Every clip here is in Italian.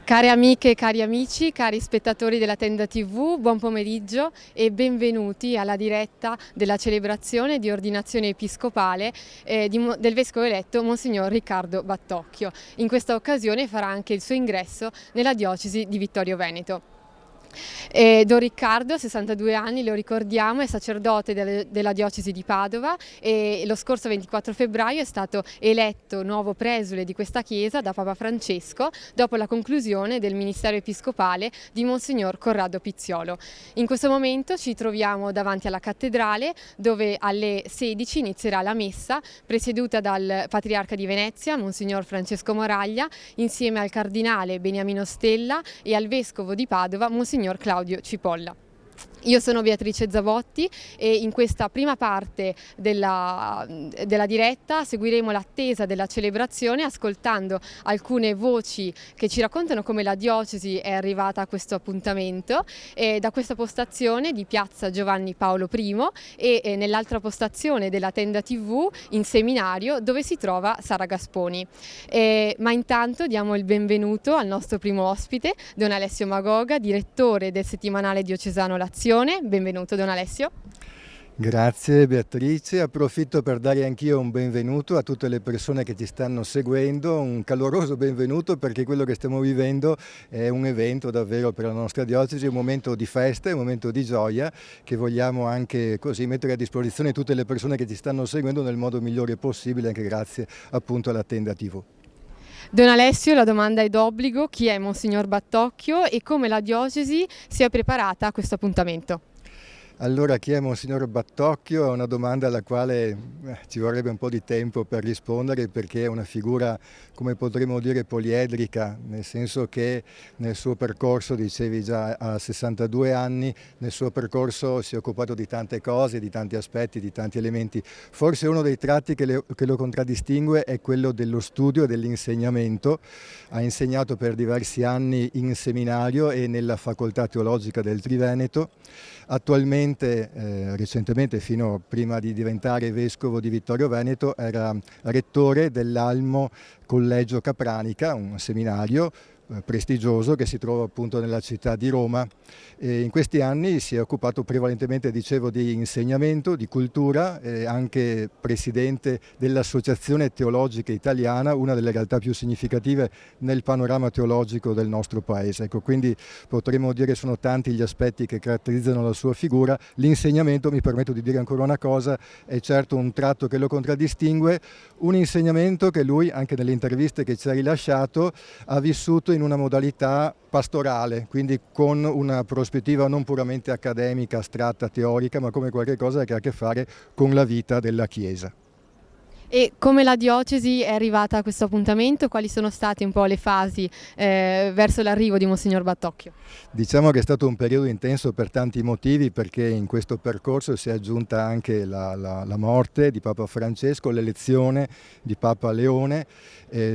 Care amiche e cari amici, cari spettatori della Tenda TV, buon pomeriggio e benvenuti alla diretta della celebrazione di ordinazione episcopale del vescovo eletto Monsignor Riccardo Battocchio. In questa occasione farà anche il suo ingresso nella diocesi di Vittorio Veneto. Don Riccardo, 62 anni, lo ricordiamo, è sacerdote della diocesi di Padova e lo scorso 24 febbraio è stato eletto nuovo presule di questa chiesa da Papa Francesco dopo la conclusione del ministero episcopale di Monsignor Corrado Pizziolo. In questo momento ci troviamo davanti alla cattedrale dove alle 16 inizierà la messa presieduta dal Patriarca di Venezia, Monsignor Francesco Moraglia, insieme al Cardinale Beniamino Stella e al Vescovo di Padova, Monsignor Claudio Cipolla. Io sono Beatrice Zavotti e in questa prima parte della diretta seguiremo l'attesa della celebrazione ascoltando alcune voci che ci raccontano come la diocesi è arrivata a questo appuntamento da questa postazione di piazza Giovanni Paolo I e nell'altra postazione della Tenda TV in seminario dove si trova Sara Gasponi. Ma intanto diamo il benvenuto al nostro primo ospite, Don Alessio Magoga, direttore del settimanale diocesano L'Azione. Benvenuto Don Alessio. Grazie Beatrice, approfitto per dare anch'io un benvenuto a tutte le persone che ci stanno seguendo, un caloroso benvenuto perché quello che stiamo vivendo è un evento davvero per la nostra diocesi, un momento di festa, un momento di gioia che vogliamo anche così mettere a disposizione tutte le persone che ci stanno seguendo nel modo migliore possibile, anche grazie appunto alla Tenda TV. Don Alessio, la domanda è d'obbligo: chi è Monsignor Battocchio e come la diocesi si è preparata a questo appuntamento? Allora, chi è Monsignor Battocchio? È una domanda alla quale ci vorrebbe un po' di tempo per rispondere perché è una figura, come potremmo dire, poliedrica, nel senso che nel suo percorso, dicevi già a 62 anni, nel suo percorso si è occupato di tante cose, di tanti aspetti, di tanti elementi. Forse uno dei tratti che lo contraddistingue è quello dello studio e dell'insegnamento. Ha insegnato per diversi anni in seminario e nella facoltà teologica del Triveneto. Attualmente, recentemente, fino prima di diventare vescovo di Vittorio Veneto, era rettore dell'Almo Collegio Capranica, un seminario prestigioso che si trova appunto nella città di Roma e in questi anni si è occupato prevalentemente, dicevo, di insegnamento, di cultura, anche presidente dell'Associazione Teologica Italiana, una delle realtà più significative nel panorama teologico del nostro paese. Ecco, quindi potremmo dire sono tanti gli aspetti che caratterizzano la sua figura. L'insegnamento, mi permetto di dire ancora una cosa, è certo un tratto che lo contraddistingue, un insegnamento che lui, anche nelle interviste che ci ha rilasciato, ha vissuto in una modalità pastorale, quindi con una prospettiva non puramente accademica, astratta, teorica, ma come qualcosa che ha a che fare con la vita della Chiesa. E come la diocesi è arrivata a questo appuntamento? Quali sono state un po' le fasi verso l'arrivo di Monsignor Battocchio? Diciamo che è stato un periodo intenso per tanti motivi, perché in questo percorso si è aggiunta anche la morte di Papa Francesco, l'elezione di Papa Leone.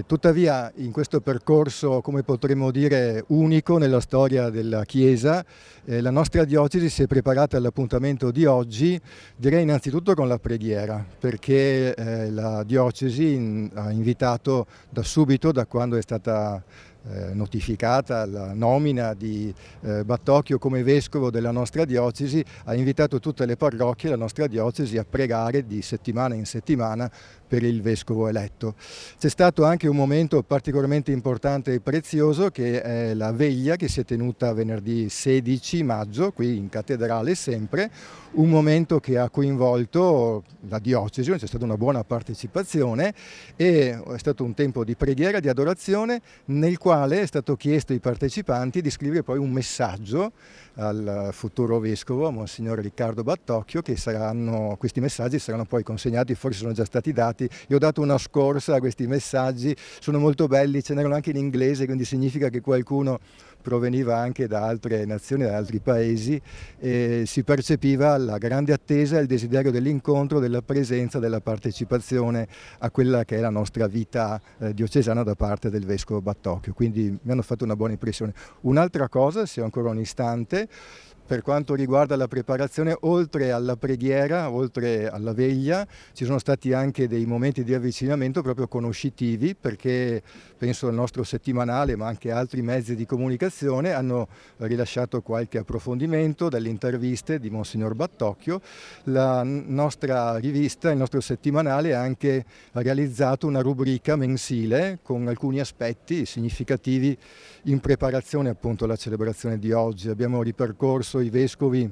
Tuttavia in questo percorso, come potremmo dire, unico nella storia della Chiesa, la nostra diocesi si è preparata all'appuntamento di oggi, direi innanzitutto con la preghiera, perché la diocesi ha invitato da subito, da quando è stata notificata la nomina di Battocchio come vescovo della nostra diocesi, ha invitato tutte le parrocchie della nostra diocesi a pregare di settimana in settimana per il vescovo eletto. C'è stato anche un momento particolarmente importante e prezioso che è la veglia che si è tenuta venerdì 16 maggio qui in cattedrale sempre, un momento che ha coinvolto la diocesi, c'è stata una buona partecipazione e è stato un tempo di preghiera, di adorazione nel quale è stato chiesto ai partecipanti di scrivere poi un messaggio al futuro vescovo, Monsignor Riccardo Battocchio, che questi messaggi saranno poi consegnati, forse sono già stati dati. Io ho dato una scorsa a questi messaggi, sono molto belli, ce n'erano anche in inglese, quindi significa che qualcuno proveniva anche da altre nazioni, da altri paesi, e si percepiva la grande attesa e il desiderio dell'incontro, della presenza, della partecipazione a quella che è la nostra vita diocesana da parte del vescovo Battocchio, quindi mi hanno fatto una buona impressione. Un'altra cosa, se ho ancora un istante, per quanto riguarda la preparazione, oltre alla preghiera, oltre alla veglia, ci sono stati anche dei momenti di avvicinamento proprio conoscitivi, perché penso al nostro settimanale, ma anche altri mezzi di comunicazione hanno rilasciato qualche approfondimento, delle interviste di Monsignor Battocchio. La nostra rivista, il nostro settimanale, ha anche realizzato una rubrica mensile con alcuni aspetti significativi in preparazione appunto alla celebrazione di oggi. Abbiamo ripercorso i vescovi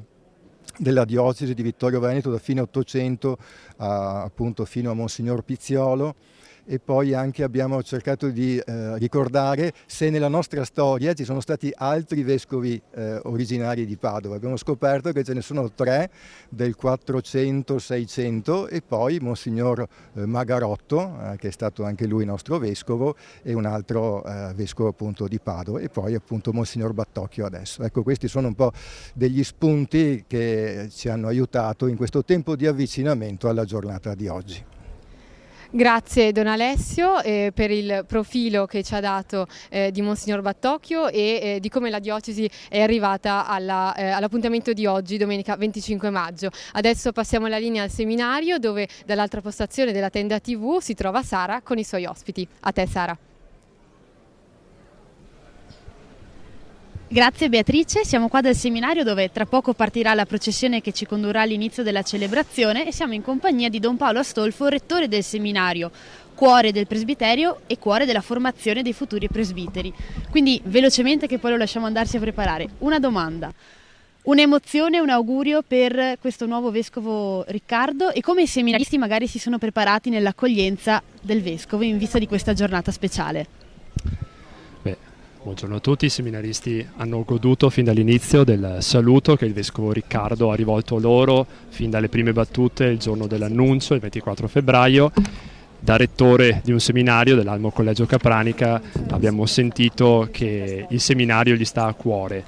della diocesi di Vittorio Veneto da fine Ottocento appunto fino a Monsignor Pizziolo, e poi anche abbiamo cercato di ricordare se nella nostra storia ci sono stati altri vescovi originari di Padova. Abbiamo scoperto che ce ne sono 3 del 400-600 e poi Monsignor Magarotto, che è stato anche lui nostro vescovo, e un altro vescovo appunto di Padova, e poi appunto Monsignor Battocchio adesso. Ecco, questi sono un po' degli spunti che ci hanno aiutato in questo tempo di avvicinamento alla giornata di oggi. Grazie Don Alessio per il profilo che ci ha dato di Monsignor Battocchio e di come la diocesi è arrivata all'appuntamento di oggi, domenica 25 maggio. Adesso passiamo la linea al seminario, dove dall'altra postazione della tenda TV si trova Sara con i suoi ospiti. A te Sara. Grazie Beatrice, siamo qua dal seminario dove tra poco partirà la processione che ci condurrà all'inizio della celebrazione e siamo in compagnia di Don Paolo Astolfo, rettore del seminario, cuore del presbiterio e cuore della formazione dei futuri presbiteri. Quindi velocemente, che poi lo lasciamo andarsi a preparare, una domanda, un'emozione, un augurio per questo nuovo vescovo Riccardo e come i seminaristi magari si sono preparati nell'accoglienza del vescovo in vista di questa giornata speciale. Buongiorno a tutti, i seminaristi hanno goduto fin dall'inizio del saluto che il Vescovo Riccardo ha rivolto loro fin dalle prime battute il giorno dell'annuncio, il 24 febbraio. Da rettore di un seminario dell'Almo Collegio Capranica abbiamo sentito che il seminario gli sta a cuore.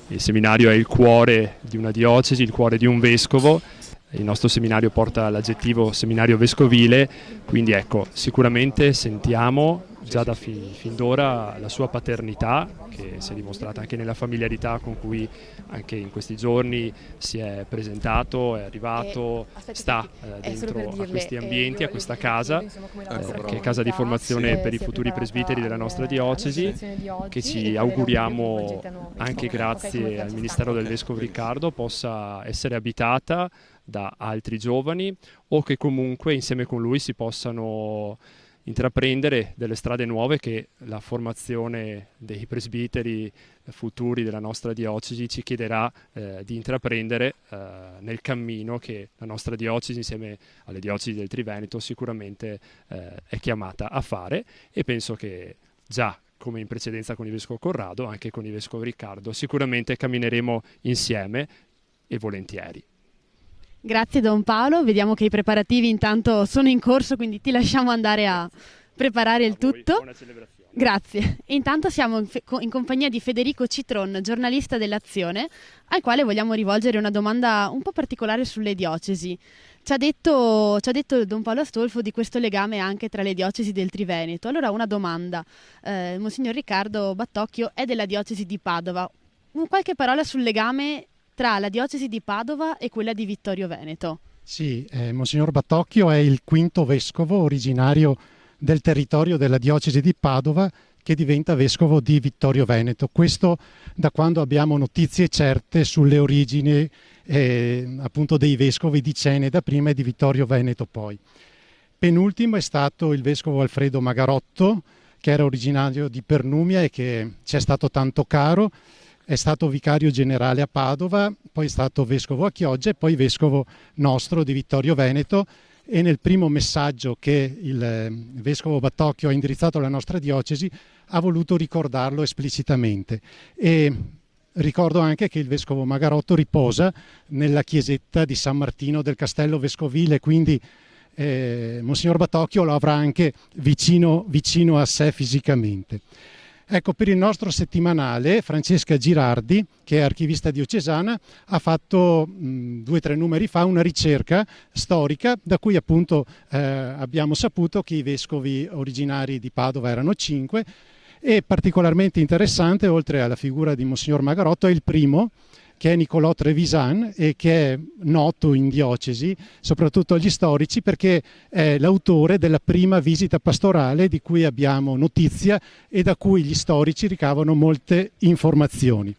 Il seminario è il cuore di una diocesi, il cuore di un vescovo. Il nostro seminario porta l'aggettivo seminario vescovile, quindi ecco, sicuramente sentiamo già da fin d'ora la sua paternità, che si è dimostrata anche nella familiarità con cui anche in questi giorni si è presentato, è arrivato, sta dentro a questi ambienti, a questa casa, che è casa di formazione per i futuri presbiteri della nostra diocesi, che ci auguriamo anche grazie al Ministero del Vescovo Riccardo possa essere abitata da altri giovani, o che comunque insieme con lui si possano intraprendere delle strade nuove che la formazione dei presbiteri futuri della nostra diocesi ci chiederà di intraprendere nel cammino che la nostra diocesi insieme alle diocesi del Triveneto sicuramente è chiamata a fare, e penso che già come in precedenza con il Vescovo Corrado, anche con il Vescovo Riccardo sicuramente cammineremo insieme e volentieri. Grazie Don Paolo, vediamo che i preparativi intanto sono in corso, quindi ti lasciamo andare a preparare il tutto. Buona celebrazione. Grazie. Intanto siamo in compagnia di Federico Citron, giornalista dell'Azione, al quale vogliamo rivolgere una domanda un po' particolare sulle diocesi. Ci ha detto Don Paolo Astolfo di questo legame anche tra le diocesi del Triveneto. Allora una domanda, Monsignor Riccardo Battocchio è della diocesi di Padova. Qualche parola sul legame tra la diocesi di Padova e quella di Vittorio Veneto? Sì, Monsignor Battocchio è il quinto vescovo originario del territorio della diocesi di Padova che diventa vescovo di Vittorio Veneto. Questo da quando abbiamo notizie certe sulle origini appunto dei vescovi di Ceneda prima e di Vittorio Veneto poi. Penultimo è stato il vescovo Alfredo Magarotto, che era originario di Pernumia e che ci è stato tanto caro. È stato vicario generale a Padova, poi è stato vescovo a Chioggia e poi vescovo nostro di Vittorio Veneto, e nel primo messaggio che il vescovo Battocchio ha indirizzato alla nostra diocesi ha voluto ricordarlo esplicitamente. E ricordo anche che il vescovo Magarotto riposa nella chiesetta di San Martino del Castello Vescovile, quindi Monsignor Battocchio lo avrà anche vicino a sé fisicamente. Ecco, per il nostro settimanale Francesca Girardi, che è archivista diocesana, ha fatto 2 o 3 numeri fa una ricerca storica da cui appunto abbiamo saputo che i vescovi originari di Padova erano 5, e particolarmente interessante, oltre alla figura di Monsignor Magarotto, è il primo che è Nicolò Trevisan e che è noto in diocesi, soprattutto agli storici, perché è l'autore della prima visita pastorale di cui abbiamo notizia e da cui gli storici ricavano molte informazioni.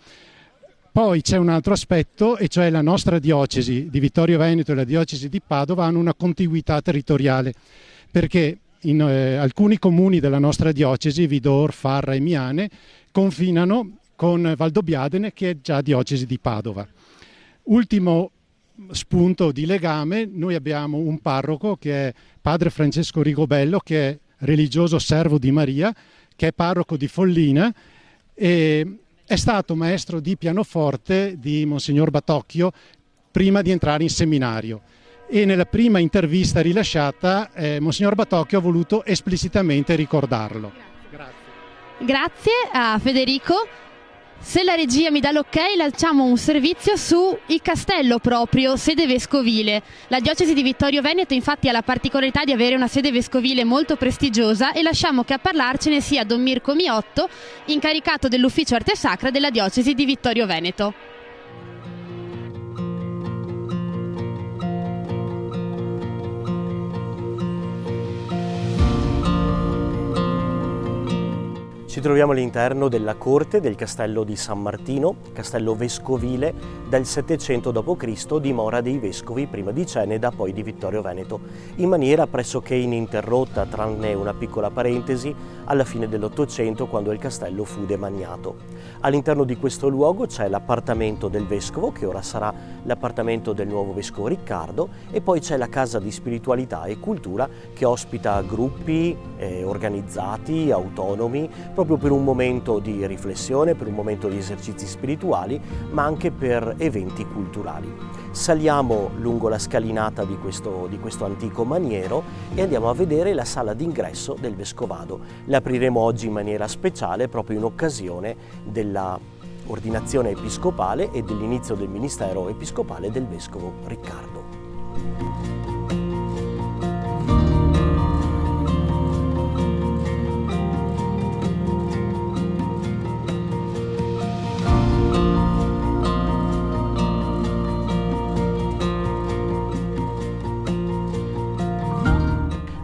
Poi c'è un altro aspetto, e cioè la nostra diocesi di Vittorio Veneto e la diocesi di Padova hanno una contiguità territoriale, perché in alcuni comuni della nostra diocesi, Vidor, Farra e Miane, confinano con Valdobbiadene, che è già diocesi di Padova. Ultimo spunto di legame, noi abbiamo un parroco che è padre Francesco Rigobello, che è religioso servo di Maria, che è parroco di Follina e è stato maestro di pianoforte di Monsignor Batocchio prima di entrare in seminario. E nella prima intervista rilasciata Monsignor Batocchio ha voluto esplicitamente ricordarlo. Grazie. Grazie a Federico. Se la regia mi dà l'ok, lanciamo un servizio su il castello proprio, sede vescovile. La diocesi di Vittorio Veneto infatti ha la particolarità di avere una sede vescovile molto prestigiosa e lasciamo che a parlarcene sia Don Mirko Miotto, incaricato dell'ufficio arte sacra della diocesi di Vittorio Veneto. Ci troviamo all'interno della corte del castello di San Martino, castello vescovile del 700 d.C., dimora dei vescovi prima di Ceneda, poi di Vittorio Veneto, in maniera pressoché ininterrotta, tranne una piccola parentesi, alla fine dell'Ottocento, quando il castello fu demaniato. All'interno di questo luogo c'è l'appartamento del vescovo, che ora sarà l'appartamento del nuovo vescovo Riccardo, e poi c'è la casa di spiritualità e cultura che ospita gruppi organizzati, autonomi, proprio per un momento di riflessione, per un momento di esercizi spirituali, ma anche per eventi culturali. Saliamo lungo la scalinata di questo antico maniero e andiamo a vedere la sala d'ingresso del Vescovado. La apriremo oggi in maniera speciale proprio in occasione della ordinazione episcopale e dell'inizio del ministero episcopale del Vescovo Riccardo.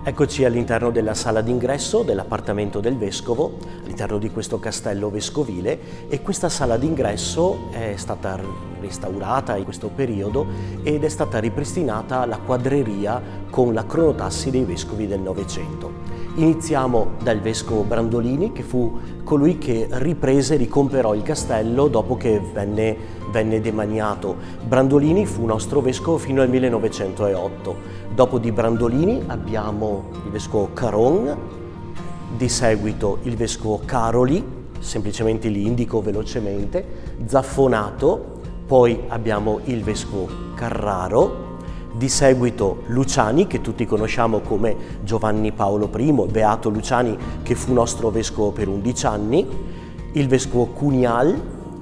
Eccoci all'interno della sala d'ingresso dell'appartamento del Vescovo, all'interno di questo castello vescovile, e questa sala d'ingresso è stata restaurata in questo periodo ed è stata ripristinata la quadreria con la cronotassi dei vescovi del Novecento. Iniziamo dal vescovo Brandolini, che fu colui che riprese e ricomperò il castello dopo che venne demaniato. Brandolini fu nostro vescovo fino al 1908. Dopo di Brandolini abbiamo il vescovo Caron, di seguito il vescovo Caroli, semplicemente li indico velocemente, Zaffonato, poi abbiamo il vescovo Carraro, di seguito Luciani, che tutti conosciamo come Giovanni Paolo I, Beato Luciani, che fu nostro vescovo per 11 anni, il vescovo Cunial,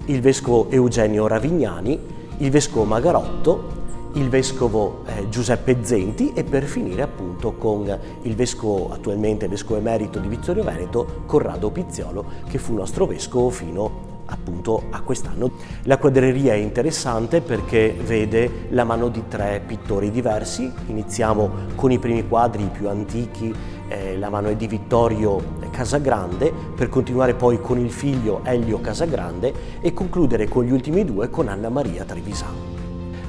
il vescovo Eugenio Ravignani, il vescovo Magarotto, il vescovo Giuseppe Zenti e per finire appunto con il vescovo, attualmente vescovo emerito di Vittorio Veneto, Corrado Pizziolo, che fu nostro vescovo fino appunto a quest'anno. La quadreria è interessante perché vede la mano di 3 pittori diversi. Iniziamo con i primi quadri più antichi, la mano è di Vittorio Casagrande, per continuare poi con il figlio Elio Casagrande e concludere con gli ultimi 2 con Anna Maria Trevisan.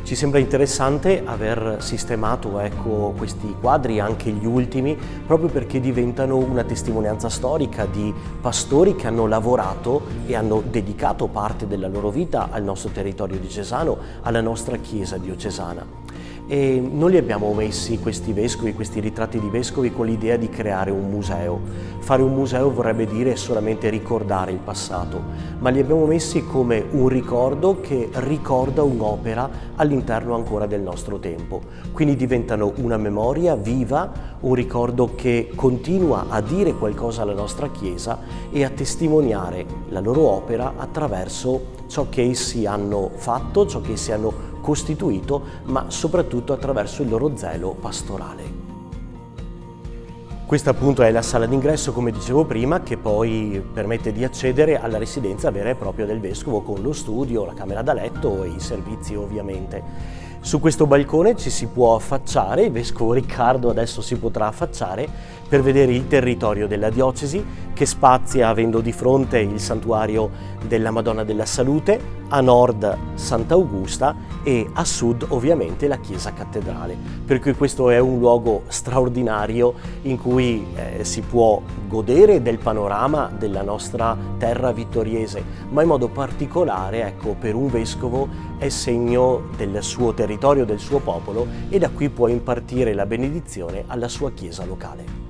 Ci sembra interessante aver sistemato questi quadri, anche gli ultimi, proprio perché diventano una testimonianza storica di pastori che hanno lavorato e hanno dedicato parte della loro vita al nostro territorio diocesano, alla nostra Chiesa diocesana. E non li abbiamo messi questi vescovi, questi ritratti di vescovi, con l'idea di creare un museo. Fare un museo vorrebbe dire solamente ricordare il passato, ma li abbiamo messi come un ricordo che ricorda un'opera all'interno ancora del nostro tempo. Quindi diventano una memoria viva, un ricordo che continua a dire qualcosa alla nostra Chiesa e a testimoniare la loro opera attraverso ciò che essi hanno fatto, ciò che essi hanno costituito, ma soprattutto attraverso il loro zelo pastorale. Questa appunto è la sala d'ingresso, come dicevo prima, che poi permette di accedere alla residenza vera e propria del vescovo, con lo studio, la camera da letto e i servizi ovviamente. Su questo balcone ci si può affacciare, il vescovo Riccardo adesso si potrà affacciare per vedere il territorio della diocesi, che spazia avendo di fronte il santuario della Madonna della Salute, a nord Sant'Augusta e a sud ovviamente la chiesa cattedrale. Per cui questo è un luogo straordinario in cui si può godere del panorama della nostra terra vittoriese, ma in modo particolare, ecco, per un vescovo è segno del suo territorio, del suo popolo, e da qui può impartire la benedizione alla sua chiesa locale.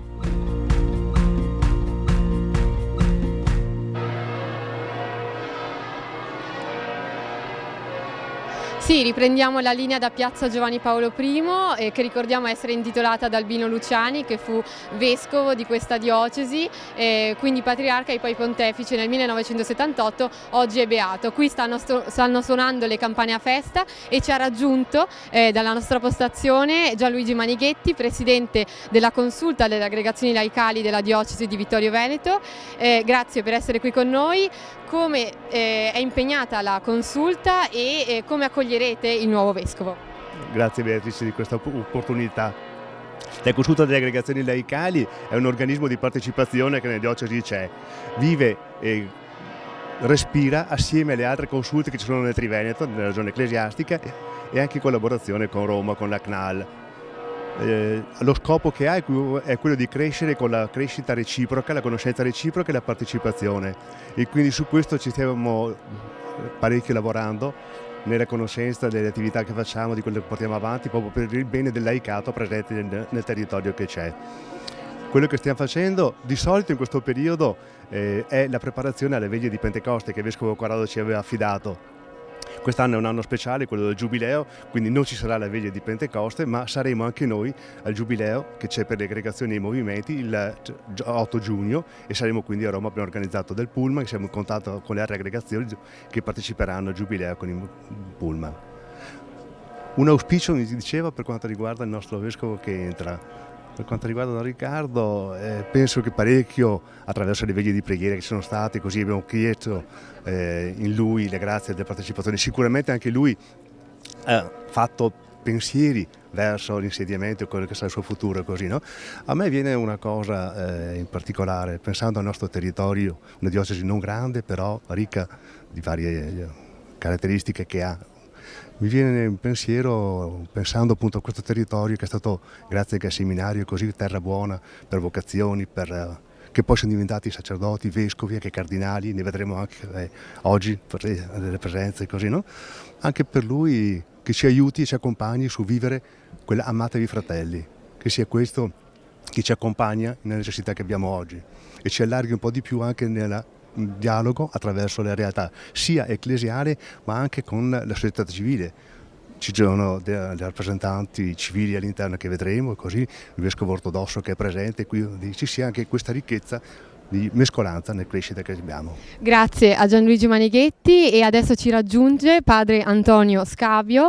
Sì, riprendiamo la linea da Piazza Giovanni Paolo I, che ricordiamo essere intitolata da Albino Luciani, che fu vescovo di questa diocesi, quindi patriarca e poi pontefice nel 1978, oggi è beato. Qui stanno suonando le campane a festa e ci ha raggiunto dalla nostra postazione Gianluigi Manighetti, presidente della consulta delle aggregazioni laicali della diocesi di Vittorio Veneto. Grazie per essere qui con noi. Come è impegnata la consulta e come accoglierete il nuovo vescovo? Grazie Beatrice di questa opportunità. La consulta delle aggregazioni laicali è un organismo di partecipazione che nelle diocesi c'è, vive e respira assieme alle altre consulte che ci sono nel Triveneto, nella regione ecclesiastica, e anche in collaborazione con Roma, con la CNAL. Lo scopo che ha è quello di crescere con la crescita reciproca, la conoscenza reciproca e la partecipazione, e quindi su questo ci stiamo parecchio lavorando, nella conoscenza delle attività che facciamo, di quello che portiamo avanti, proprio per il bene del laicato presente nel territorio che c'è. Quello che stiamo facendo di solito in questo periodo è la preparazione alle veglie di Pentecoste che il Vescovo Corrado ci aveva affidato. Quest'anno è un anno speciale, quello del Giubileo, quindi non ci sarà la veglia di Pentecoste, ma saremo anche noi al Giubileo che c'è per le aggregazioni e i movimenti il 8 giugno, e saremo quindi a Roma. Abbiamo organizzato del pullman, che siamo in contatto con le altre aggregazioni che parteciperanno al Giubileo con il pullman. Un auspicio mi diceva per quanto riguarda il nostro vescovo che entra. Per quanto riguarda Don Riccardo, penso che parecchio attraverso le veglie di preghiera che ci sono state, così abbiamo chiesto in lui le grazie della partecipazione. Sicuramente anche lui ha fatto pensieri verso l'insediamento e quello che sarà il suo futuro, così, no? A me viene una cosa in particolare, pensando al nostro territorio, una diocesi non grande però ricca di varie caratteristiche che ha. Mi viene un pensiero, pensando appunto a questo territorio che è stato, grazie anche al seminario, così terra buona per vocazioni, che poi sono diventati sacerdoti, vescovi, anche cardinali, ne vedremo anche oggi per delle presenze, così, no? Anche per lui che ci aiuti e ci accompagni su vivere quella amatevi fratelli, che sia questo che ci accompagna nelle necessità che abbiamo oggi e ci allarghi un po' di più anche nel dialogo attraverso le realtà sia ecclesiale ma anche con la società civile. Ci sono dei rappresentanti civili all'interno che vedremo, e così il vescovo ortodosso che è presente qui, ci sia anche questa ricchezza di mescolanza nel crescita che abbiamo. Grazie a Gianluigi Manighetti, e adesso ci raggiunge padre Antonio Scabio,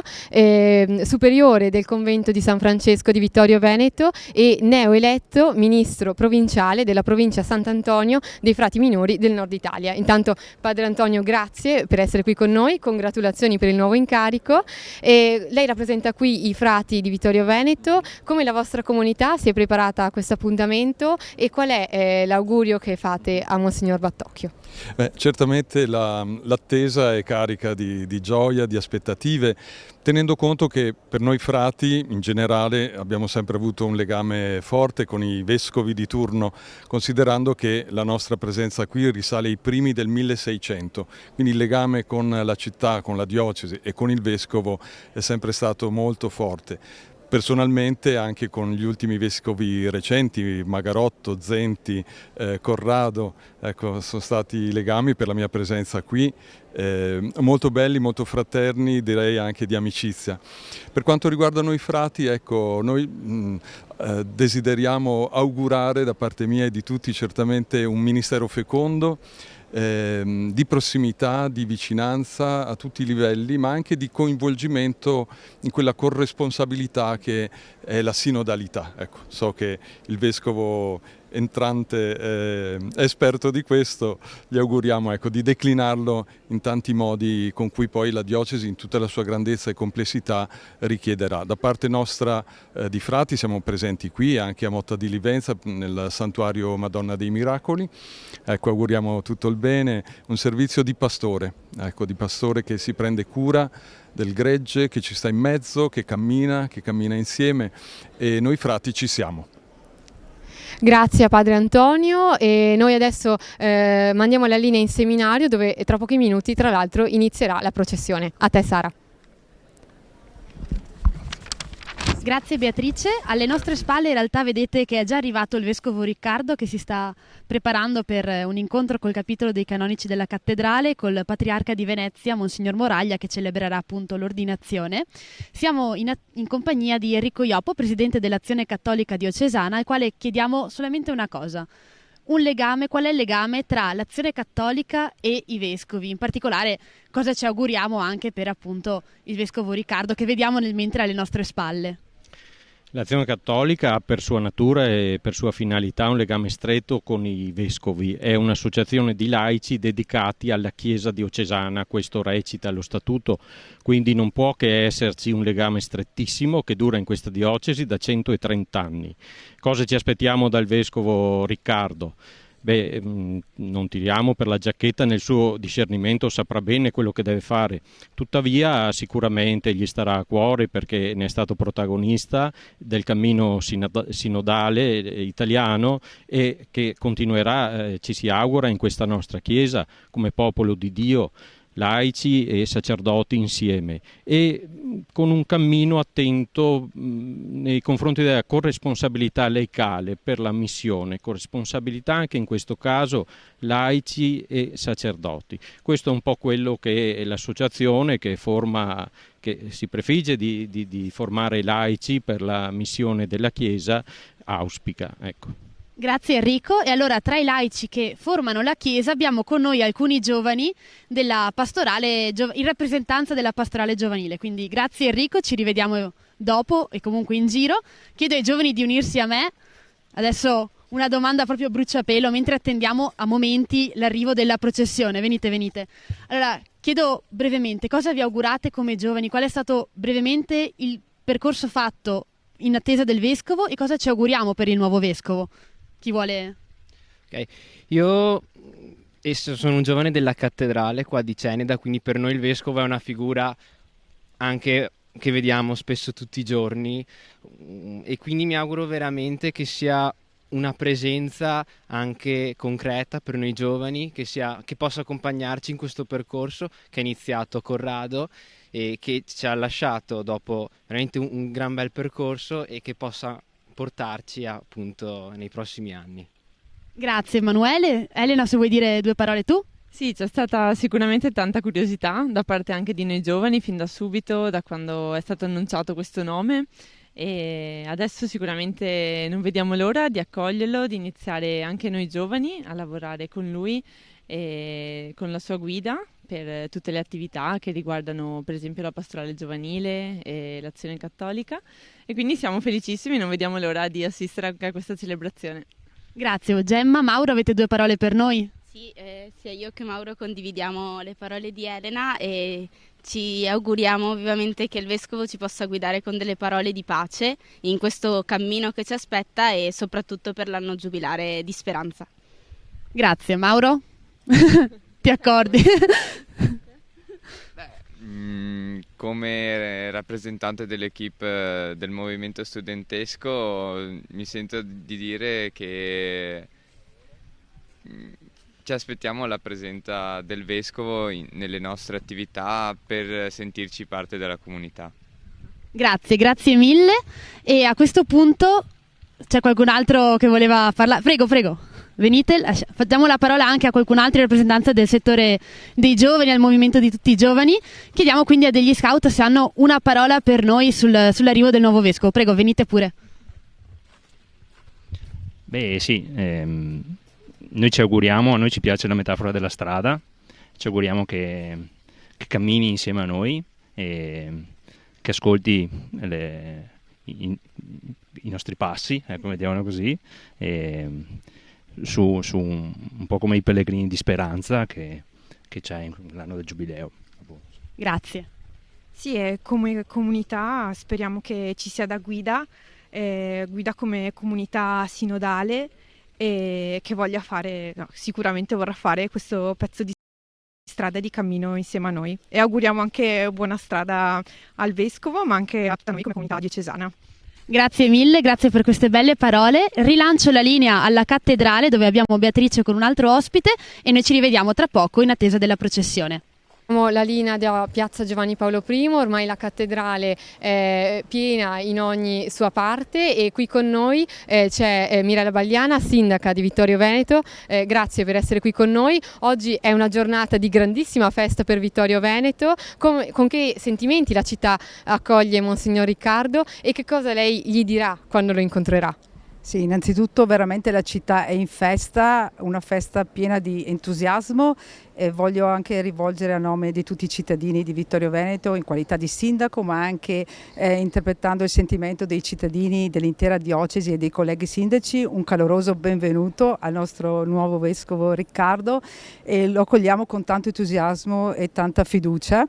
superiore del convento di San Francesco di Vittorio Veneto e neoeletto ministro provinciale della provincia Sant'Antonio dei Frati Minori del Nord Italia. Intanto padre Antonio, grazie per essere qui con noi, congratulazioni per il nuovo incarico. Lei rappresenta qui i frati di Vittorio Veneto. Come la vostra comunità si è preparata a questo appuntamento e qual è l'augurio che fate a Monsignor Battocchio? Certamente l'attesa è carica di gioia, di aspettative, tenendo conto che per noi frati in generale abbiamo sempre avuto un legame forte con i vescovi di turno, considerando che la nostra presenza qui risale ai primi del 1600, quindi il legame con la città, con la diocesi e con il vescovo è sempre stato molto forte. Personalmente anche con gli ultimi vescovi recenti, Magarotto, Zenti, Corrado, ecco, sono stati legami per la mia presenza qui, molto belli, molto fraterni, direi anche di amicizia. Per quanto riguarda noi frati, ecco, noi desideriamo augurare da parte mia e di tutti certamente un ministero fecondo, di prossimità, di vicinanza a tutti i livelli, ma anche di coinvolgimento in quella corresponsabilità che è la sinodalità. Ecco, so che il Vescovo entrante è esperto di questo, gli auguriamo, ecco, di declinarlo in tanti modi con cui poi la diocesi in tutta la sua grandezza e complessità richiederà. Da parte nostra di frati siamo presenti qui anche a Motta di Livenza nel santuario Madonna dei Miracoli, ecco, auguriamo tutto il bene, un servizio di pastore, ecco, di pastore che si prende cura del gregge, che ci sta in mezzo, che cammina insieme, e noi frati ci siamo. Grazie a Padre Antonio, e noi adesso mandiamo la linea in seminario, dove tra pochi minuti tra l'altro inizierà la processione. A te, Sara. Grazie Beatrice. Alle nostre spalle in realtà vedete che è già arrivato il Vescovo Riccardo, che si sta preparando per un incontro col capitolo dei canonici della cattedrale, col Patriarca di Venezia, Monsignor Moraglia, che celebrerà appunto l'ordinazione. Siamo in compagnia di Enrico Iopo, Presidente dell'Azione Cattolica Diocesana, al quale chiediamo solamente una cosa. Un legame, qual è il legame tra l'Azione Cattolica e i Vescovi? In particolare, cosa ci auguriamo anche per appunto il Vescovo Riccardo, che vediamo mentre alle nostre spalle? L'Azione Cattolica ha per sua natura e per sua finalità un legame stretto con i Vescovi. È un'associazione di laici dedicati alla Chiesa diocesana, questo recita lo Statuto, quindi non può che esserci un legame strettissimo che dura in questa diocesi da 130 anni. Cosa ci aspettiamo dal Vescovo Riccardo? Non tiriamo per la giacchetta, nel suo discernimento saprà bene quello che deve fare, tuttavia sicuramente gli starà a cuore, perché ne è stato protagonista del cammino sinodale italiano e che continuerà, ci si augura, in questa nostra Chiesa come popolo di Dio, laici e sacerdoti insieme, e con un cammino attento nei confronti della corresponsabilità laicale per la missione, corresponsabilità anche in questo caso laici e sacerdoti. Questo è un po' quello che è l'associazione che si prefigge di formare laici per la missione della Chiesa, auspica, ecco. Grazie Enrico. E allora, tra i laici che formano la Chiesa abbiamo con noi alcuni giovani della pastorale, in rappresentanza della pastorale giovanile. Quindi grazie Enrico, ci rivediamo dopo e comunque in giro. Chiedo ai giovani di unirsi a me. Adesso una domanda proprio bruciapelo, mentre attendiamo a momenti l'arrivo della processione. Venite. Allora, chiedo brevemente, cosa vi augurate come giovani? Qual è stato brevemente il percorso fatto in attesa del Vescovo e cosa ci auguriamo per il nuovo Vescovo? Chi vuole? Ok, io sono un giovane della cattedrale qua di Ceneda, quindi per noi il Vescovo è una figura anche che vediamo spesso tutti i giorni, e quindi mi auguro veramente che sia una presenza anche concreta per noi giovani, che possa accompagnarci in questo percorso che è iniziato a Corrado e che ci ha lasciato dopo veramente un gran bel percorso, e che possa portarci appunto nei prossimi anni. Grazie Emanuele. Elena, se vuoi dire due parole tu? Sì, c'è stata sicuramente tanta curiosità da parte anche di noi giovani fin da subito, da quando è stato annunciato questo nome, e adesso sicuramente non vediamo l'ora di accoglierlo, di iniziare anche noi giovani a lavorare con lui e con la sua guida per tutte le attività che riguardano per esempio la pastorale giovanile e l'Azione Cattolica, e quindi siamo felicissimi, non vediamo l'ora di assistere anche a questa celebrazione. Grazie Gemma. Mauro, avete due parole per noi? Sì, sia io che Mauro condividiamo le parole di Elena e ci auguriamo vivamente che il Vescovo ci possa guidare con delle parole di pace in questo cammino che ci aspetta, e soprattutto per l'anno giubilare di speranza. Grazie. Mauro? Ti accordi? Come rappresentante dell'equipe del movimento studentesco mi sento di dire che ci aspettiamo la presenza del Vescovo nelle nostre attività per sentirci parte della comunità. Grazie mille. E a questo punto c'è qualcun altro che voleva parlare? Prego. Venite, facciamo la parola anche a qualcun altro in rappresentanza del settore dei giovani, al movimento di tutti i giovani. Chiediamo quindi a degli scout se hanno una parola per noi sull'arrivo del nuovo Vescovo. Prego, venite pure. Beh sì, noi ci auguriamo, a noi ci piace la metafora della strada, ci auguriamo che cammini insieme a noi e che ascolti i nostri passi, ecco, mettiamolo così, su un po' come i pellegrini di speranza che c'è l'anno del Giubileo. Grazie. Sì, e come comunità speriamo che ci sia da guida come comunità sinodale e che voglia fare, sicuramente vorrà fare questo pezzo di strada di cammino insieme a noi. E auguriamo anche buona strada al Vescovo, ma anche a noi come comunità diocesana. Grazie mille, grazie per queste belle parole. Rilancio la linea alla cattedrale dove abbiamo Beatrice con un altro ospite e noi ci rivediamo tra poco in attesa della processione. La linea da Piazza Giovanni Paolo I, ormai la cattedrale è piena in ogni sua parte e qui con noi c'è Mirella Bagliana, sindaca di Vittorio Veneto. Grazie per essere qui con noi. Oggi è una giornata di grandissima festa per Vittorio Veneto. Con che sentimenti la città accoglie Monsignor Riccardo e che cosa lei gli dirà quando lo incontrerà? Sì, innanzitutto veramente la città è in festa, una festa piena di entusiasmo e voglio anche rivolgere a nome di tutti i cittadini di Vittorio Veneto in qualità di sindaco, ma anche interpretando il sentimento dei cittadini dell'intera diocesi e dei colleghi sindaci, un caloroso benvenuto al nostro nuovo vescovo Riccardo e lo accogliamo con tanto entusiasmo e tanta fiducia.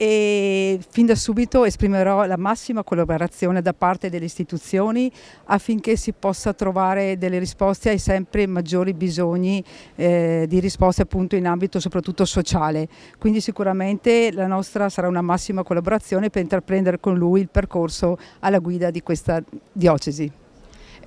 E fin da subito esprimerò la massima collaborazione da parte delle istituzioni affinché si possa trovare delle risposte ai sempre maggiori bisogni di risposte appunto in ambito soprattutto sociale. Quindi sicuramente la nostra sarà una massima collaborazione per intraprendere con lui il percorso alla guida di questa diocesi.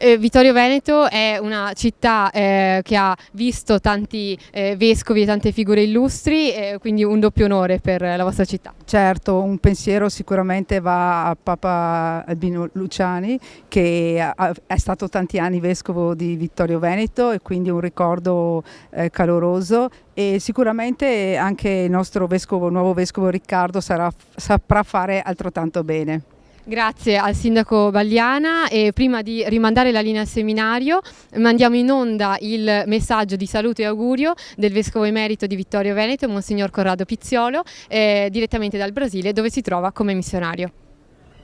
Vittorio Veneto è una città che ha visto tanti vescovi e tante figure illustri, quindi un doppio onore per la vostra città. Certo, un pensiero sicuramente va a Papa Albino Luciani, che è stato tanti anni vescovo di Vittorio Veneto e quindi un ricordo caloroso, e sicuramente anche il nostro nuovo vescovo Riccardo saprà fare altrettanto bene. Grazie al sindaco Bagliana e prima di rimandare la linea al seminario mandiamo in onda il messaggio di saluto e augurio del vescovo emerito di Vittorio Veneto, Monsignor Corrado Pizziolo, direttamente dal Brasile dove si trova come missionario.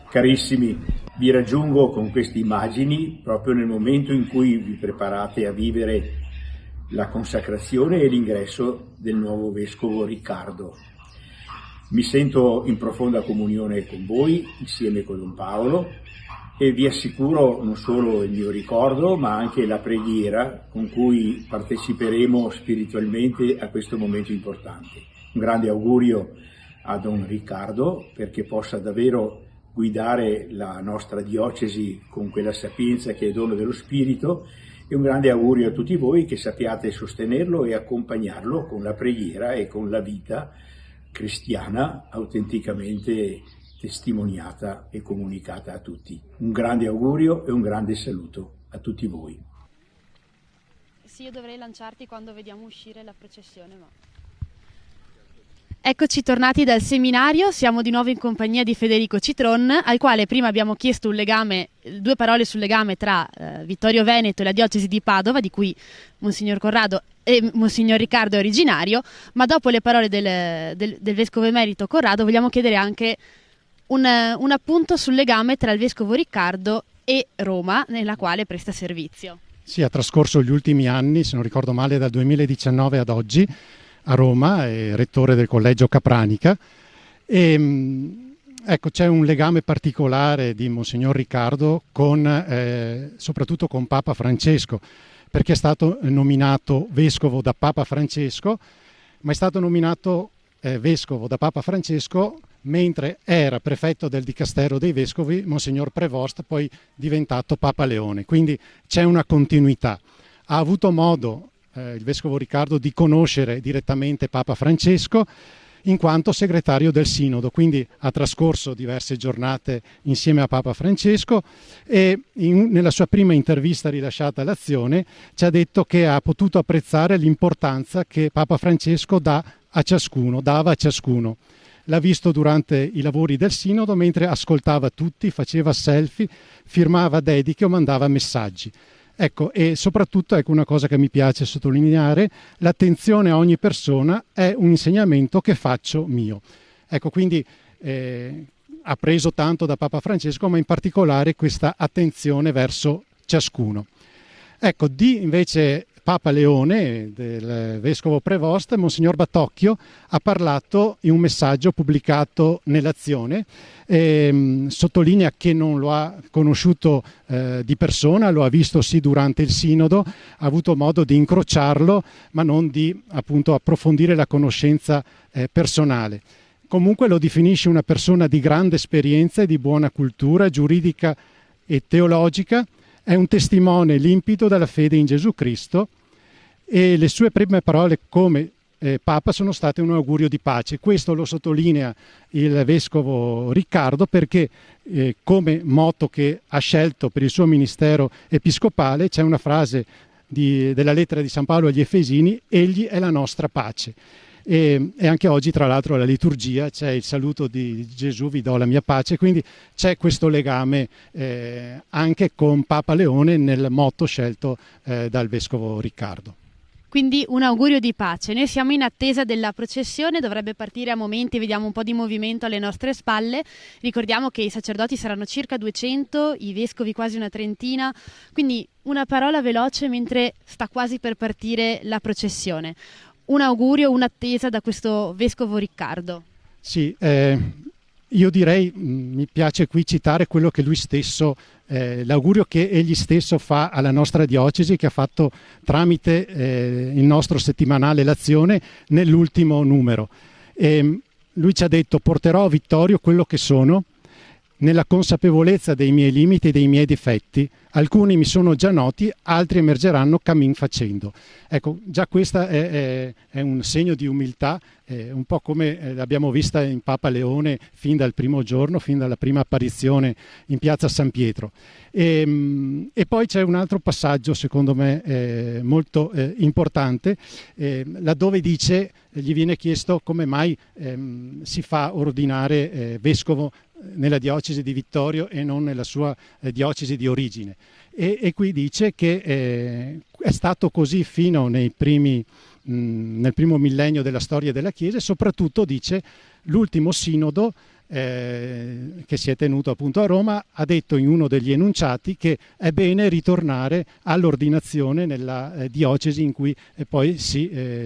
Carissimi, vi raggiungo con queste immagini proprio nel momento in cui vi preparate a vivere la consacrazione e l'ingresso del nuovo vescovo Riccardo. Mi sento in profonda comunione con voi, insieme con Don Paolo, e vi assicuro non solo il mio ricordo, ma anche la preghiera con cui parteciperemo spiritualmente a questo momento importante. Un grande augurio a Don Riccardo perché possa davvero guidare la nostra diocesi con quella sapienza che è dono dello Spirito, e un grande augurio a tutti voi che sappiate sostenerlo e accompagnarlo con la preghiera e con la vita cristiana autenticamente testimoniata e comunicata a tutti. Un grande augurio e un grande saluto a tutti voi. Sì, io dovrei lanciarti quando vediamo uscire la processione, ma... Eccoci tornati dal seminario, siamo di nuovo in compagnia di Federico Citron, al quale prima abbiamo chiesto due parole sul legame tra Vittorio Veneto e la diocesi di Padova, di cui Monsignor Corrado e Monsignor Riccardo è originario, ma dopo le parole del vescovo emerito Corrado vogliamo chiedere anche un appunto sul legame tra il vescovo Riccardo e Roma, nella quale presta servizio. Sì, ha trascorso gli ultimi anni, se non ricordo male, dal 2019 ad oggi, a Roma, è rettore del collegio Capranica e ecco, c'è un legame particolare di Monsignor Riccardo soprattutto con Papa Francesco, perché è stato nominato vescovo da Papa Francesco, ma è stato nominato vescovo da Papa Francesco mentre era prefetto del Dicastero dei Vescovi Monsignor Prevost, poi diventato Papa Leone, quindi c'è una continuità. Ha avuto modo il vescovo Riccardo di conoscere direttamente Papa Francesco in quanto segretario del Sinodo, quindi ha trascorso diverse giornate insieme a Papa Francesco e nella sua prima intervista rilasciata all'Azione ci ha detto che ha potuto apprezzare l'importanza che Papa Francesco dava a ciascuno. L'ha visto durante i lavori del Sinodo mentre ascoltava tutti, faceva selfie, firmava dediche o mandava messaggi. Ecco, e soprattutto una cosa che mi piace sottolineare: l'attenzione a ogni persona è un insegnamento che faccio mio. Ecco, quindi ha preso tanto da Papa Francesco, ma in particolare questa attenzione verso ciascuno. Ecco, invece Papa Leone, del Vescovo Prevost, Monsignor Battocchio, ha parlato in un messaggio pubblicato nell'Azione, sottolinea che non lo ha conosciuto di persona, lo ha visto sì durante il Sinodo, ha avuto modo di incrociarlo, ma non di appunto approfondire la conoscenza personale. Comunque lo definisce una persona di grande esperienza e di buona cultura giuridica e teologica, è un testimone limpido della fede in Gesù Cristo, e le sue prime parole come Papa sono state un augurio di pace. Questo lo sottolinea il Vescovo Riccardo, perché come motto che ha scelto per il suo ministero episcopale c'è una frase della lettera di San Paolo agli Efesini: egli è la nostra pace. E anche oggi, tra l'altro, alla liturgia c'è il saluto di Gesù: vi do la mia pace. Quindi c'è questo legame anche con Papa Leone nel motto scelto dal Vescovo Riccardo. Quindi un augurio di pace. Noi siamo in attesa della processione, dovrebbe partire a momenti, vediamo un po' di movimento alle nostre spalle. Ricordiamo che i sacerdoti saranno circa 200, i vescovi quasi una trentina, quindi una parola veloce mentre sta quasi per partire la processione. Un augurio, un'attesa da questo Vescovo Riccardo. Sì, io direi, mi piace qui citare quello che lui stesso, l'augurio che egli stesso fa alla nostra diocesi, che ha fatto tramite il nostro settimanale L'Azione nell'ultimo numero. Lui ci ha detto: porterò a Vittorio quello che sono, nella consapevolezza dei miei limiti e dei miei difetti. Alcuni mi sono già noti, altri emergeranno cammin facendo. Ecco, già questo è un segno di umiltà, un po' come l'abbiamo vista in Papa Leone fin dal primo giorno, fin dalla prima apparizione in piazza San Pietro. E poi c'è un altro passaggio, secondo me, molto importante, laddove dice, gli viene chiesto come mai si fa ordinare vescovo nella diocesi di Vittorio e non nella sua diocesi di origine, e qui dice che è stato così fino nel primo millennio della storia della Chiesa, e soprattutto dice l'ultimo sinodo che si è tenuto appunto a Roma ha detto in uno degli enunciati che è bene ritornare all'ordinazione nella diocesi in cui poi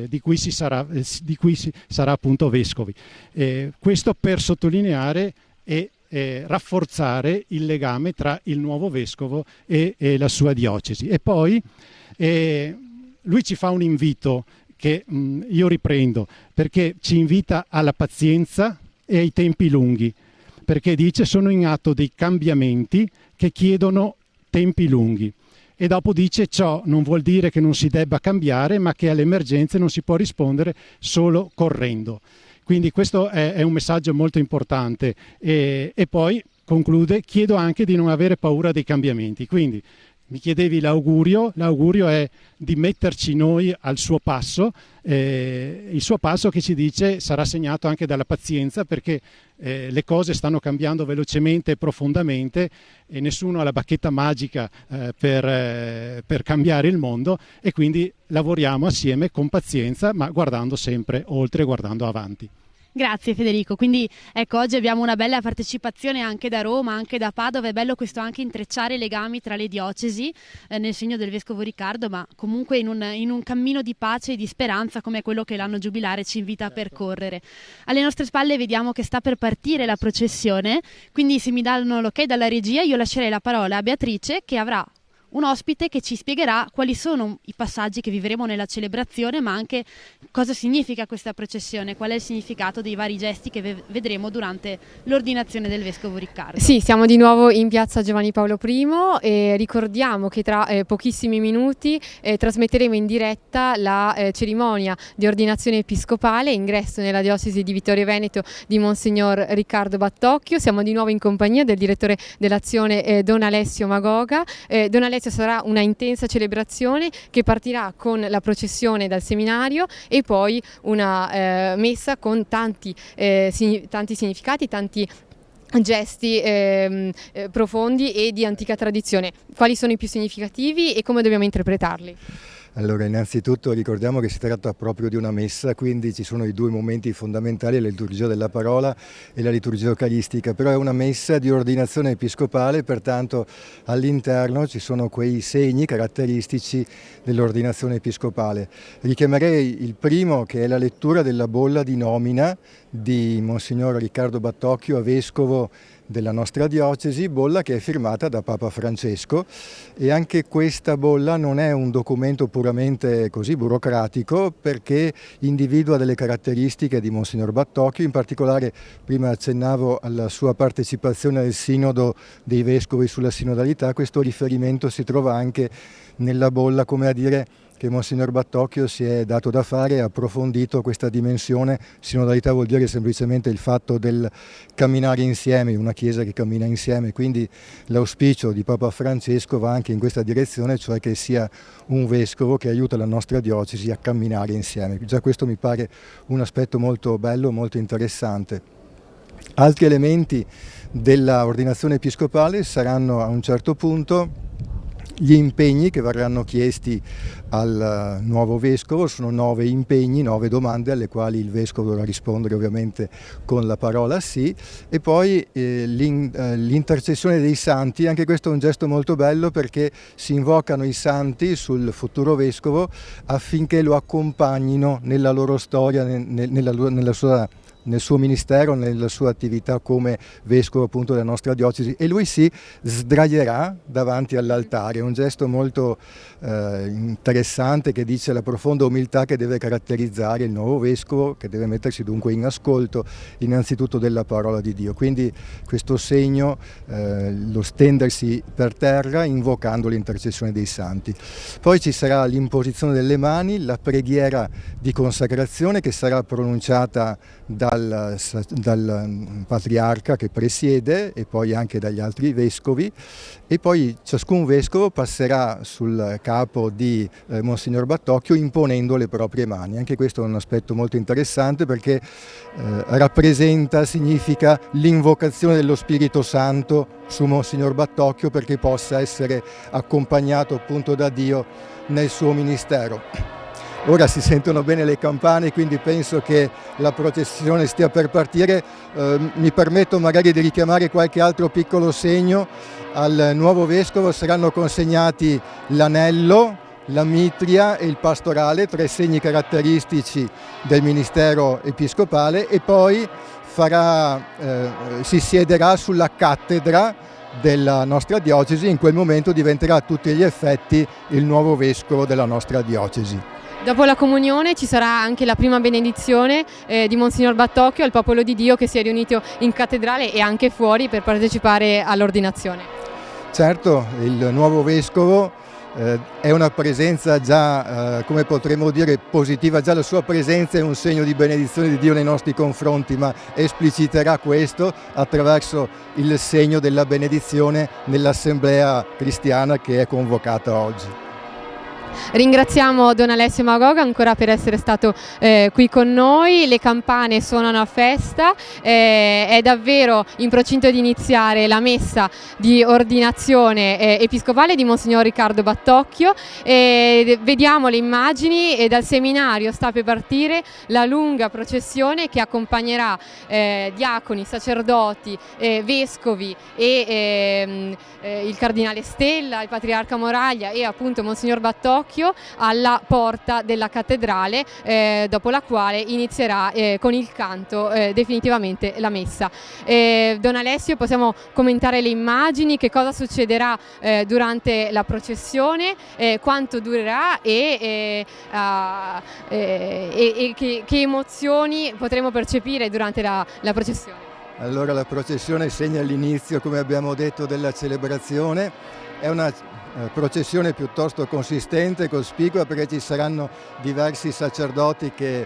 di cui si sarà appunto vescovi. Questo per sottolineare e rafforzare il legame tra il nuovo vescovo e la sua diocesi. E poi lui ci fa un invito che io riprendo, perché ci invita alla pazienza e ai tempi lunghi, perché dice: sono in atto dei cambiamenti che chiedono tempi lunghi. E dopo dice: ciò non vuol dire che non si debba cambiare, ma che alle emergenze non si può rispondere solo correndo. Quindi questo è un messaggio molto importante, e poi conclude: chiedo anche di non avere paura dei cambiamenti. Quindi mi chiedevi l'augurio è di metterci noi al suo passo, il suo passo che ci dice sarà segnato anche dalla pazienza, perché le cose stanno cambiando velocemente e profondamente e nessuno ha la bacchetta magica per cambiare il mondo, e quindi lavoriamo assieme con pazienza, ma guardando sempre oltre, guardando avanti. Grazie Federico, quindi ecco, oggi abbiamo una bella partecipazione anche da Roma, anche da Padova. È bello questo anche intrecciare i legami tra le diocesi nel segno del Vescovo Riccardo, ma comunque in un cammino di pace e di speranza come quello che l'anno giubilare ci invita a percorrere. Alle nostre spalle vediamo che sta per partire la processione, quindi se mi danno l'ok dalla regia io lascerei la parola a Beatrice, che avrà un ospite che ci spiegherà quali sono i passaggi che vivremo nella celebrazione, ma anche cosa significa questa processione, qual è il significato dei vari gesti che vedremo durante l'ordinazione del Vescovo Riccardo. Sì, siamo di nuovo in piazza Giovanni Paolo I e ricordiamo che tra pochissimi minuti trasmetteremo in diretta la cerimonia di ordinazione episcopale, ingresso nella diocesi di Vittorio Veneto di Monsignor Riccardo Battocchio. Siamo di nuovo in compagnia del direttore dell'Azione Don Alessio Magoga. Don Alessio, sarà una intensa celebrazione che partirà con la processione dal seminario e poi una messa con tanti significati, tanti gesti profondi e di antica tradizione. Quali sono i più significativi e come dobbiamo interpretarli? Allora, innanzitutto ricordiamo che si tratta proprio di una messa, quindi ci sono i due momenti fondamentali, la liturgia della parola e la liturgia eucaristica, però è una messa di ordinazione episcopale, pertanto all'interno ci sono quei segni caratteristici dell'ordinazione episcopale. Richiamerei il primo, che è la lettura della bolla di nomina di Monsignor Riccardo Battocchio a vescovo della nostra diocesi, bolla che è firmata da Papa Francesco, e anche questa bolla non è un documento puramente così burocratico, perché individua delle caratteristiche di Monsignor Battocchio. In particolare, prima accennavo alla sua partecipazione al Sinodo dei Vescovi sulla sinodalità, questo riferimento si trova anche nella bolla, come a dire che Monsignor Battocchio si è dato da fare e ha approfondito questa dimensione. Sinodalità vuol dire semplicemente il fatto del camminare insieme, una Chiesa che cammina insieme, quindi l'auspicio di Papa Francesco va anche in questa direzione, cioè che sia un vescovo che aiuta la nostra diocesi a camminare insieme. Già questo mi pare un aspetto molto bello, molto interessante. Altri elementi della ordinazione episcopale saranno a un certo punto gli impegni che verranno chiesti al nuovo vescovo. Sono 9 impegni, 9 domande alle quali il vescovo dovrà rispondere ovviamente con la parola sì, e poi l'intercessione dei santi. Anche questo è un gesto molto bello, perché si invocano i santi sul futuro vescovo affinché lo accompagnino nella loro storia, nel suo ministero, nella sua attività come vescovo appunto della nostra diocesi, e lui si sdraierà davanti all'altare. È un gesto molto interessante, che dice la profonda umiltà che deve caratterizzare il nuovo vescovo, che deve mettersi dunque in ascolto innanzitutto della parola di Dio. Quindi questo segno, lo stendersi per terra invocando l'intercessione dei santi. Poi ci sarà l'imposizione delle mani, la preghiera di consacrazione che sarà pronunciata dal patriarca che presiede e poi anche dagli altri vescovi, e poi ciascun vescovo passerà sul capo di Monsignor Battocchio imponendo le proprie mani. Anche questo è un aspetto molto interessante, perché significa l'invocazione dello Spirito Santo su Monsignor Battocchio, perché possa essere accompagnato appunto da Dio nel suo ministero. Ora si sentono bene le campane, quindi penso che la processione stia per partire. Mi permetto magari di richiamare qualche altro piccolo segno. Al nuovo vescovo saranno consegnati l'anello, la mitria e il pastorale, 3 segni caratteristici del ministero episcopale, e poi si siederà sulla cattedra della nostra diocesi. In quel momento diventerà a tutti gli effetti il nuovo vescovo della nostra diocesi. Dopo la comunione ci sarà anche la prima benedizione di Monsignor Battocchio al popolo di Dio che si è riunito in cattedrale e anche fuori per partecipare all'ordinazione. Certo, il nuovo vescovo è una presenza già, come potremmo dire, positiva. Già la sua presenza è un segno di benedizione di Dio nei nostri confronti, ma espliciterà questo attraverso il segno della benedizione nell'assemblea cristiana che è convocata oggi. Ringraziamo Don Alessio Magoga ancora per essere stato qui con noi. Le campane suonano a festa, è davvero in procinto di iniziare la messa di ordinazione episcopale di Monsignor Riccardo Battocchio. Vediamo le immagini e dal seminario sta per partire la lunga processione che accompagnerà diaconi, sacerdoti, vescovi e il cardinale Stella, il patriarca Moraglia e appunto Monsignor Battocchio alla porta della cattedrale, dopo la quale inizierà con il canto definitivamente la messa. Don Alessio, possiamo commentare le immagini, che cosa succederà durante la processione, quanto durerà e che emozioni potremo percepire durante la processione? Allora, la processione segna l'inizio, come abbiamo detto, della celebrazione. È una processione piuttosto consistente, cospicua, perché ci saranno diversi sacerdoti che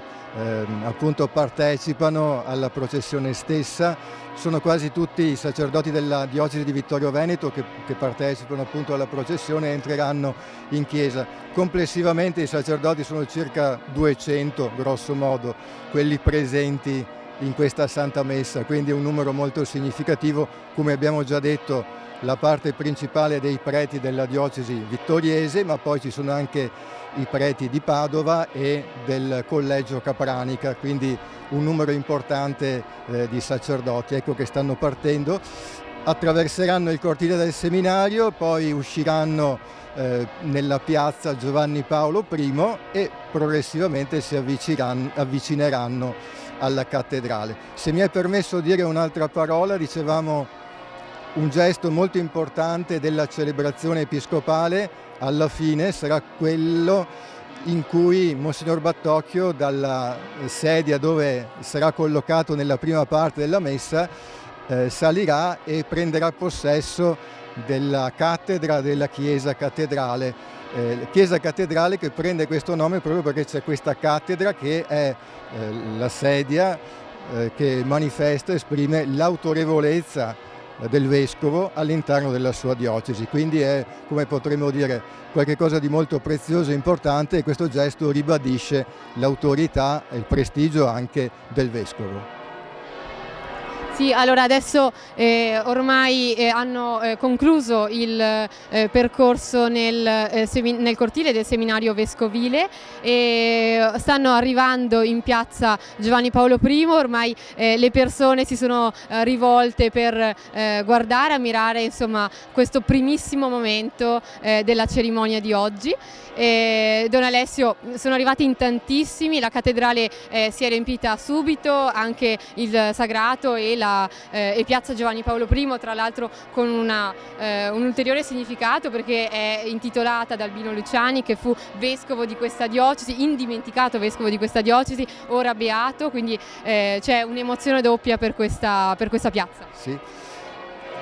appunto partecipano alla processione stessa. Sono quasi tutti i sacerdoti della diocesi di Vittorio Veneto che partecipano appunto alla processione e entreranno in chiesa. Complessivamente i sacerdoti sono circa 200 grosso modo, quelli presenti in questa Santa Messa, quindi è un numero molto significativo. Come abbiamo già detto, la parte principale dei preti della diocesi vittoriese, ma poi ci sono anche i preti di Padova e del collegio Capranica, quindi un numero importante di sacerdoti, ecco, che stanno partendo, attraverseranno il cortile del seminario, poi usciranno nella piazza Giovanni Paolo I e progressivamente si avvicineranno alla cattedrale. Se mi è permesso dire un'altra parola, dicevamo un gesto molto importante della celebrazione episcopale alla fine sarà quello in cui Monsignor Battocchio, dalla sedia dove sarà collocato nella prima parte della messa, salirà e prenderà possesso della cattedra della Chiesa Cattedrale. Chiesa Cattedrale che prende questo nome proprio perché c'è questa cattedra che è la sedia che manifesta, esprime l'autorevolezza del vescovo all'interno della sua diocesi, quindi è, come potremmo dire, qualcosa di molto prezioso e importante, e questo gesto ribadisce l'autorità e il prestigio anche del vescovo. Sì, allora adesso ormai hanno concluso il percorso nel cortile del seminario vescovile e stanno arrivando in piazza Giovanni Paolo I, ormai le persone si sono rivolte per guardare, ammirare insomma questo primissimo momento della cerimonia di oggi. Don Alessio, sono arrivati in tantissimi, la cattedrale si è riempita subito, anche il Sagrato e piazza Giovanni Paolo I, tra l'altro con un ulteriore significato perché è intitolata da Albino Luciani, che fu vescovo di questa diocesi, indimenticato vescovo di questa diocesi, ora beato, quindi c'è un'emozione doppia per questa piazza. Sì.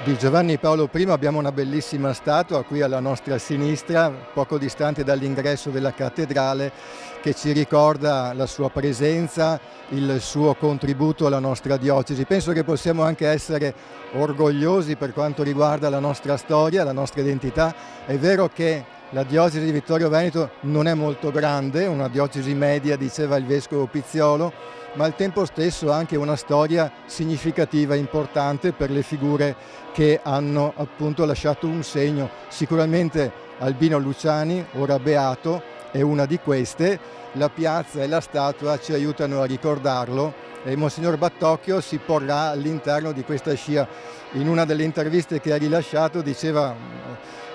Di Giovanni Paolo I abbiamo una bellissima statua qui alla nostra sinistra, poco distante dall'ingresso della cattedrale, che ci ricorda la sua presenza, il suo contributo alla nostra diocesi. Penso che possiamo anche essere orgogliosi per quanto riguarda la nostra storia, la nostra identità. È vero che la diocesi di Vittorio Veneto non è molto grande, una diocesi media, diceva il vescovo Pizziolo, ma al tempo stesso anche una storia significativa, importante per le figure che hanno appunto lasciato un segno. Sicuramente Albino Luciani, ora beato, è una di queste. La piazza e la statua ci aiutano a ricordarlo e Monsignor Battocchio si porrà all'interno di questa scia. In una delle interviste che ha rilasciato diceva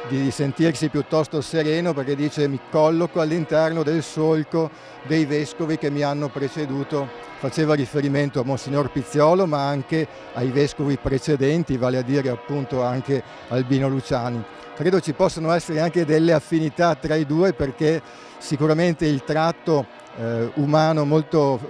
di sentirsi piuttosto sereno perché dice: mi colloco all'interno del solco dei vescovi che mi hanno preceduto. Faceva riferimento a Monsignor Pizziolo ma anche ai vescovi precedenti, vale a dire appunto anche Albino Luciani. Credo ci possano essere anche delle affinità tra i due perché sicuramente il tratto umano molto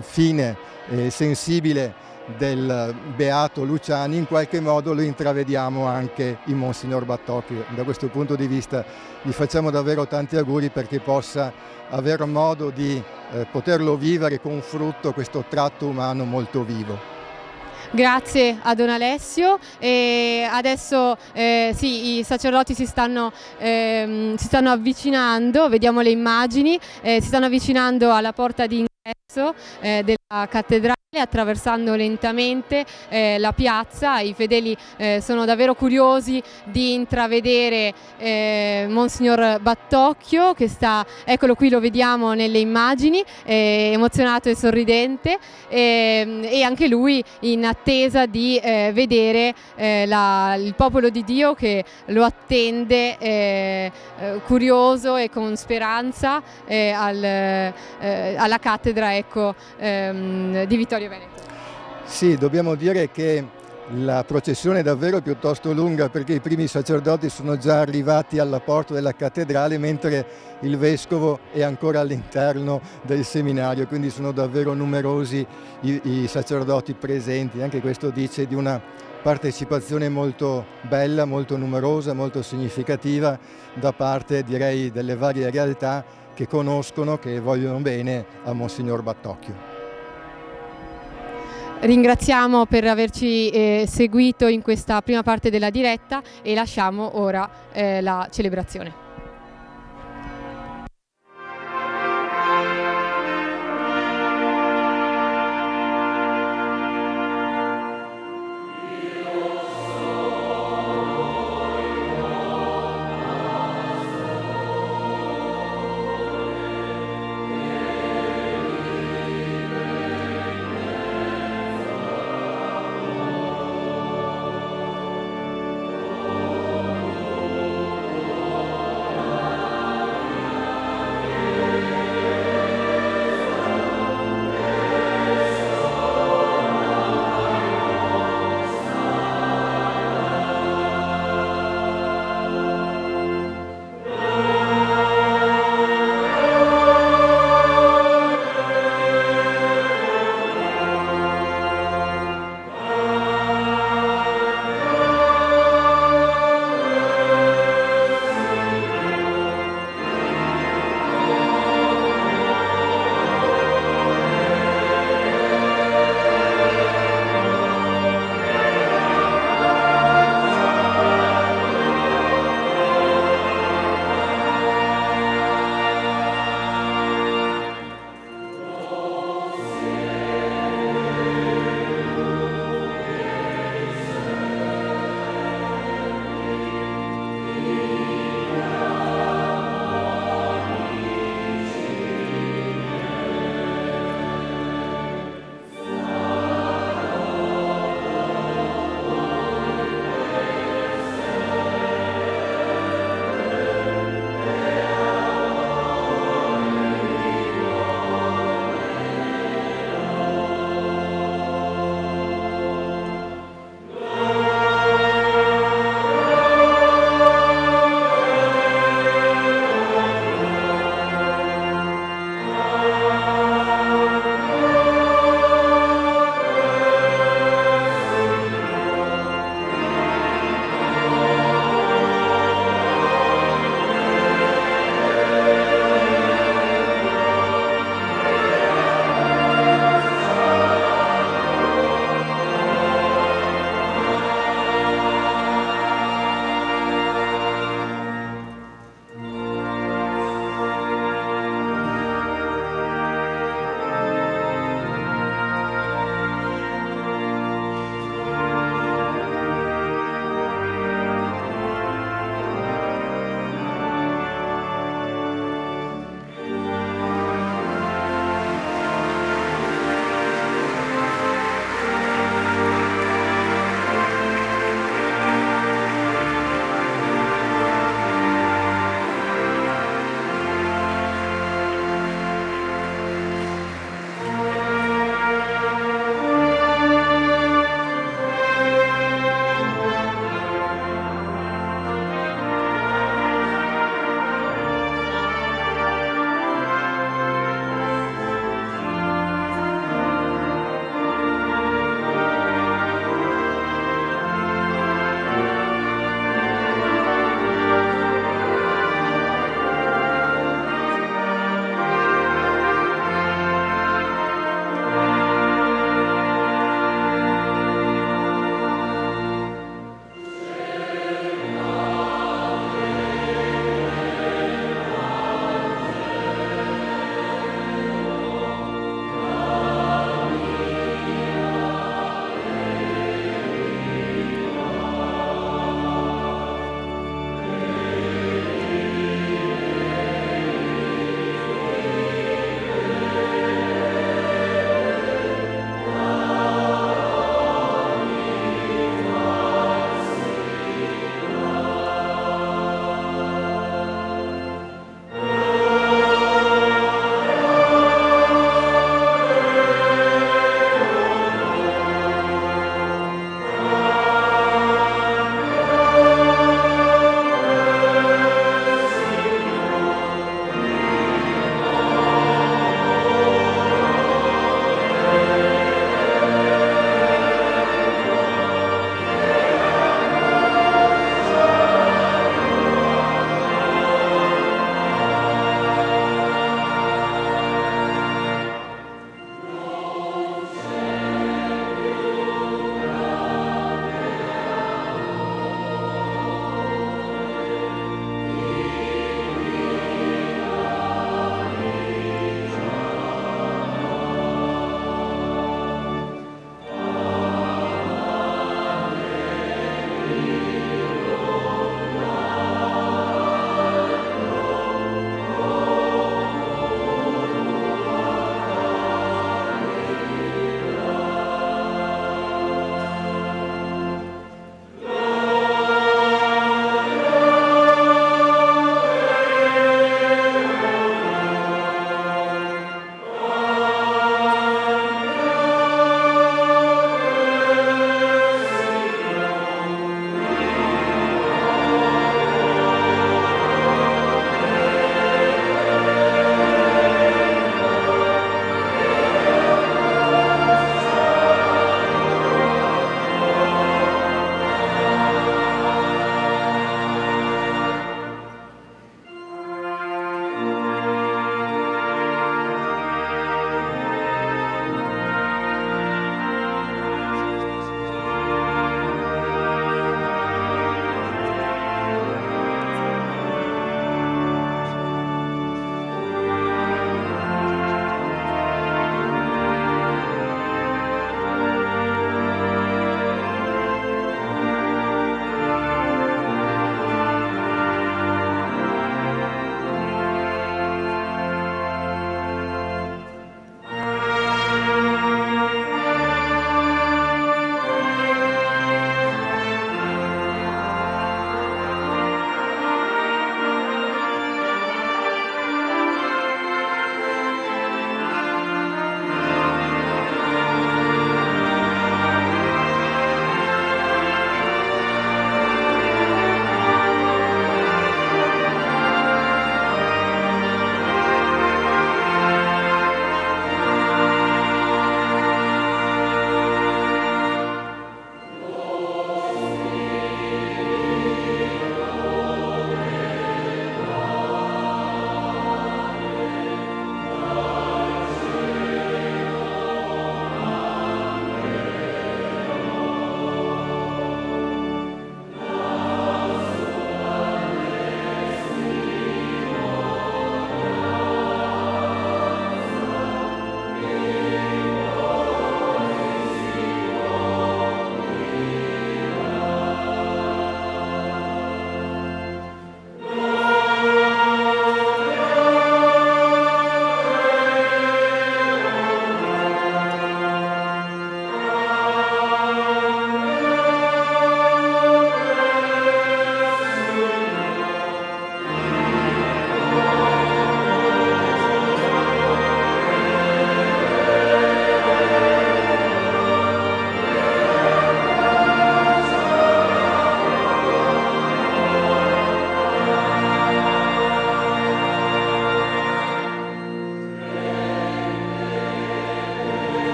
fine e sensibile del beato Luciani in qualche modo lo intravediamo anche in Monsignor Battocchio. Da questo punto di vista gli facciamo davvero tanti auguri perché possa avere modo di poterlo vivere con frutto questo tratto umano molto vivo. Grazie a Don Alessio e adesso sì, i sacerdoti si stanno avvicinando, vediamo le immagini, si stanno avvicinando alla porta d'ingresso della cattedrale, attraversando lentamente la piazza. I fedeli sono davvero curiosi di intravedere Monsignor Battocchio che sta, eccolo qui, lo vediamo nelle immagini, emozionato e sorridente e anche lui in attesa di vedere il popolo di Dio che lo attende curioso e con speranza alla cattedra, ecco, di Vittorio Veneto. Sì, dobbiamo dire che la processione è davvero piuttosto lunga perché i primi sacerdoti sono già arrivati alla porta della cattedrale mentre il vescovo è ancora all'interno del seminario, quindi sono davvero numerosi i sacerdoti presenti. Anche questo dice di una partecipazione molto bella, molto numerosa, molto significativa da parte, direi, delle varie realtà che conoscono, che vogliono bene a Monsignor Battocchio. Ringraziamo per averci seguito in questa prima parte della diretta e lasciamo ora la celebrazione.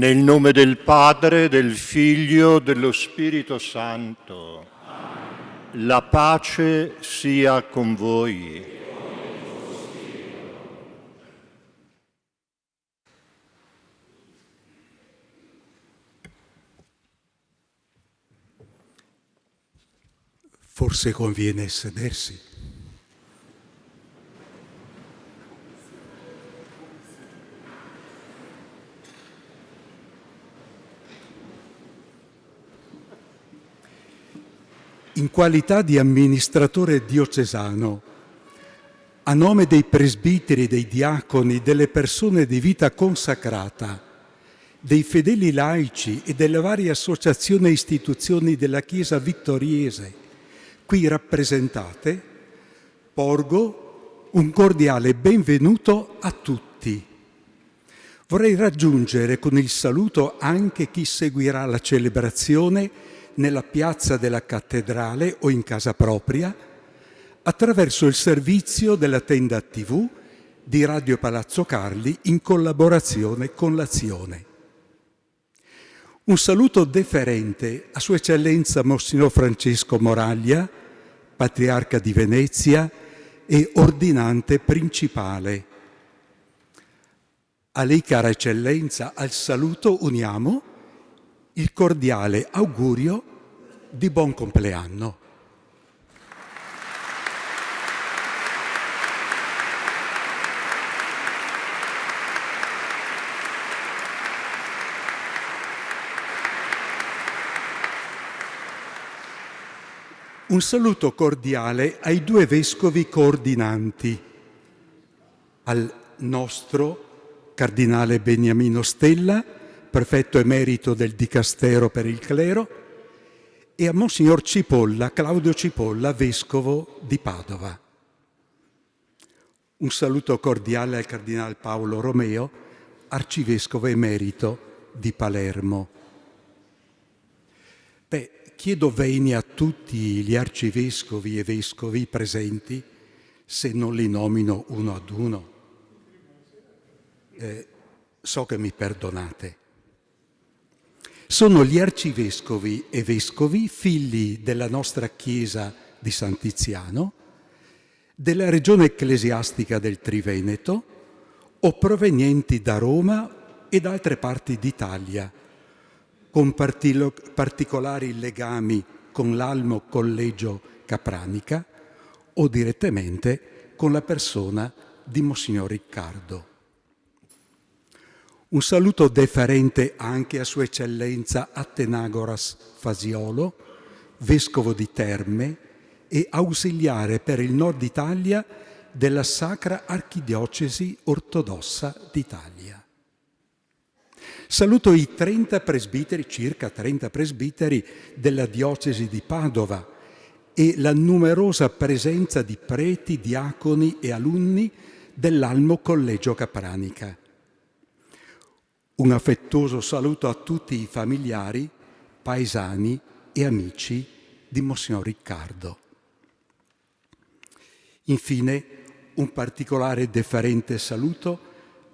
Nel nome del Padre, del Figlio, dello Spirito Santo. La pace sia con voi. Forse conviene sedersi. In qualità di amministratore diocesano, a nome dei presbiteri, dei diaconi, delle persone di vita consacrata, dei fedeli laici e delle varie associazioni e istituzioni della Chiesa vittoriese qui rappresentate, porgo un cordiale benvenuto a tutti. Vorrei raggiungere con il saluto anche chi seguirà la celebrazione nella piazza della cattedrale o in casa propria, attraverso il servizio della tenda TV di Radio Palazzo Carli in collaborazione con l'Azione. Un saluto deferente a Sua Eccellenza Monsignor Francesco Moraglia, Patriarca di Venezia e Ordinante Principale. A lei, cara Eccellenza, al saluto uniamo il cordiale augurio di buon compleanno. Un saluto cordiale ai due vescovi coordinanti, al nostro Cardinale Beniamino Stella, prefetto emerito del Dicastero per il Clero, e a Monsignor Cipolla, Claudio Cipolla, vescovo di Padova. Un saluto cordiale al Cardinale Paolo Romeo, arcivescovo emerito di Palermo. Chiedo venia a tutti gli arcivescovi e vescovi presenti, se non li nomino uno ad uno. So che mi perdonate. Sono gli arcivescovi e vescovi, figli della nostra Chiesa di San Tiziano, della regione ecclesiastica del Triveneto o provenienti da Roma e da altre parti d'Italia, con particolari legami con l'Almo Collegio Capranica o direttamente con la persona di Monsignor Riccardo. Un saluto deferente anche a Sua Eccellenza Athenagoras Fasiolo, vescovo di Terme e ausiliare per il Nord Italia della Sacra Archidiocesi Ortodossa d'Italia. Saluto i 30 presbiteri, circa 30 presbiteri della diocesi di Padova e la numerosa presenza di preti, diaconi e alunni dell'Almo Collegio Capranica. Un affettuoso saluto a tutti i familiari, paesani e amici di Monsignor Riccardo. Infine, un particolare deferente saluto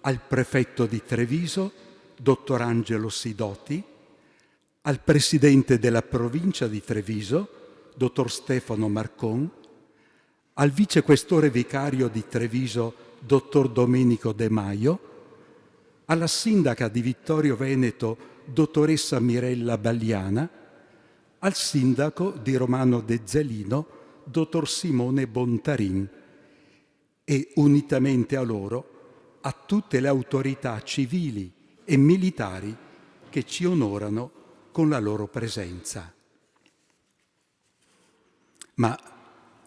al prefetto di Treviso, dottor Angelo Sidoti, al presidente della provincia di Treviso, dottor Stefano Marcon, al vicequestore vicario di Treviso, dottor Domenico De Maio, alla sindaca di Vittorio Veneto, dottoressa Mirella Balliana, al sindaco di Romano De Zelino, dottor Simone Bontarin, e unitamente a loro a tutte le autorità civili e militari che ci onorano con la loro presenza. Ma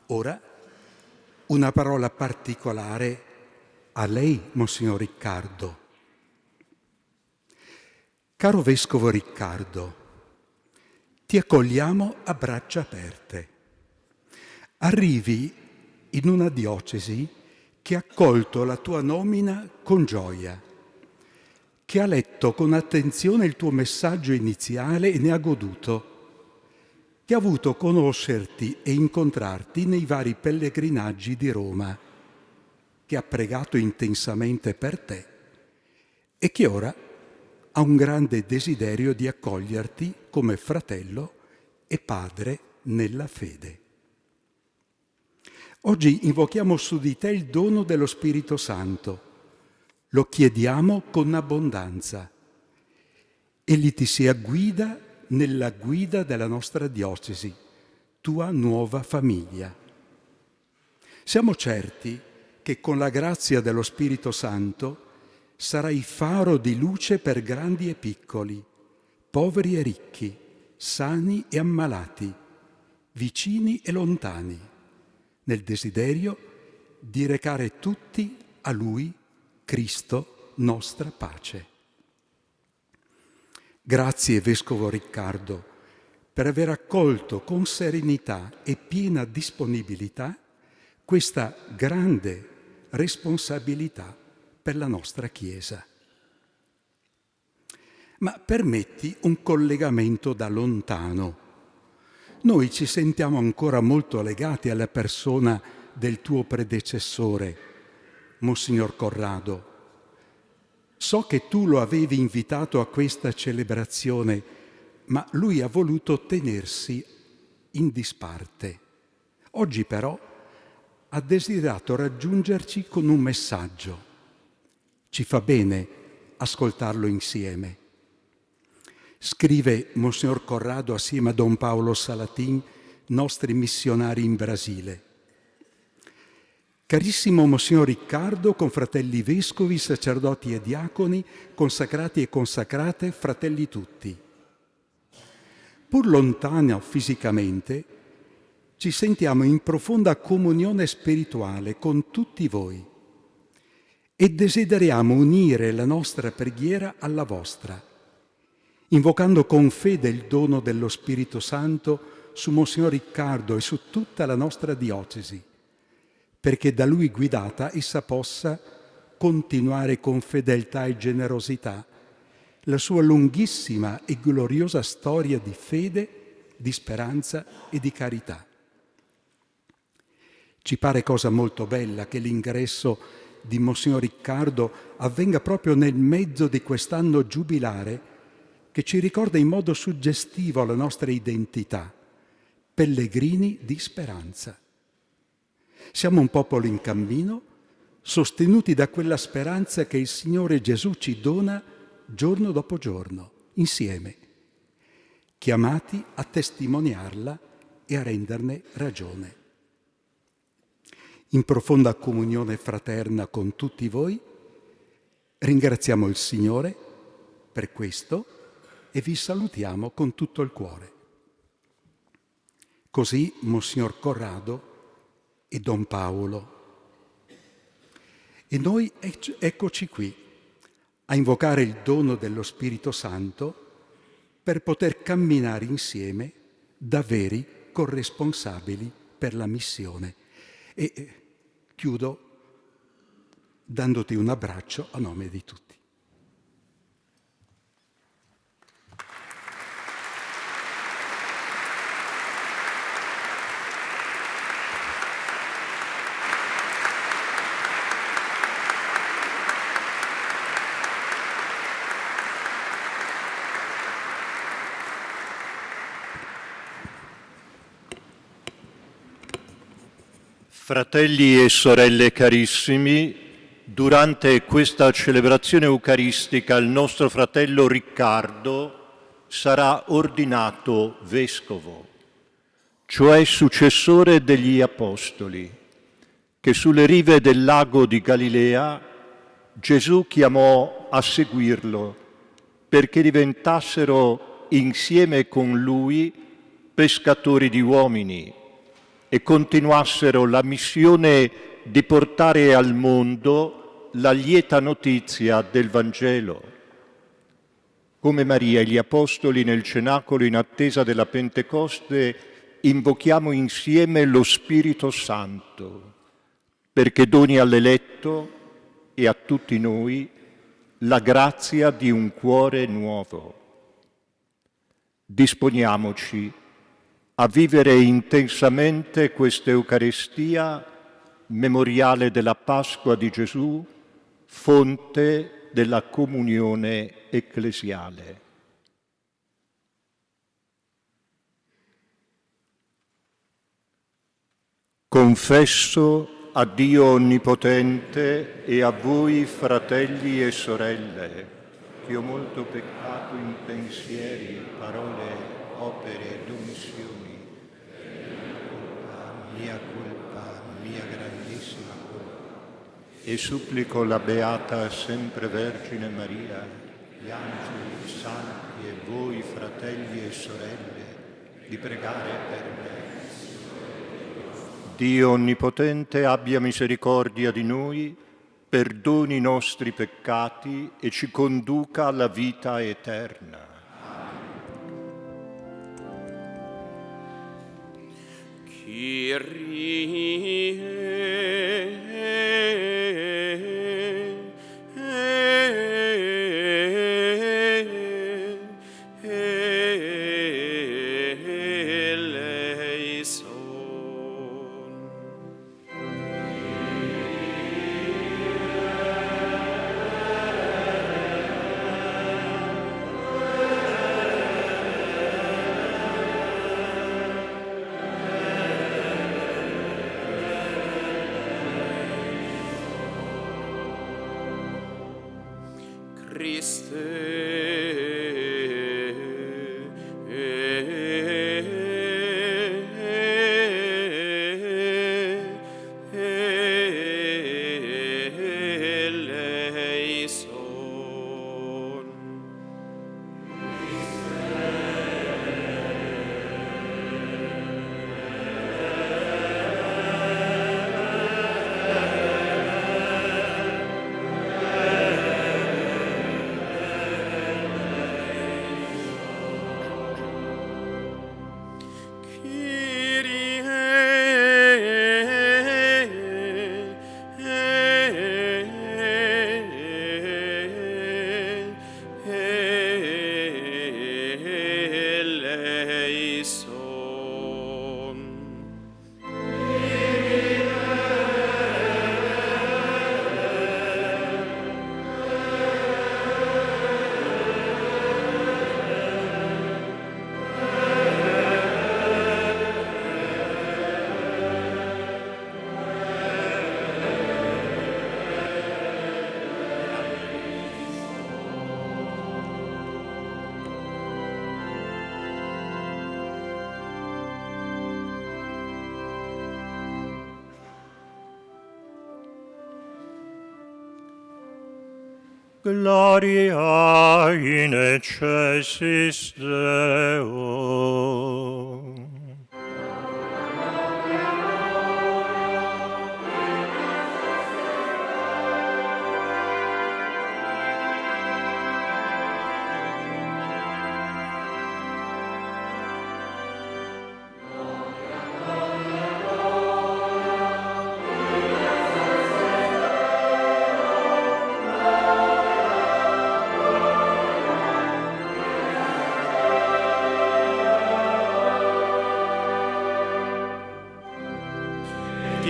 ora una parola particolare a lei, Monsignor Riccardo. Caro Vescovo Riccardo, ti accogliamo a braccia aperte. Arrivi in una diocesi che ha accolto la tua nomina con gioia, che ha letto con attenzione il tuo messaggio iniziale e ne ha goduto, che ha avuto conoscerti e incontrarti nei vari pellegrinaggi di Roma, che ha pregato intensamente per te e che ora ha un grande desiderio di accoglierti come fratello e padre nella fede. Oggi invochiamo su di te il dono dello Spirito Santo. Lo chiediamo con abbondanza. Egli ti sia guida nella guida della nostra diocesi, tua nuova famiglia. Siamo certi che con la grazia dello Spirito Santo sarai faro di luce per grandi e piccoli, poveri e ricchi, sani e ammalati, vicini e lontani, nel desiderio di recare tutti a Lui, Cristo, nostra pace. Grazie, Vescovo Riccardo, per aver accolto con serenità e piena disponibilità questa grande responsabilità per la nostra Chiesa. Ma permetti un collegamento da lontano. Noi ci sentiamo ancora molto legati alla persona del tuo predecessore, Monsignor Corrado. So che tu lo avevi invitato a questa celebrazione, ma lui ha voluto tenersi in disparte. Oggi però ha desiderato raggiungerci con un messaggio. Ci fa bene ascoltarlo insieme. Scrive Monsignor Corrado assieme a Don Paolo Salatin, nostri missionari in Brasile. Carissimo Monsignor Riccardo, confratelli vescovi, sacerdoti e diaconi, consacrati e consacrate, fratelli tutti. Pur lontano fisicamente, ci sentiamo in profonda comunione spirituale con tutti voi e desideriamo unire la nostra preghiera alla vostra, invocando con fede il dono dello Spirito Santo su Monsignor Riccardo e su tutta la nostra diocesi, perché da lui guidata essa possa continuare con fedeltà e generosità la sua lunghissima e gloriosa storia di fede, di speranza e di carità. Ci pare cosa molto bella che l'ingresso di Monsignor Riccardo avvenga proprio nel mezzo di quest'anno giubilare che ci ricorda in modo suggestivo la nostra identità, pellegrini di speranza. Siamo un popolo in cammino, sostenuti da quella speranza che il Signore Gesù ci dona giorno dopo giorno, insieme, chiamati a testimoniarla e a renderne ragione. In profonda comunione fraterna con tutti voi, ringraziamo il Signore per questo e vi salutiamo con tutto il cuore. Così Monsignor Corrado e Don Paolo. E noi eccoci qui a invocare il dono dello Spirito Santo per poter camminare insieme da veri corresponsabili per la missione. E chiudo dandoti un abbraccio a nome di tutti. Fratelli e sorelle carissimi, durante questa celebrazione eucaristica il nostro fratello Riccardo sarà ordinato vescovo, cioè successore degli apostoli, che sulle rive del lago di Galilea Gesù chiamò a seguirlo perché diventassero insieme con lui pescatori di uomini e continuassero la missione di portare al mondo la lieta notizia del Vangelo. Come Maria e gli Apostoli nel cenacolo in attesa della Pentecoste, invochiamo insieme lo Spirito Santo, perché doni all'eletto e a tutti noi la grazia di un cuore nuovo. Disponiamoci a vivere intensamente questa Eucaristia, memoriale della Pasqua di Gesù, fonte della comunione ecclesiale. Confesso a Dio Onnipotente e a voi, fratelli e sorelle, che ho molto peccato in pensieri, parole, opere ed omissioni. Mia grandissima colpa. E supplico la Beata Sempre Vergine Maria, gli angeli, i santi e voi, fratelli e sorelle, di pregare per me. Dio Onnipotente abbia misericordia di noi, perdoni i nostri peccati e ci conduca alla vita eterna. Gloria in excelsis Deo.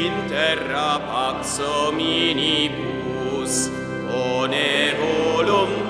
In terra pax hominibus, one voluntatis.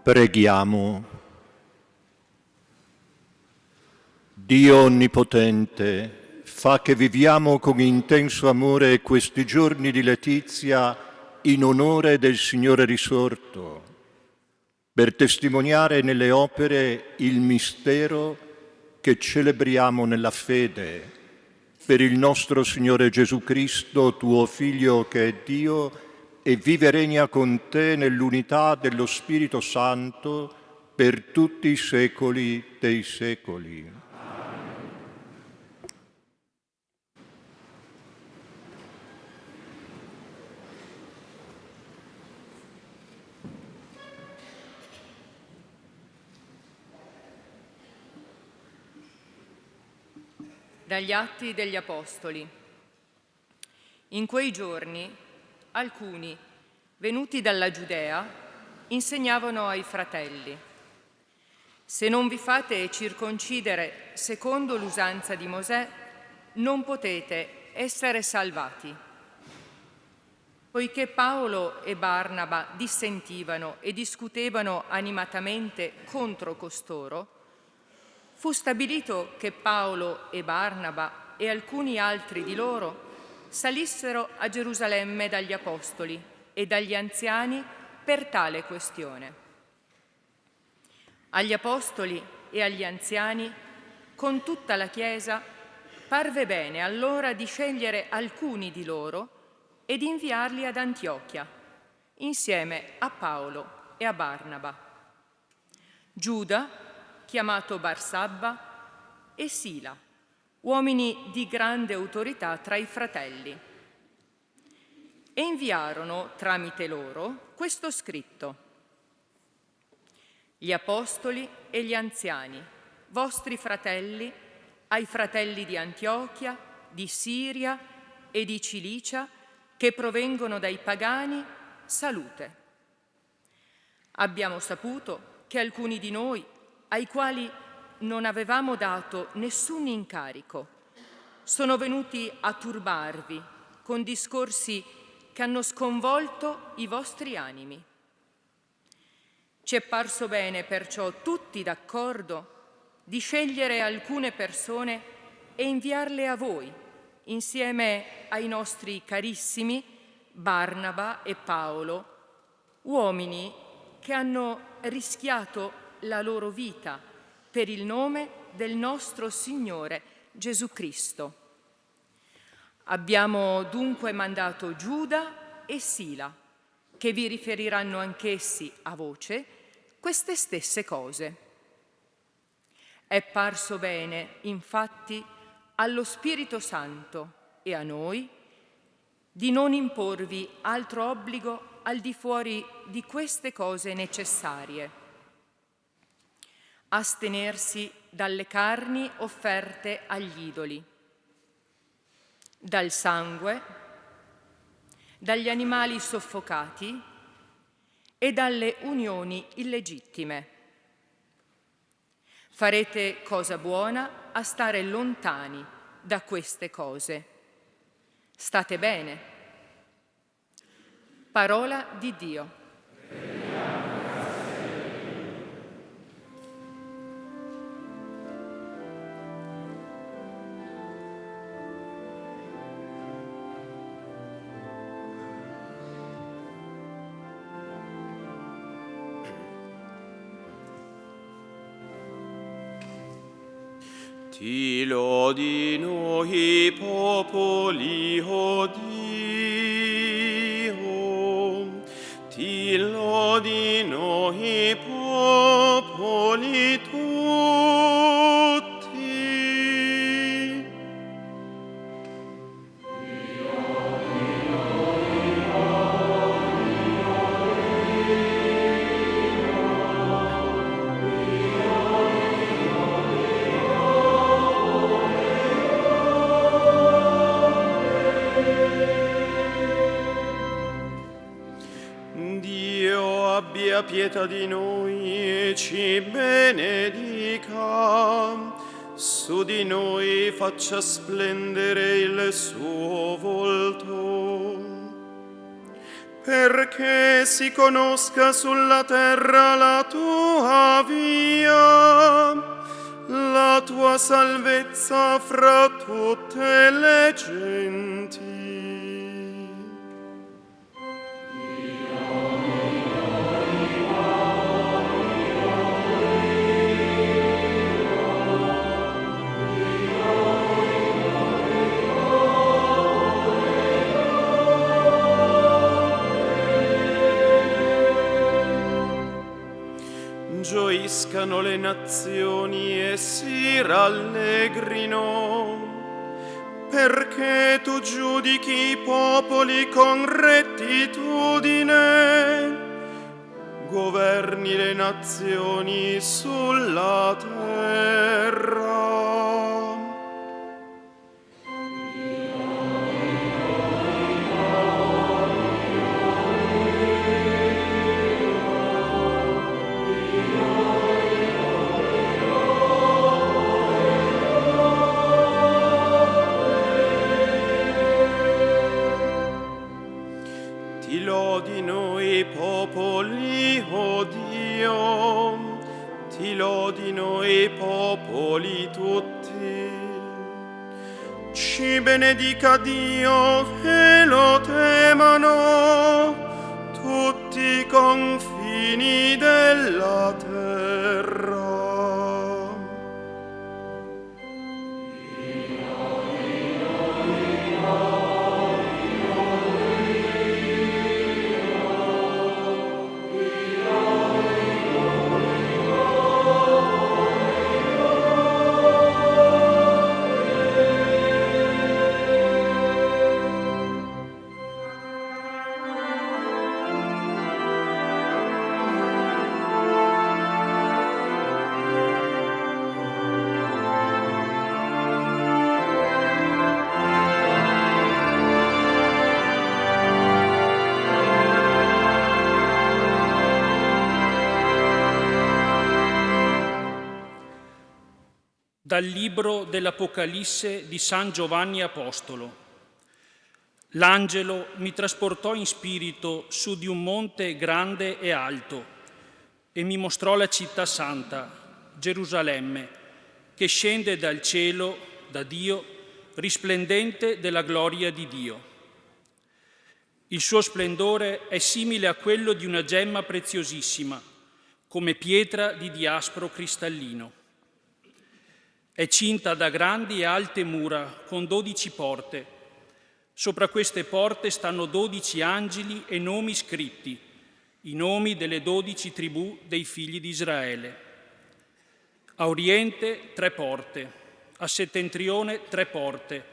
Preghiamo. Dio Onnipotente, fa che viviamo con intenso amore questi giorni di letizia in onore del Signore risorto, per testimoniare nelle opere il mistero che celebriamo nella fede, per il nostro Signore Gesù Cristo, tuo Figlio che è Dio, e vive e regna con te nell'unità dello Spirito Santo per tutti i secoli dei secoli. Dagli Atti degli Apostoli. In quei giorni alcuni, venuti dalla Giudea, insegnavano ai fratelli: se non vi fate circoncidere secondo l'usanza di Mosè, non potete essere salvati. Poiché Paolo e Barnaba dissentivano e discutevano animatamente contro costoro, fu stabilito che Paolo e Barnaba e alcuni altri di loro salissero a Gerusalemme dagli apostoli e dagli anziani per tale questione. Agli apostoli e agli anziani, con tutta la Chiesa, parve bene allora di scegliere alcuni di loro e di inviarli ad Antiochia, insieme a Paolo e a Barnaba. Giuda, chiamato Barsabba, e Sila, uomini di grande autorità tra i fratelli. E inviarono tramite loro questo scritto: gli apostoli e gli anziani, vostri fratelli, ai fratelli di Antiochia, di Siria e di Cilicia, che provengono dai pagani, salute. Abbiamo saputo che alcuni di noi, ai quali non avevamo dato nessun incarico, sono venuti a turbarvi con discorsi che hanno sconvolto i vostri animi. Ci è parso bene perciò tutti d'accordo di scegliere alcune persone e inviarle a voi, insieme ai nostri carissimi Barnaba e Paolo, uomini che hanno rischiato la loro vita per il nome del nostro Signore Gesù Cristo. Abbiamo dunque mandato Giuda e Sila, che vi riferiranno anch'essi a voce queste stesse cose. È parso bene, infatti, allo Spirito Santo e a noi di non imporvi altro obbligo al di fuori di queste cose necessarie: astenersi dalle carni offerte agli idoli, dal sangue, dagli animali soffocati e dalle unioni illegittime. Farete cosa buona a stare lontani da queste cose. State bene. Parola di Dio. Ti lodino i popoli, o Dio, ti lodino i popoli tutti. Abbia pietà di noi e ci benedica, su di noi faccia splendere il suo volto, perché si conosca sulla terra la tua via, la tua salvezza fra tutte le genti. Gioiscano le nazioni e si rallegrino, perché tu giudichi i popoli con rettitudine, governi le nazioni sulla terra. Ti lodino i popoli, o Dio, ti lodino i popoli tutti. Ci benedica Dio e lo temano tutti i confini della terra. Dal libro dell'Apocalisse di San Giovanni Apostolo. L'angelo mi trasportò in spirito su di un monte grande e alto e mi mostrò la città santa, Gerusalemme, che scende dal cielo, da Dio, risplendente della gloria di Dio. Il suo splendore è simile a quello di una gemma preziosissima, come pietra di diaspro cristallino. È cinta da grandi e alte mura con 12 porte. Sopra queste porte stanno 12 angeli e nomi scritti, i nomi delle 12 tribù dei figli di Israele. A oriente 3 porte, a settentrione 3 porte,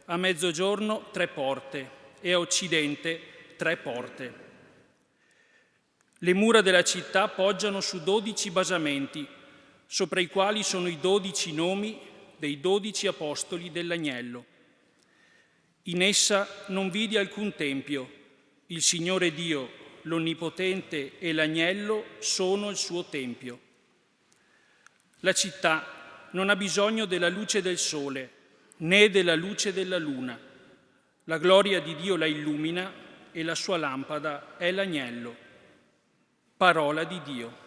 a mezzogiorno 3 porte e a occidente 3 porte. Le mura della città poggiano su 12 basamenti, sopra i quali sono i 12 nomi dei 12 apostoli dell'Agnello. In essa non vidi alcun tempio, il Signore Dio, l'Onnipotente e l'Agnello sono il suo tempio. La città non ha bisogno della luce del sole, né della luce della luna. La gloria di Dio la illumina e la sua lampada è l'Agnello. Parola di Dio.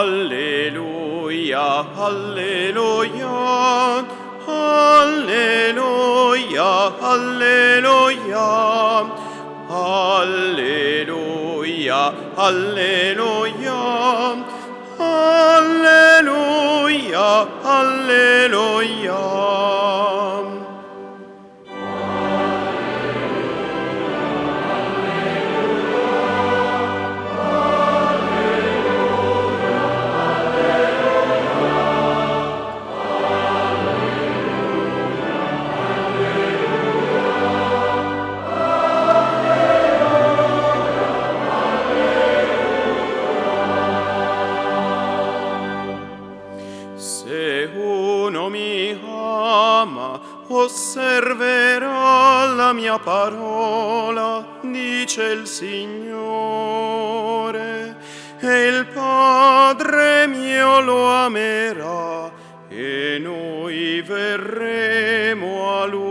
Alleluia, alleluia, alleluia, alleluia, alleluia, alleluia, alleluia. osserverò la mia parola, dice il Signore, e il Padre mio lo amerà, e noi verremo a Lui.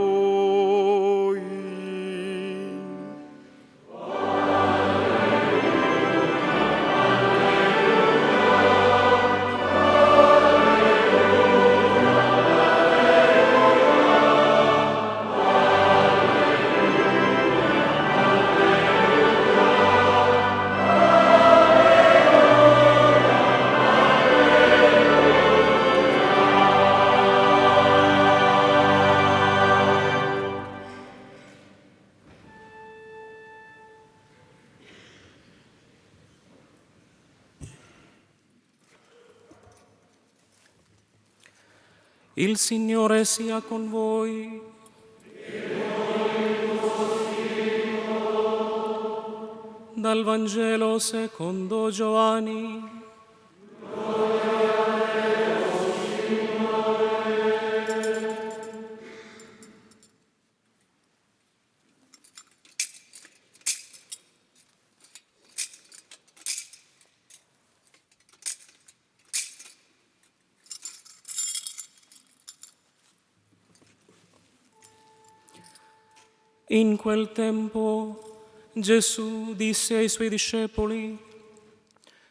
Il Signore sia con voi. Dal Vangelo secondo Giovanni. In quel tempo Gesù disse ai suoi discepoli: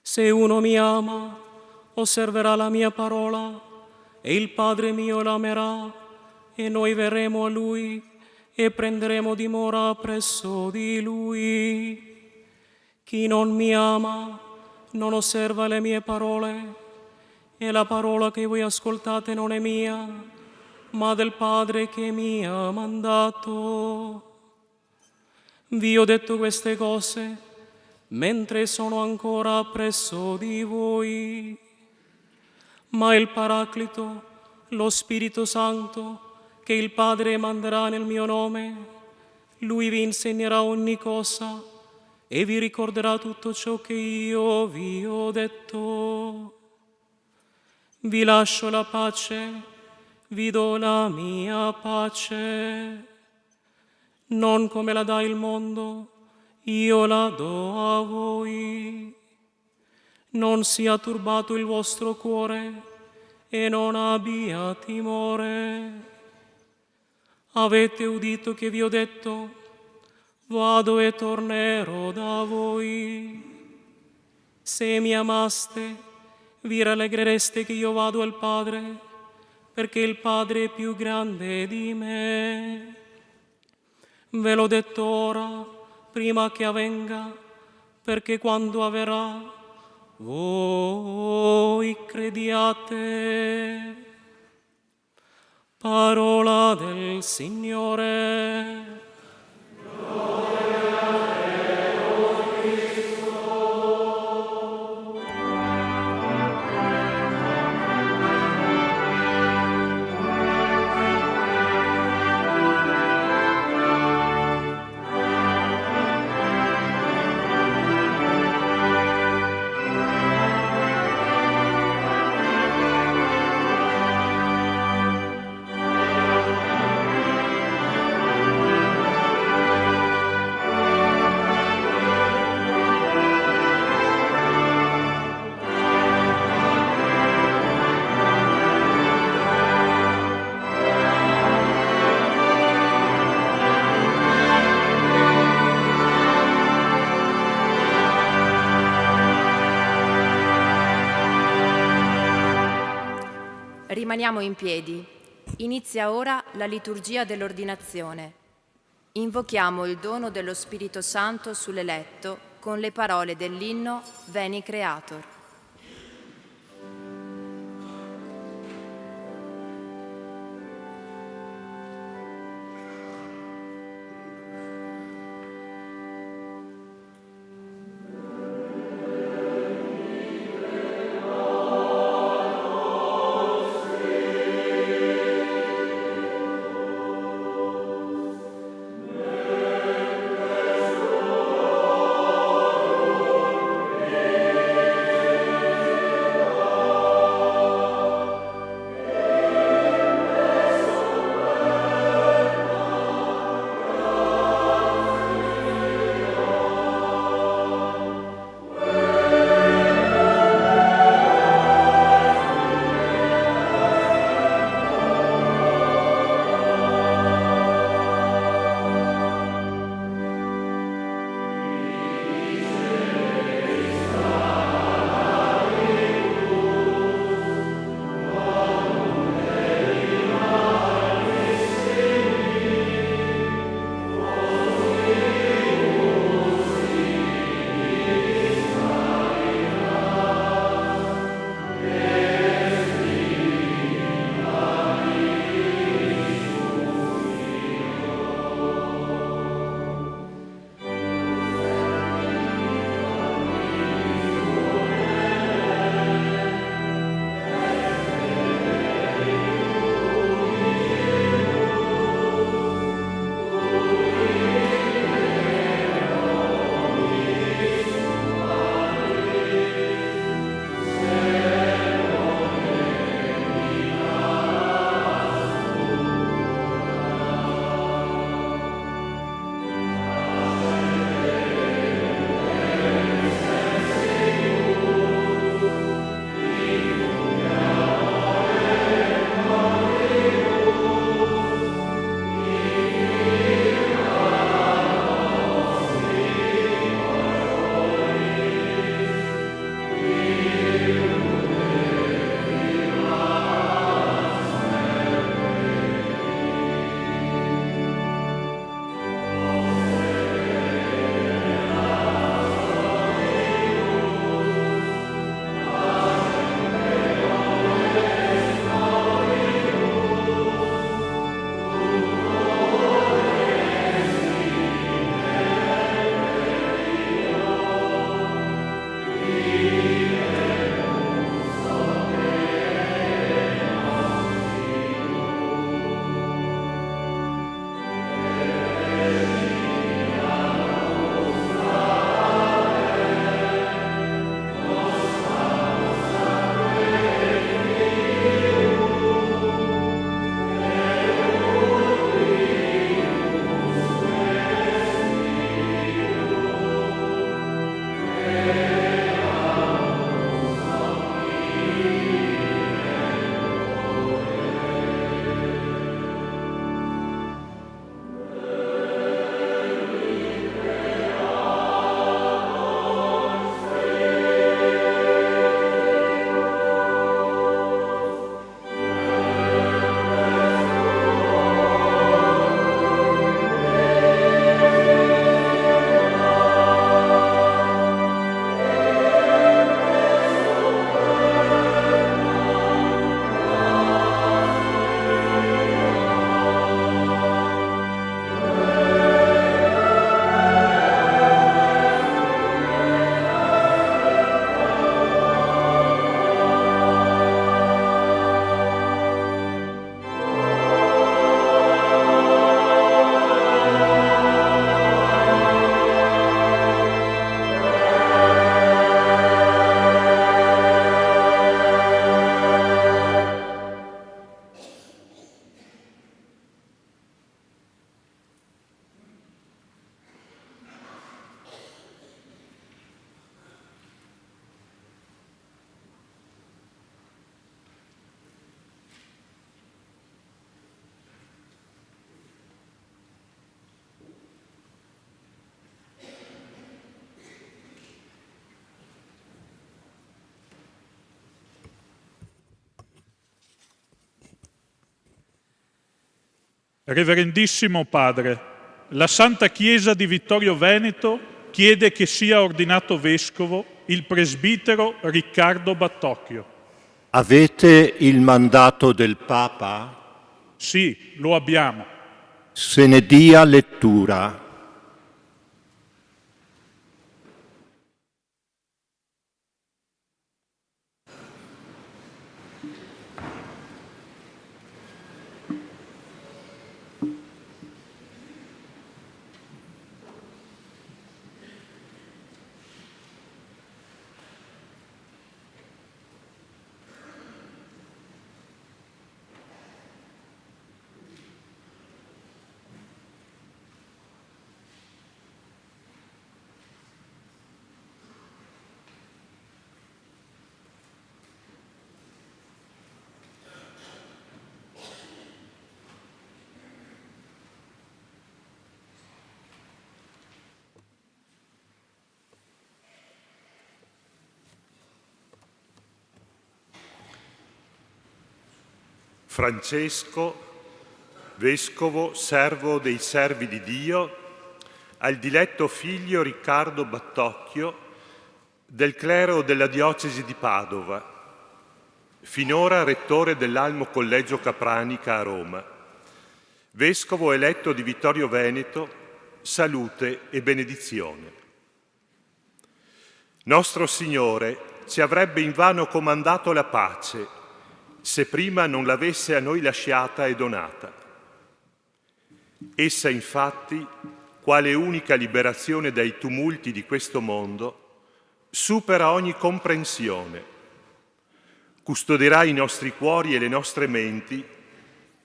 se uno mi ama, osserverà la mia parola, e il Padre mio l'amerà, e noi verremo a Lui e prenderemo dimora presso di Lui. Chi non mi ama non osserva le mie parole, e la parola che voi ascoltate non è mia, ma del Padre che mi ha mandato. Vi ho detto queste cose mentre sono ancora presso di voi, ma il Paraclito, lo Spirito Santo, che il Padre manderà nel mio nome, Lui vi insegnerà ogni cosa e vi ricorderà tutto ciò che io vi ho detto. Vi lascio la pace, vi do la mia pace. Non come la dà il mondo, io la do a voi. Non sia turbato il vostro cuore e non abbia timore. Avete udito che vi ho detto: vado e tornerò da voi. Se mi amaste, vi rallegrereste che io vado al Padre, perché il Padre è più grande di me. Ve l'ho detto ora, prima che avvenga, perché quando avverrà, voi crediate. Parola del Signore. Rimaniamo in piedi. Inizia ora la liturgia dell'ordinazione. Invochiamo il dono dello Spirito Santo sull'eletto con le parole dell'inno Veni Creator. Reverendissimo Padre, la Santa Chiesa di Vittorio Veneto chiede che sia ordinato vescovo il presbitero Riccardo Battocchio. Avete il mandato del Papa? Sì, lo abbiamo. Se ne dia lettura. Francesco, vescovo, servo dei servi di Dio, al diletto figlio Riccardo Battocchio, del clero della diocesi di Padova, finora rettore dell'Almo Collegio Capranica a Roma, vescovo eletto di Vittorio Veneto, salute e benedizione. Nostro Signore ci avrebbe invano comandato la pace, se prima non l'avesse a noi lasciata e donata. Essa infatti, quale unica liberazione dai tumulti di questo mondo, supera ogni comprensione, custodirà i nostri cuori e le nostre menti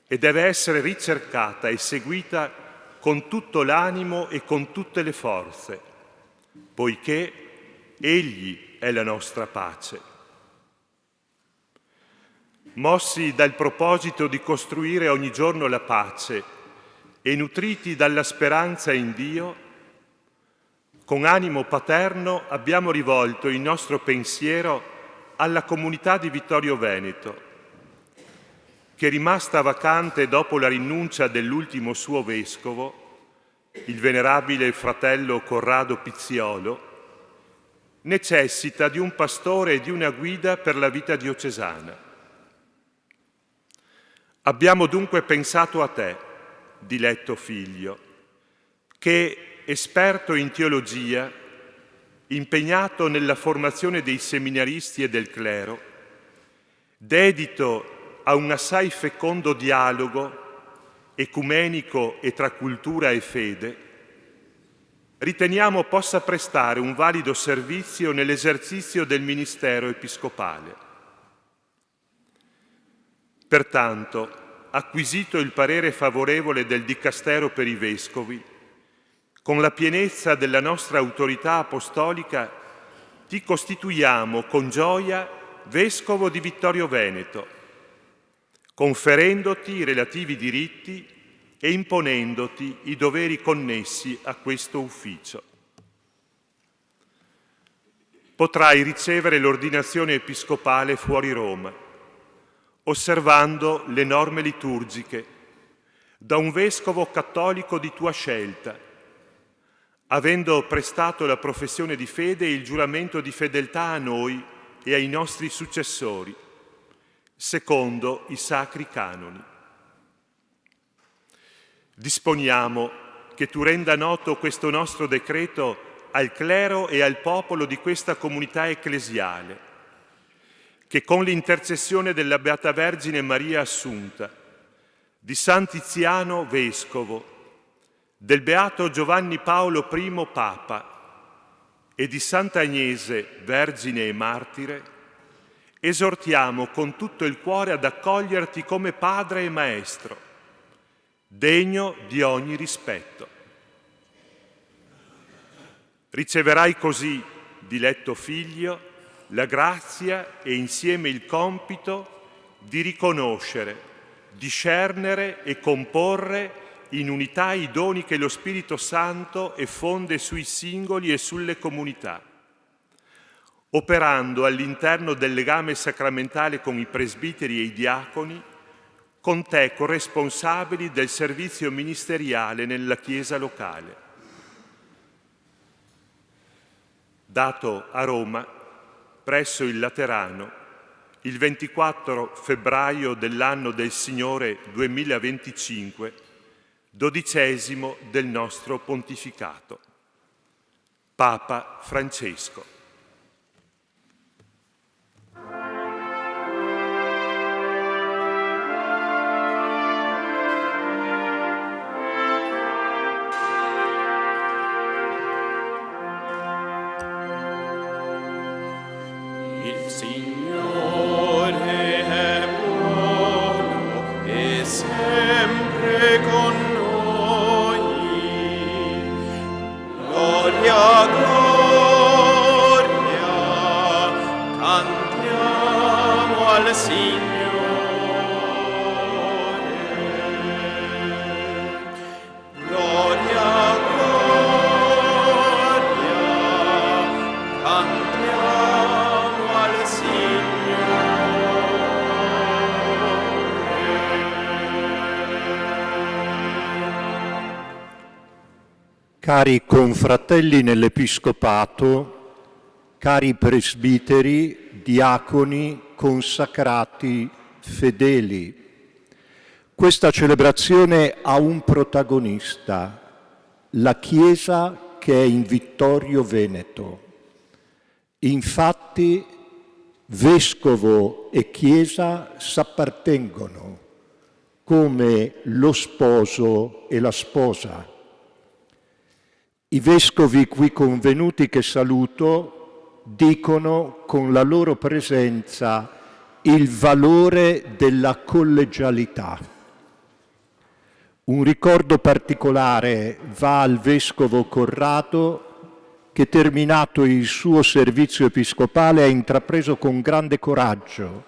e deve essere ricercata e seguita con tutto l'animo e con tutte le forze, poiché Egli è la nostra pace. Mossi dal proposito di costruire ogni giorno la pace e nutriti dalla speranza in Dio, con animo paterno abbiamo rivolto il nostro pensiero alla comunità di Vittorio Veneto, che rimasta vacante dopo la rinuncia dell'ultimo suo vescovo, il venerabile fratello Corrado Pizziolo, necessita di un pastore e di una guida per la vita diocesana. Abbiamo dunque pensato a te, diletto figlio, che, esperto in teologia, impegnato nella formazione dei seminaristi e del clero, dedito a un assai fecondo dialogo ecumenico e tra cultura e fede, riteniamo possa prestare un valido servizio nell'esercizio del ministero episcopale. Pertanto, acquisito il parere favorevole del Dicastero per i Vescovi, con la pienezza della nostra autorità apostolica, ti costituiamo con gioia Vescovo di Vittorio Veneto, conferendoti i relativi diritti e imponendoti i doveri connessi a questo ufficio. Potrai ricevere l'ordinazione episcopale fuori Roma, osservando le norme liturgiche, da un vescovo cattolico di tua scelta, avendo prestato la professione di fede e il giuramento di fedeltà a noi e ai nostri successori, secondo i sacri canoni. Disponiamo che tu renda noto questo nostro decreto al clero e al popolo di questa comunità ecclesiale, che con l'intercessione della Beata Vergine Maria Assunta, di San Tiziano Vescovo, del Beato Giovanni Paolo I Papa e di Sant'Agnese Vergine e Martire, esortiamo con tutto il cuore ad accoglierti come Padre e Maestro, degno di ogni rispetto. Riceverai così, diletto figlio, la grazia e insieme il compito di riconoscere, discernere e comporre in unità i doni che lo Spirito Santo effonde sui singoli e sulle comunità, operando all'interno del legame sacramentale con i presbiteri e i diaconi con te corresponsabili del servizio ministeriale nella Chiesa locale. Dato a Roma, presso il Laterano, il 24 febbraio dell'anno del Signore 2025, 12° del nostro pontificato. Papa Francesco. Il Signore è buono e sempre con noi. Gloria, gloria, cantiamo al Signore. Gloria, gloria, cantiamo al Cari confratelli nell'Episcopato, cari presbiteri, diaconi, consacrati, fedeli, questa celebrazione ha un protagonista, la Chiesa che è in Vittorio Veneto. Infatti, vescovo e Chiesa s'appartengono come lo sposo e la sposa. I vescovi qui convenuti che saluto dicono con la loro presenza il valore della collegialità. Un ricordo particolare va al vescovo Corrado che, terminato il suo servizio episcopale, ha intrapreso con grande coraggio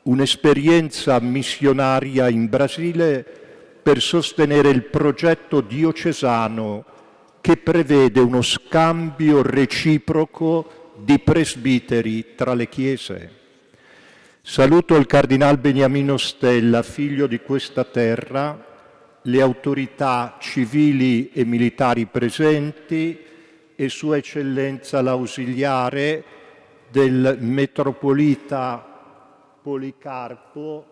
un'esperienza missionaria in Brasile per sostenere il progetto diocesano che prevede uno scambio reciproco di presbiteri tra le chiese. Saluto il Cardinal Beniamino Stella, figlio di questa terra, le autorità civili e militari presenti e Sua Eccellenza l'Ausiliare del Metropolita Policarpo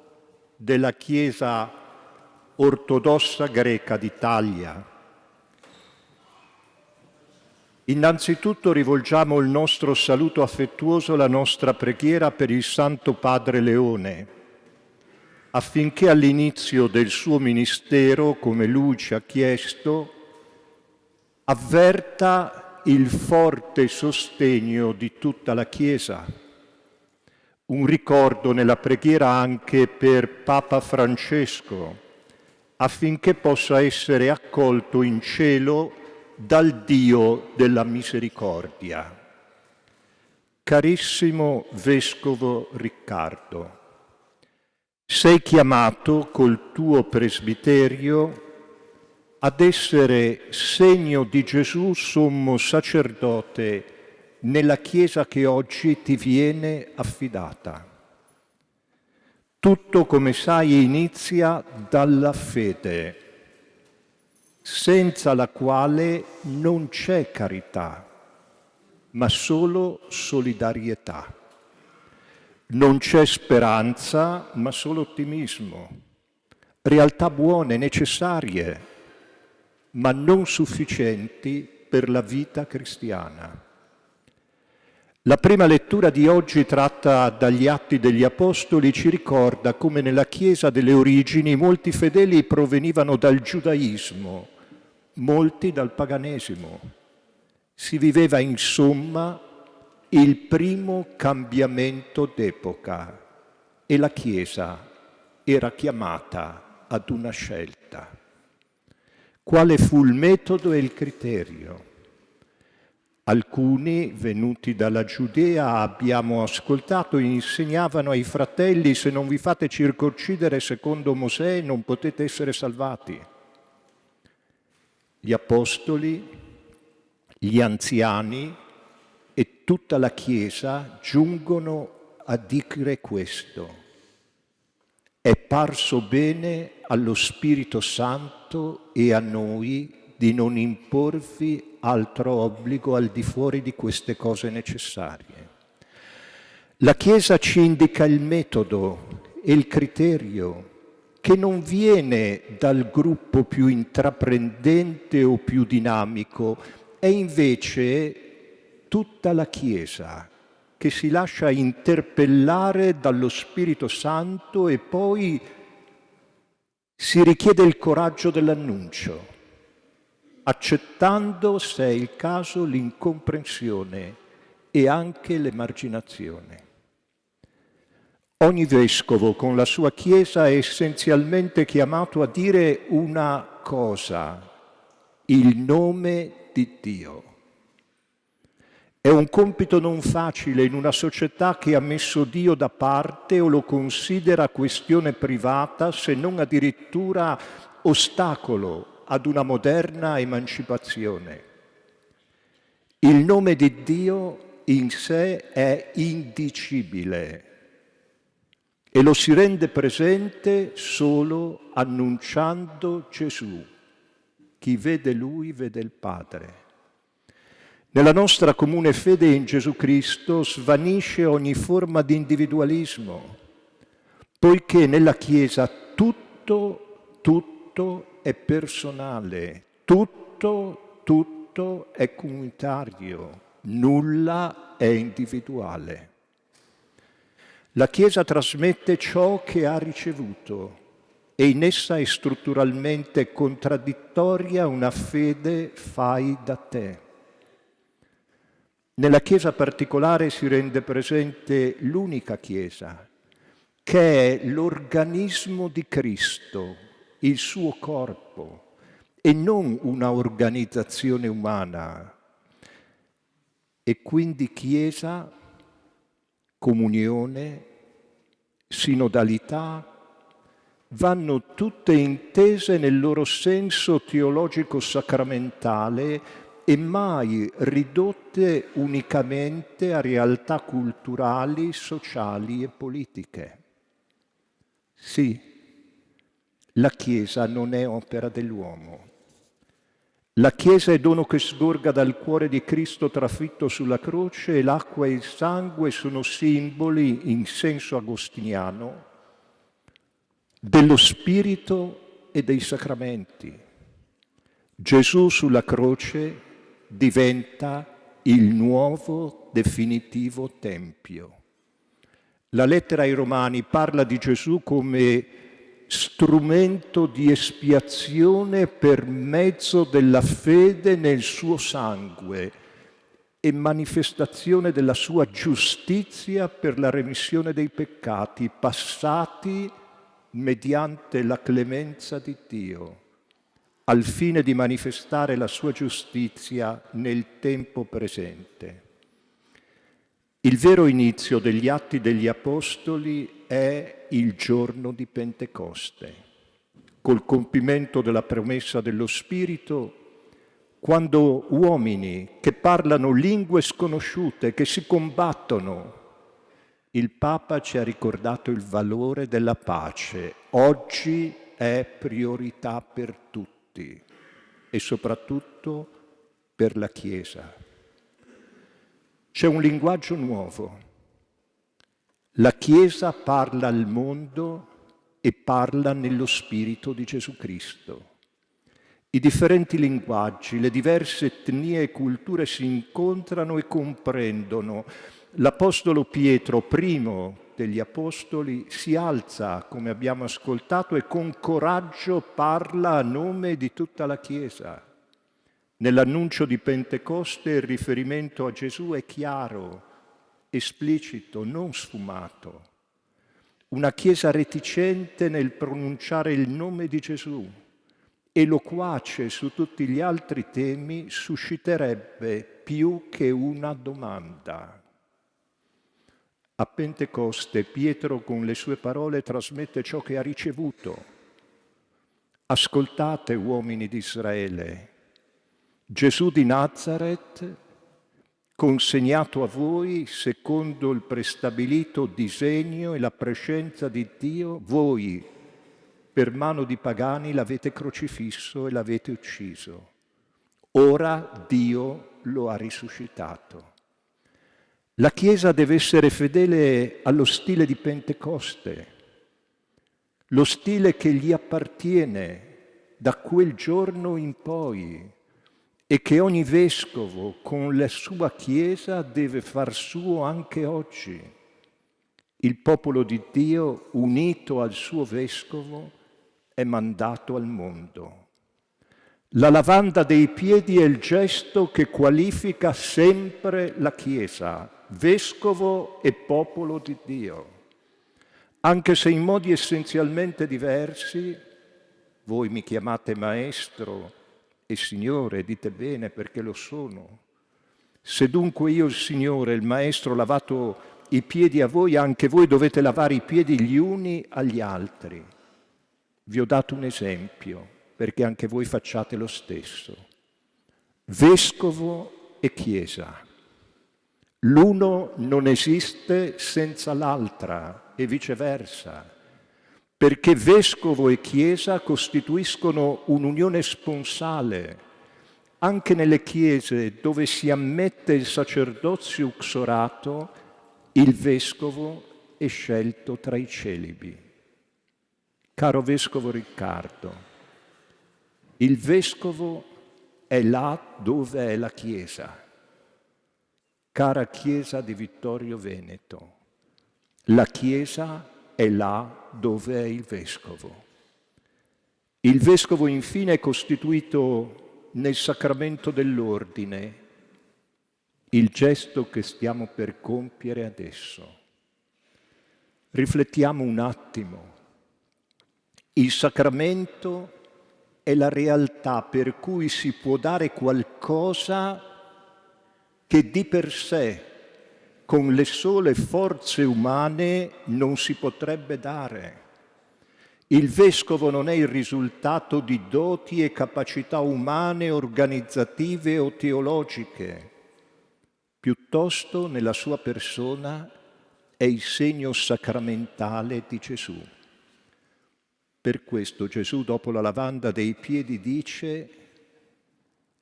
della Chiesa Ortodossa Greca d'Italia. Innanzitutto rivolgiamo il nostro saluto affettuoso, la nostra preghiera per il Santo Padre Leone, affinché all'inizio del suo ministero, come lui ci ha chiesto, avverta il forte sostegno di tutta la Chiesa. Un ricordo nella preghiera anche per Papa Francesco, affinché possa essere accolto in cielo dal Dio della misericordia. Carissimo Vescovo Riccardo, sei chiamato col tuo presbiterio ad essere segno di Gesù sommo sacerdote nella Chiesa che oggi ti viene affidata. Tutto, come sai, inizia dalla fede, senza la quale non c'è carità, ma solo solidarietà. Non c'è speranza, ma solo ottimismo. Realtà buone, necessarie, ma non sufficienti per la vita cristiana. La prima lettura di oggi, tratta dagli Atti degli Apostoli, ci ricorda come nella Chiesa delle origini molti fedeli provenivano dal giudaismo, molti dal paganesimo. Si viveva insomma il primo cambiamento d'epoca e la Chiesa era chiamata ad una scelta. Quale fu il metodo e il criterio? Alcuni, venuti dalla Giudea, abbiamo ascoltato, insegnavano ai fratelli: se non vi fate circoncidere secondo Mosè non potete essere salvati. Gli apostoli, gli anziani e tutta la Chiesa giungono a dire questo: è parso bene allo Spirito Santo e a noi di non imporvi altro obbligo al di fuori di queste cose necessarie. La Chiesa ci indica il metodo e il criterio che non viene dal gruppo più intraprendente o più dinamico, è invece tutta la Chiesa che si lascia interpellare dallo Spirito Santo e poi si richiede il coraggio dell'annuncio, accettando, se è il caso, l'incomprensione e anche l'emarginazione. Ogni vescovo con la sua Chiesa è essenzialmente chiamato a dire una cosa: il nome di Dio. È un compito non facile in una società che ha messo Dio da parte o lo considera questione privata, se non addirittura ostacolo ad una moderna emancipazione. Il nome di Dio in sé è indicibile e lo si rende presente solo annunciando Gesù. Chi vede Lui vede il Padre. Nella nostra comune fede in Gesù Cristo svanisce ogni forma di individualismo, poiché nella Chiesa tutto è personale, tutto è comunitario, nulla è individuale. La Chiesa trasmette ciò che ha ricevuto e in essa è strutturalmente contraddittoria una fede fai da te. Nella Chiesa particolare si rende presente l'unica Chiesa, che è l'organismo di Cristo, il suo corpo, e non una organizzazione umana. E quindi Chiesa, comunione, sinodalità, vanno tutte intese nel loro senso teologico-sacramentale e mai ridotte unicamente a realtà culturali, sociali e politiche. Sì, la Chiesa non è opera dell'uomo. La Chiesa è dono che sgorga dal cuore di Cristo trafitto sulla croce e l'acqua e il sangue sono simboli, in senso agostiniano, dello Spirito e dei sacramenti. Gesù sulla croce diventa il nuovo definitivo Tempio. La lettera ai Romani parla di Gesù come strumento di espiazione per mezzo della fede nel suo sangue e manifestazione della sua giustizia per la remissione dei peccati passati mediante la clemenza di Dio, al fine di manifestare la sua giustizia nel tempo presente. Il vero inizio degli Atti degli Apostoli è il giorno di Pentecoste, col compimento della promessa dello Spirito, quando uomini che parlano lingue sconosciute, che si combattono, il Papa ci ha ricordato il valore della pace. Oggi è priorità per tutti e soprattutto per la Chiesa. C'è un linguaggio nuovo. La Chiesa parla al mondo e parla nello spirito di Gesù Cristo. I differenti linguaggi, le diverse etnie e culture si incontrano e comprendono. L'Apostolo Pietro, primo degli Apostoli, si alza, come abbiamo ascoltato, e con coraggio parla a nome di tutta la Chiesa. Nell'annuncio di Pentecoste il riferimento a Gesù è chiaro, esplicito, non sfumato. Una Chiesa reticente nel pronunciare il nome di Gesù e loquace su tutti gli altri temi susciterebbe più che una domanda. A Pentecoste Pietro con le sue parole trasmette ciò che ha ricevuto. Ascoltate, uomini di Israele, Gesù di Nazaret, consegnato a voi secondo il prestabilito disegno e la prescenza di Dio, voi per mano di pagani l'avete crocifisso e l'avete ucciso. Ora Dio lo ha risuscitato. La Chiesa deve essere fedele allo stile di Pentecoste, lo stile che gli appartiene da quel giorno in poi e che ogni vescovo con la sua Chiesa deve far suo anche oggi. Il popolo di Dio, unito al suo vescovo, è mandato al mondo. La lavanda dei piedi è il gesto che qualifica sempre la Chiesa, vescovo e popolo di Dio. Anche se in modi essenzialmente diversi, voi mi chiamate maestro e Signore, dite bene perché lo sono. Se dunque io, il Signore, il Maestro, ho lavato i piedi a voi, anche voi dovete lavare i piedi gli uni agli altri. Vi ho dato un esempio, perché anche voi facciate lo stesso. Vescovo e Chiesa. L'uno non esiste senza l'altra e viceversa, perché vescovo e Chiesa costituiscono un'unione sponsale. Anche nelle chiese dove si ammette il sacerdozio uxorato, il vescovo è scelto tra i celibi. Caro vescovo Riccardo, il vescovo è là dove è la Chiesa. Cara Chiesa di Vittorio Veneto, la Chiesa è là dove è il vescovo. Il vescovo infine è costituito nel sacramento dell'ordine, il gesto che stiamo per compiere adesso. Riflettiamo un attimo. Il sacramento è la realtà per cui si può dare qualcosa che di per sé, con le sole forze umane, non si potrebbe dare. Il vescovo non è il risultato di doti e capacità umane, organizzative o teologiche. Piuttosto, nella sua persona, è il segno sacramentale di Gesù. Per questo Gesù, dopo la lavanda dei piedi, dice: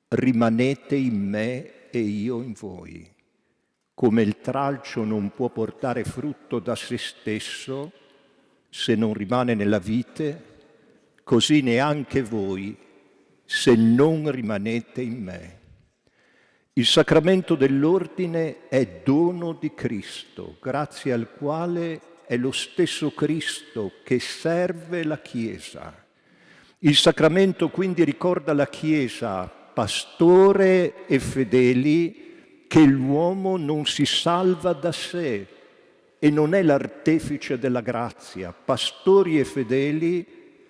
rimanete in me e io in voi. Come il tralcio non può portare frutto da se stesso se non rimane nella vite, così neanche voi se non rimanete in me. Il sacramento dell'ordine è dono di Cristo, grazie al quale è lo stesso Cristo che serve la Chiesa. Il sacramento quindi ricorda la Chiesa, pastore e fedeli, che l'uomo non si salva da sé e non è l'artefice della grazia. Pastori e fedeli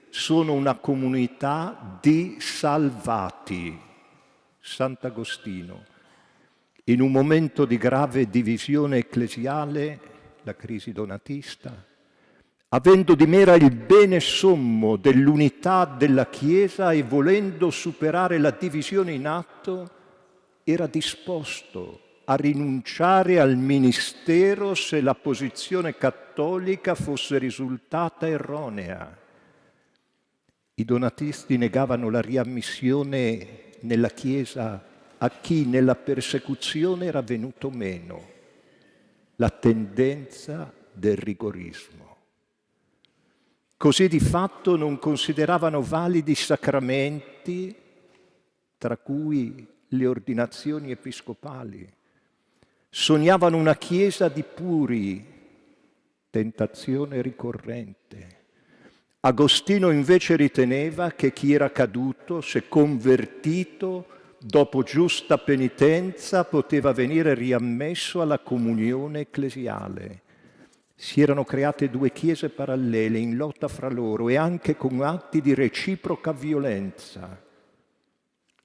sono una comunità di salvati. Sant'Agostino, in un momento di grave divisione ecclesiale, la crisi donatista, avendo di mira il bene sommo dell'unità della Chiesa e volendo superare la divisione in atto, era disposto a rinunciare al ministero se la posizione cattolica fosse risultata erronea. I donatisti negavano la riammissione nella Chiesa a chi nella persecuzione era venuto meno, la tendenza del rigorismo. Così di fatto non consideravano validi sacramenti, tra cui le ordinazioni episcopali. Sognavano una Chiesa di puri, tentazione ricorrente. Agostino invece riteneva che chi era caduto, se convertito, dopo giusta penitenza, poteva venire riammesso alla comunione ecclesiale. Si erano create due chiese parallele in lotta fra loro e anche con atti di reciproca violenza.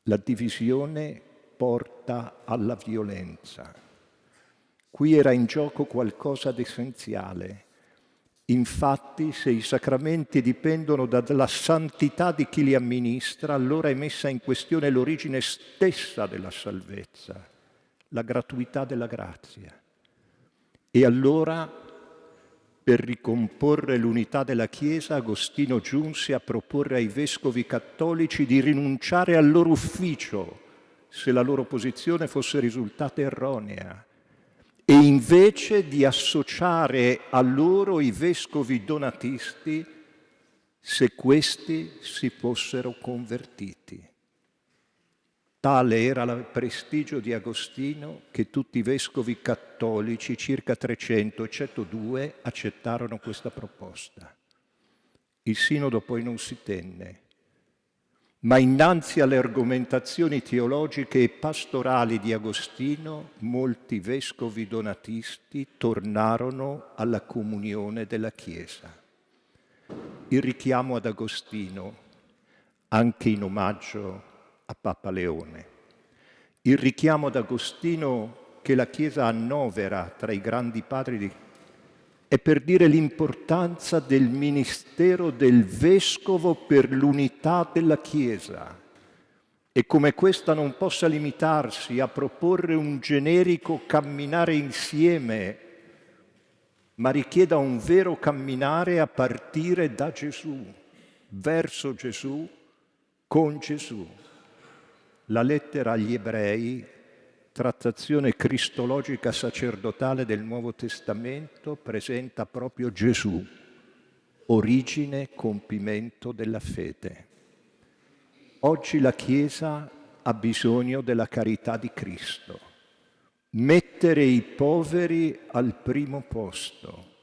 La divisione porta alla violenza. Qui era in gioco qualcosa di essenziale. Infatti, se i sacramenti dipendono dalla santità di chi li amministra, allora è messa in questione l'origine stessa della salvezza, la gratuità della grazia. E allora per ricomporre l'unità della Chiesa, Agostino giunse a proporre ai vescovi cattolici di rinunciare al loro ufficio se la loro posizione fosse risultata erronea e invece di associare a loro i vescovi donatisti se questi si fossero convertiti. Tale era il prestigio di Agostino che tutti i vescovi cattolici, circa 300, eccetto 2, accettarono questa proposta. Il sinodo poi non si tenne, ma innanzi alle argomentazioni teologiche e pastorali di Agostino, molti vescovi donatisti tornarono alla comunione della Chiesa. Il richiamo ad Agostino, anche in omaggio a Papa Leone. Il richiamo ad Agostino che la Chiesa annovera tra i grandi padri è per dire l'importanza del ministero del Vescovo per l'unità della Chiesa e come questa non possa limitarsi a proporre un generico camminare insieme, ma richieda un vero camminare a partire da Gesù, verso Gesù, con Gesù. La lettera agli Ebrei, trattazione cristologica sacerdotale del Nuovo Testamento, presenta proprio Gesù, origine e compimento della fede. Oggi la Chiesa ha bisogno della carità di Cristo, mettere i poveri al primo posto.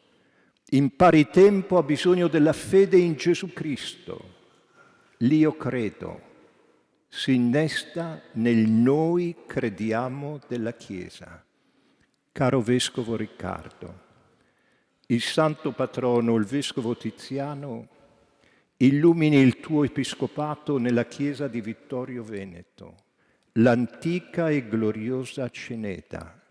In pari tempo ha bisogno della fede in Gesù Cristo. L'io credo si innesta nel noi crediamo della Chiesa. Caro Vescovo Riccardo, il santo patrono, il Vescovo Tiziano, illumini il tuo episcopato nella Chiesa di Vittorio Veneto, l'antica e gloriosa Ceneda.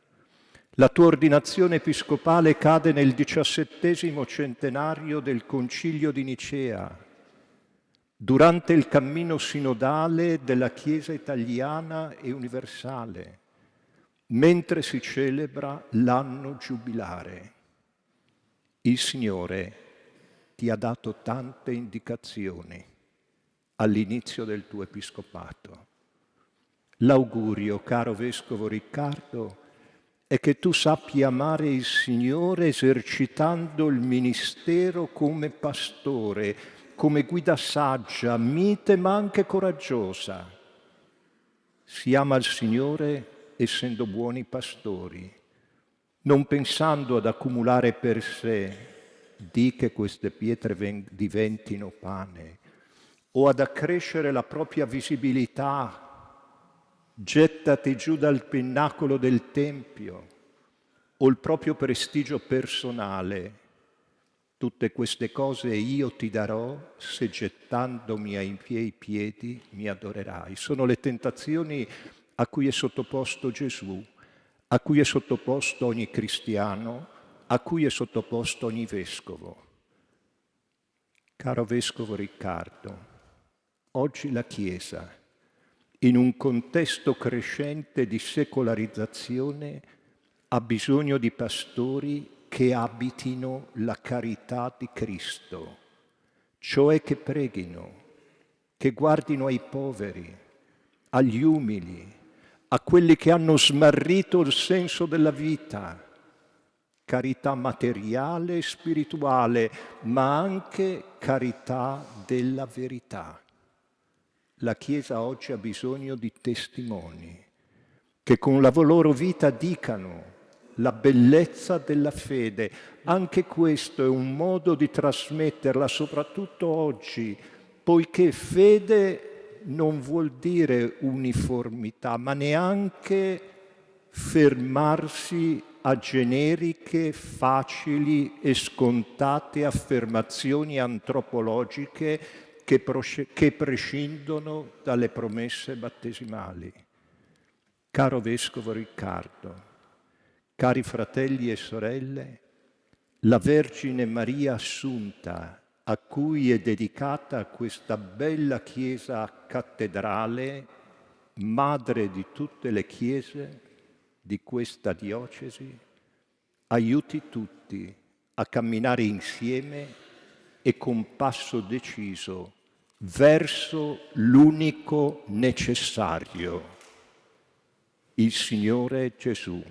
La tua ordinazione episcopale cade nel 17° centenario del Concilio di Nicea, durante il cammino sinodale della Chiesa italiana e universale, mentre si celebra l'anno giubilare. Il Signore ti ha dato tante indicazioni all'inizio del tuo episcopato. L'augurio, caro Vescovo Riccardo, è che tu sappia amare il Signore esercitando il ministero come pastore, come guida saggia, mite ma anche coraggiosa. Si ama il Signore essendo buoni pastori, non pensando ad accumulare per sé, di che queste pietre diventino pane, o ad accrescere la propria visibilità, gettati giù dal pinnacolo del Tempio, o il proprio prestigio personale. Tutte queste cose io ti darò se gettandomi ai miei piedi mi adorerai. Sono le tentazioni a cui è sottoposto Gesù, a cui è sottoposto ogni cristiano, a cui è sottoposto ogni vescovo. Caro Vescovo Riccardo, oggi la Chiesa, in un contesto crescente di secolarizzazione, ha bisogno di pastori che abitino la carità di Cristo, cioè che preghino, che guardino ai poveri, agli umili, a quelli che hanno smarrito il senso della vita, carità materiale e spirituale, ma anche carità della verità. La Chiesa oggi ha bisogno di testimoni che con la loro vita dicano la bellezza della fede. Anche questo è un modo di trasmetterla, soprattutto oggi, poiché fede non vuol dire uniformità, ma neanche fermarsi a generiche, facili e scontate affermazioni antropologiche che prescindono dalle promesse battesimali. Caro Vescovo Riccardo, cari fratelli e sorelle, la Vergine Maria Assunta, a cui è dedicata questa bella chiesa cattedrale, madre di tutte le chiese di questa diocesi, aiuti tutti a camminare insieme e con passo deciso verso l'unico necessario, il Signore Gesù.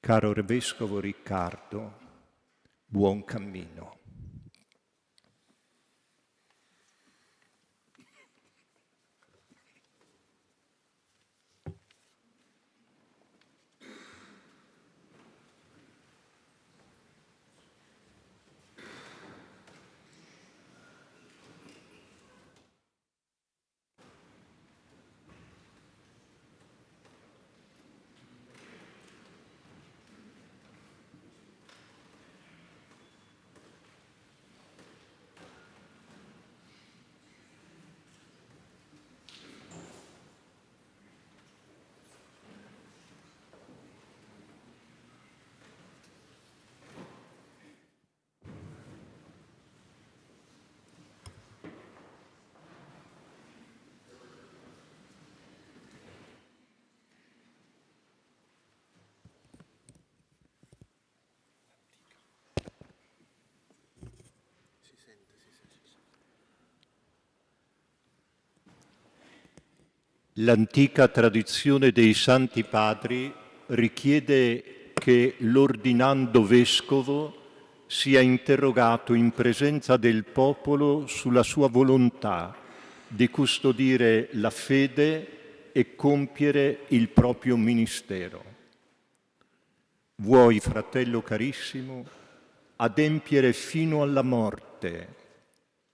Caro Vescovo Riccardo, buon cammino. L'antica tradizione dei Santi Padri richiede che l'ordinando vescovo sia interrogato in presenza del popolo sulla sua volontà di custodire la fede e compiere il proprio ministero. Vuoi, fratello carissimo, adempiere fino alla morte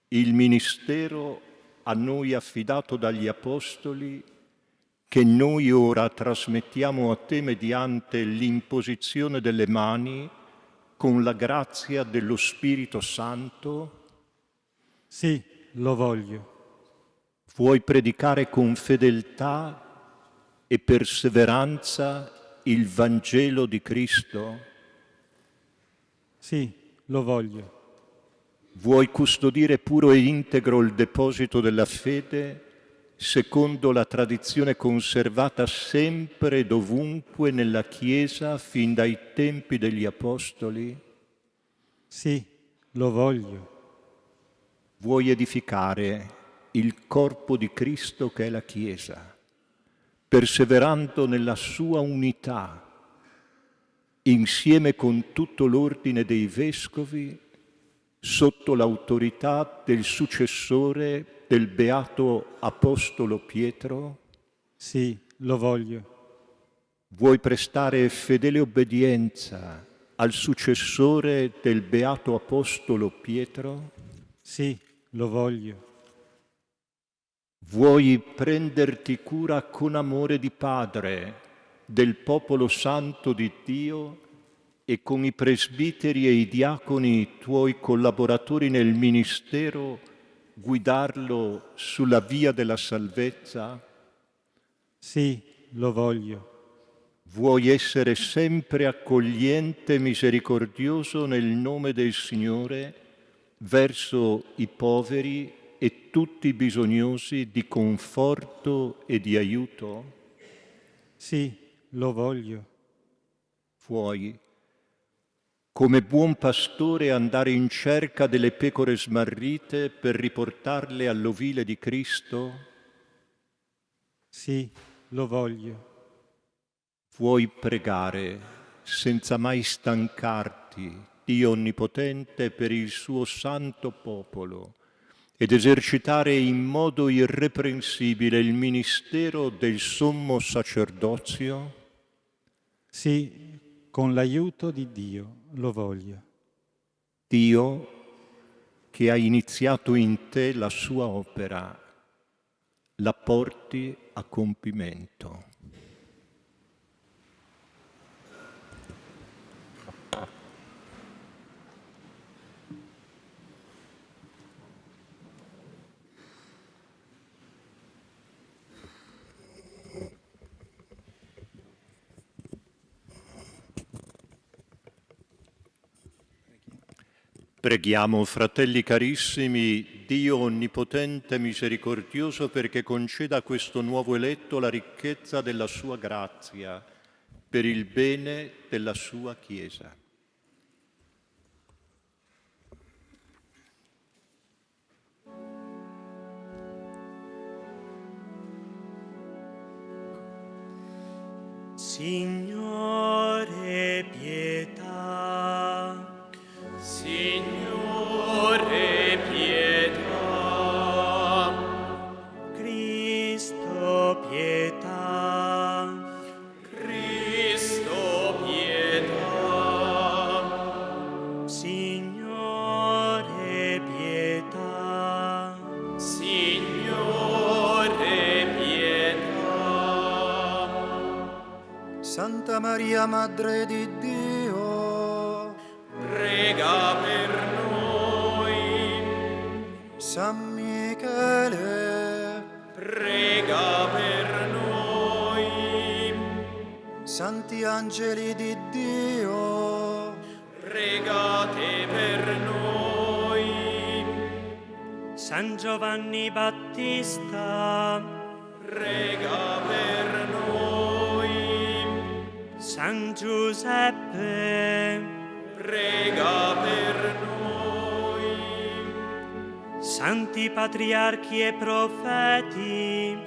il ministero a noi affidato dagli Apostoli, che noi ora trasmettiamo a te mediante l'imposizione delle mani con la grazia dello Spirito Santo? Sì, lo voglio. Vuoi predicare con fedeltà e perseveranza il Vangelo di Cristo? Sì, lo voglio. Vuoi custodire puro e integro il deposito della fede secondo la tradizione conservata sempre e dovunque nella Chiesa fin dai tempi degli Apostoli? Sì, lo voglio. Vuoi edificare il corpo di Cristo che è la Chiesa, perseverando nella sua unità, insieme con tutto l'ordine dei Vescovi, sotto l'autorità del successore del Beato Apostolo Pietro? Sì, lo voglio. Vuoi prestare fedele obbedienza al successore del Beato Apostolo Pietro? Sì, lo voglio. Vuoi prenderti cura con amore di Padre del popolo santo di Dio e con i presbiteri e i diaconi tuoi collaboratori nel ministero guidarlo sulla via della salvezza? Sì, lo voglio. Vuoi essere sempre accogliente e misericordioso nel nome del Signore verso i poveri e tutti i bisognosi di conforto e di aiuto? Sì, lo voglio. Vuoi, come buon pastore, andare in cerca delle pecore smarrite per riportarle all'ovile di Cristo? Sì, lo voglio. Vuoi pregare senza mai stancarti, Dio Onnipotente, per il suo santo popolo ed esercitare in modo irreprensibile il ministero del sommo sacerdozio? Sì, con l'aiuto di Dio lo voglio. Dio, che ha iniziato in te la sua opera, la porti a compimento. Preghiamo, fratelli carissimi, Dio Onnipotente e Misericordioso, perché conceda a questo nuovo eletto la ricchezza della sua grazia per il bene della sua Chiesa. Signore, pietà. Signore, pietà. Cristo, pietà. Cristo, pietà. Signore, pietà. Signore, pietà. Santa Maria, Madre di Dio, prega per noi. San Michele, prega per noi. Santi angeli di Dio, pregate per noi. San Giovanni Battista, prega per noi. San Giuseppe, prega per noi. Santi patriarchi e profeti,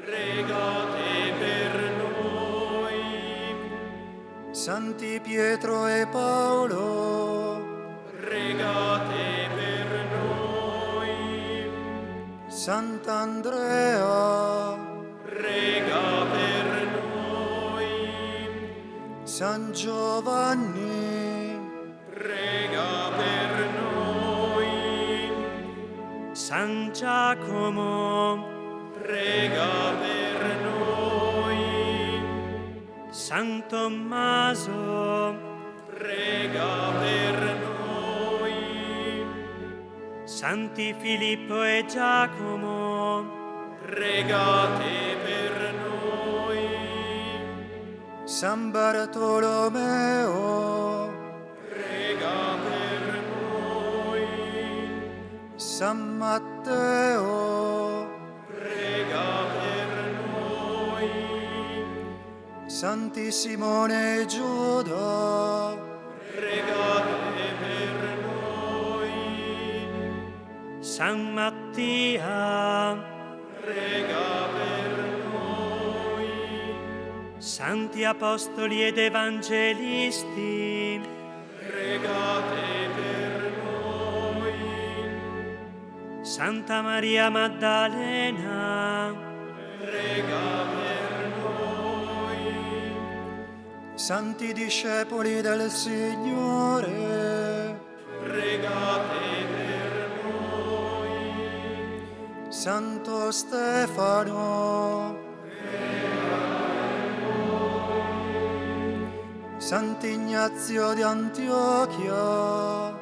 pregate per noi. Santi Pietro e Paolo, pregate per noi. Sant'Andrea, prega per noi. San Giovanni, prega per noi. San Giacomo, prega per noi. San Tommaso, prega per noi. Santi Filippo e Giacomo, pregate per noi. San Bartolomeo, prega per noi. San Matteo, prega per noi. Santi Simone e Giuda, pregate per noi. San Mattia, prega per noi. Santi Apostoli ed Evangelisti, pregate per noi. Santa Maria Maddalena, prega per noi. Santi discepoli del Signore, pregate per noi. Santo Stefano, Sant'Ignazio di Antiochia,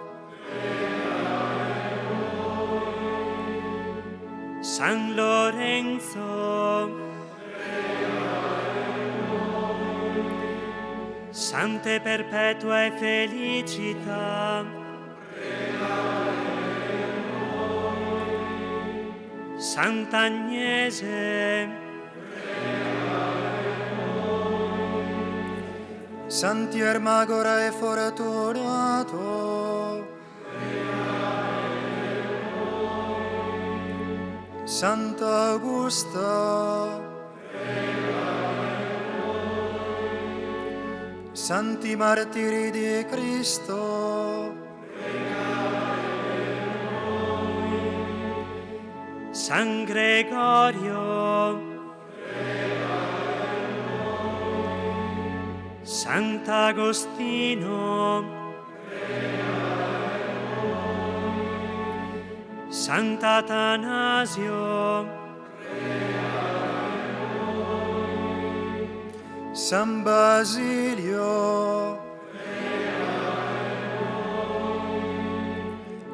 San Lorenzo, Sante Perpetua e Felicita, Sant'Agnese, Santi Ermagora e Fortunato, Santa Augusta, Santi Martiri di Cristo, San Gregorio, Sant'Agostino, Sant'Atanasio, San Basilio,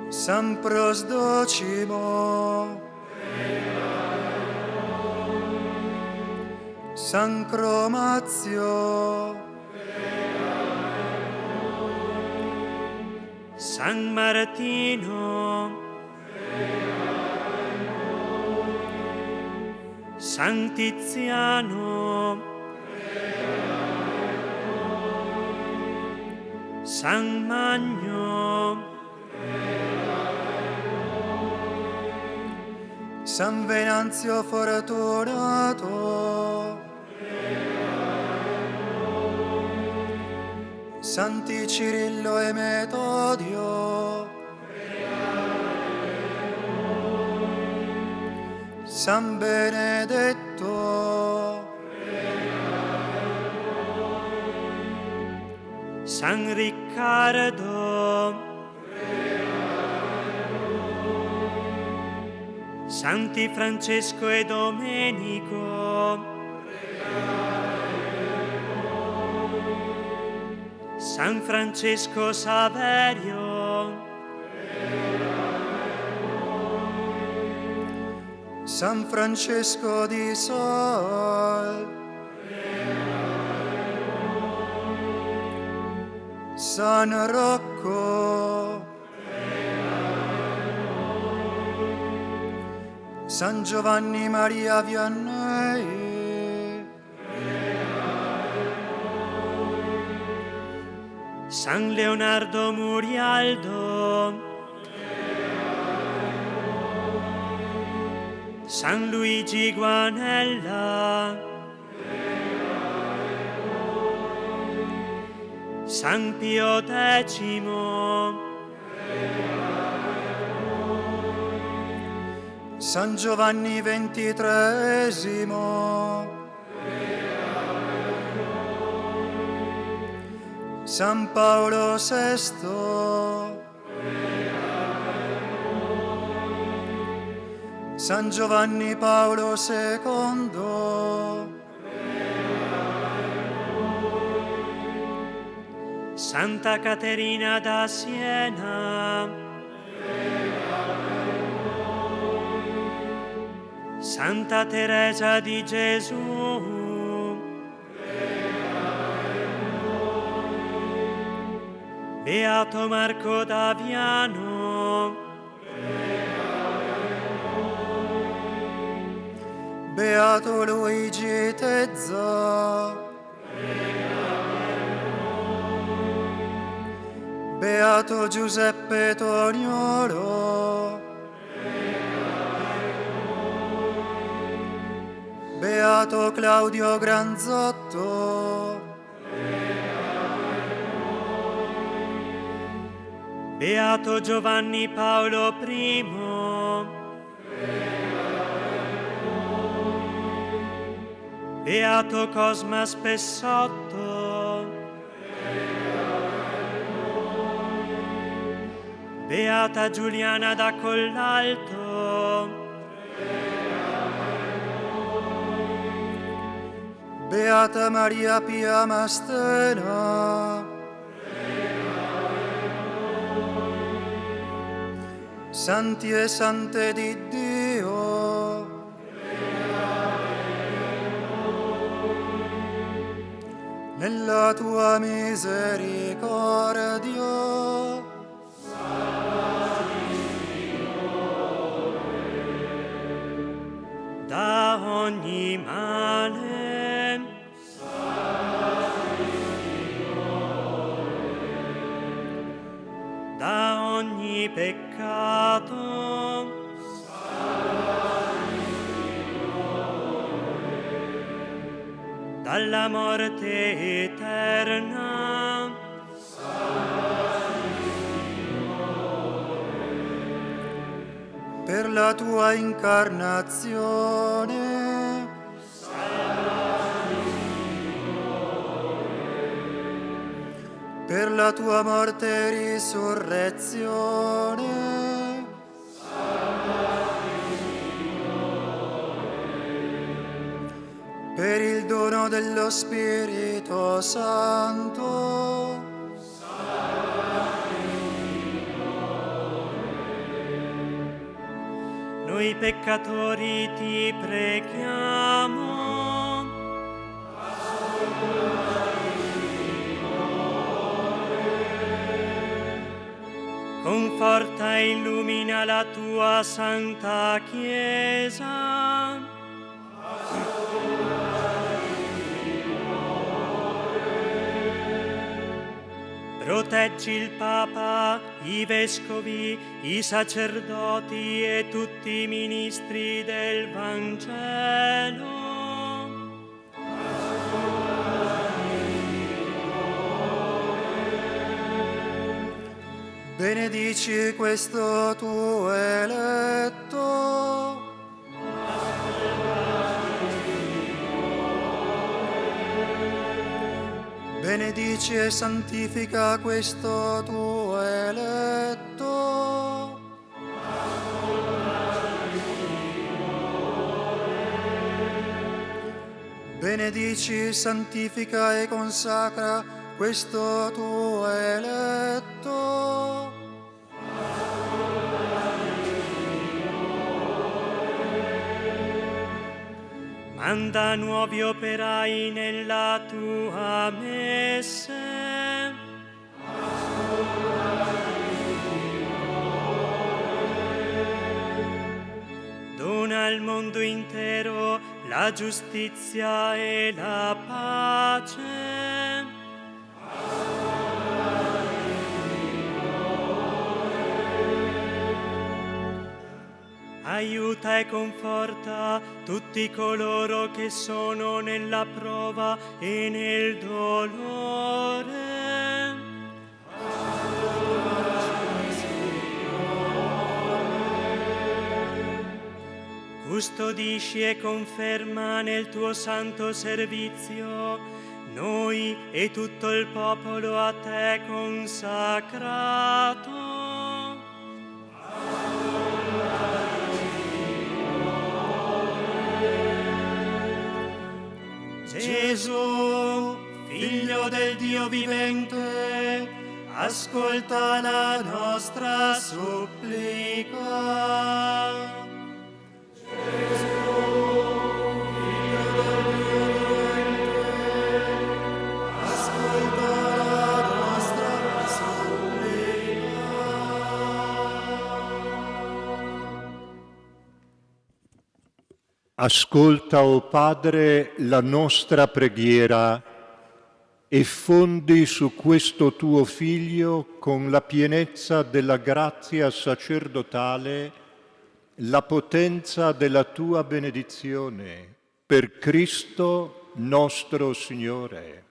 San Prosdocimo, San Cromazio, San Martino, San Tiziano, San Magno, San Venanzio Fortunato, Santi Cirillo e Metodio, San Benedetto, San Riccardo, Santi Francesco e Domenico, San Francesco Saverio, San Francesco di Sal, San Rocco, San Giovanni Maria Vianney, San Leonardo Murialdo, San Luigi Guanella, San Pio X, San Giovanni XXIII, San Paolo VI, San Giovanni Paolo II, Santa Caterina da Siena, Santa Teresa di Gesù, Beato Marco d'Aviano, Beato Luigi Tezza, Beato Giuseppe Toniolo, Beato Claudio Granzotto, Beato Giovanni Paolo I, Beato Cosma Spessotto, Beata Giuliana da Collalto, Beata Maria Pia Mastena, Santi e Sante di Dio, nella tua misericordia, da ogni male, da ogni peccato, dalla morte eterna, per la tua incarnazione, per la tua morte e risurrezione, per il dono dello Spirito Santo, noi peccatori ti preghiamo. Conforta e illumina la tua Santa Chiesa. Proteggi il Papa, i Vescovi, i sacerdoti e tutti i ministri del Vangelo. Benedici questo tuo eletto. Benedici e santifica questo tuo eletto. Benedici, santifica e consacra questo tuo eletto. Manda nuovi operai nella tua messe. Dona al mondo intero la giustizia e la pace. Aiuta e conforta tutti coloro che sono nella prova e nel dolore. Custodisci e conferma nel tuo santo servizio noi e tutto il popolo a te consacrato. Gesù, Figlio del Dio vivente, ascolta la nostra supplica. Ascolta, o Padre, la nostra preghiera e fondi su questo tuo Figlio, con la pienezza della grazia sacerdotale, la potenza della tua benedizione. Per Cristo nostro Signore.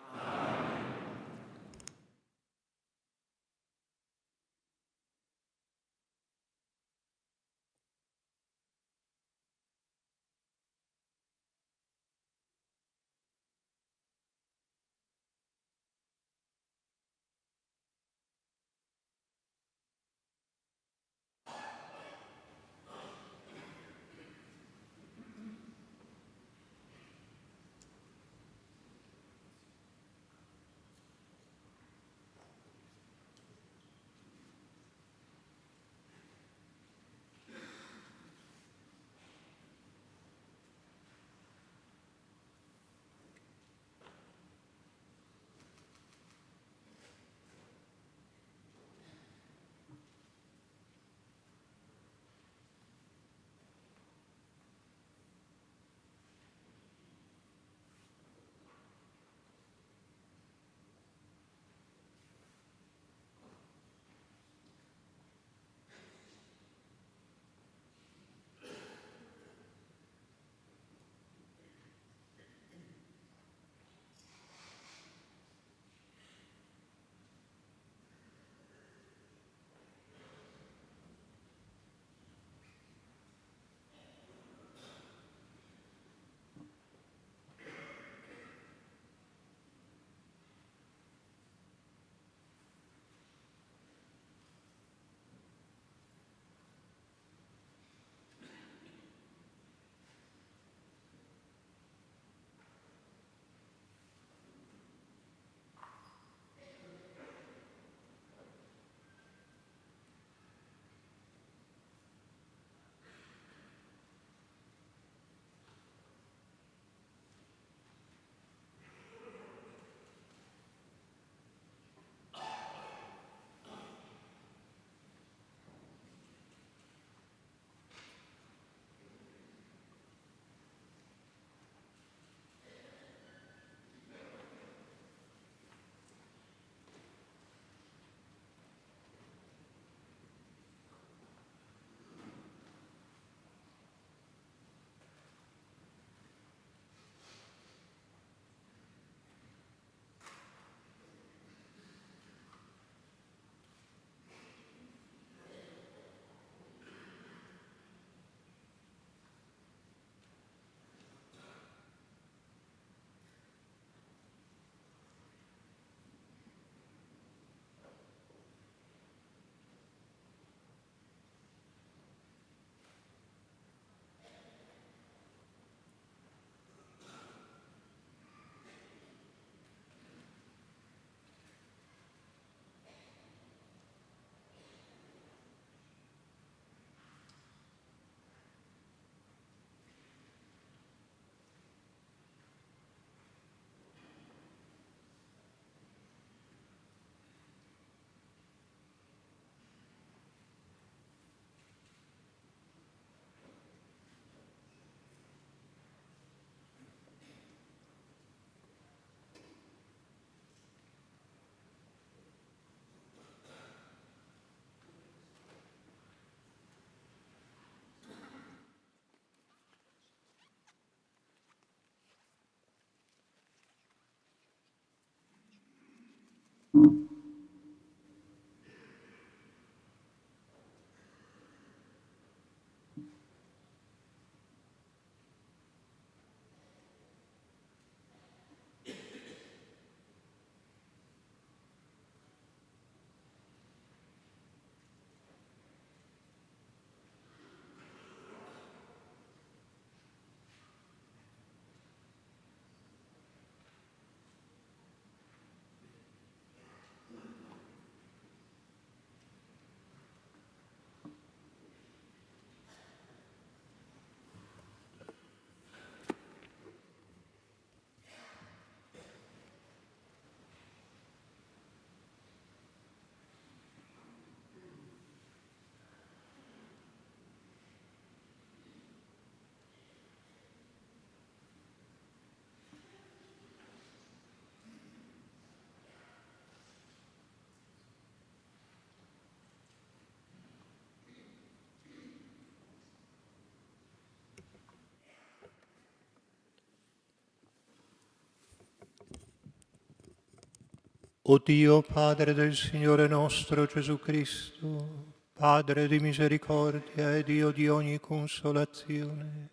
O Dio, Padre del Signore nostro Gesù Cristo, Padre di misericordia e Dio di ogni consolazione,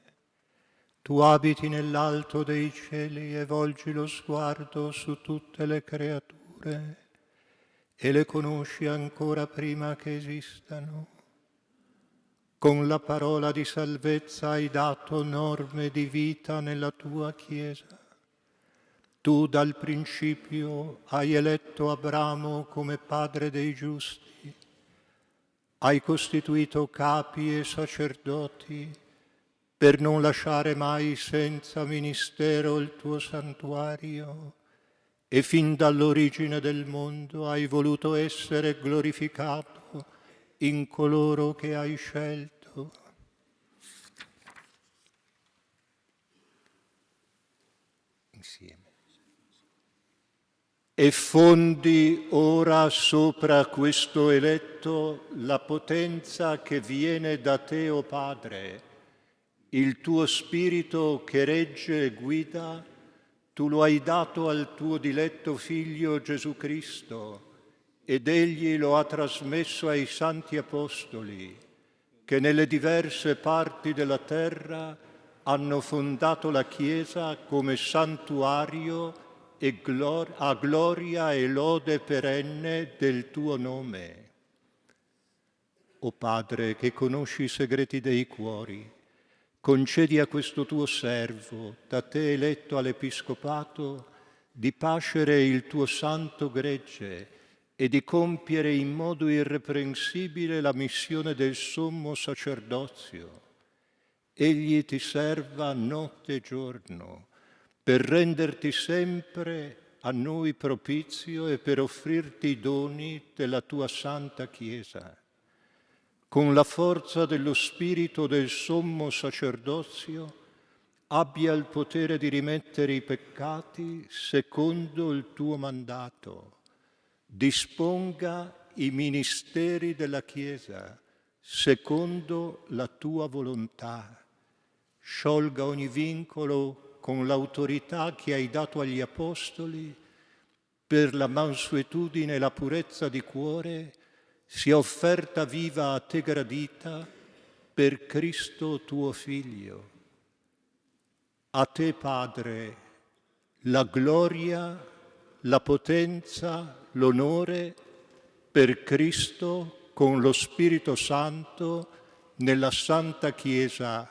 tu abiti nell'alto dei cieli e volgi lo sguardo su tutte le creature e le conosci ancora prima che esistano. Con la parola di salvezza hai dato norme di vita nella tua Chiesa. Tu dal principio hai eletto Abramo come padre dei giusti, hai costituito capi e sacerdoti per non lasciare mai senza ministero il tuo santuario, e fin dall'origine del mondo hai voluto essere glorificato in coloro che hai scelto. Insieme. E fondi ora sopra questo eletto la potenza che viene da te, o Padre. Il tuo Spirito che regge e guida, tu lo hai dato al tuo diletto Figlio Gesù Cristo, ed Egli lo ha trasmesso ai Santi Apostoli, che nelle diverse parti della terra hanno fondato la Chiesa come santuario e a gloria e lode perenne del tuo nome. O Padre, che conosci i segreti dei cuori, concedi a questo tuo servo, da te eletto all'Episcopato, di pascere il tuo santo gregge e di compiere in modo irreprensibile la missione del sommo sacerdozio. Egli ti serva notte e giorno, per renderti sempre a noi propizio e per offrirti i doni della tua Santa Chiesa. Con la forza dello Spirito del sommo sacerdozio abbia il potere di rimettere i peccati secondo il tuo mandato. Disponga i ministeri della Chiesa secondo la tua volontà. Sciolga ogni vincolo con l'autorità che hai dato agli Apostoli, per la mansuetudine e la purezza di cuore, sia offerta viva a te gradita per Cristo tuo Figlio. A te, Padre, la gloria, la potenza, l'onore per Cristo con lo Spirito Santo nella Santa Chiesa,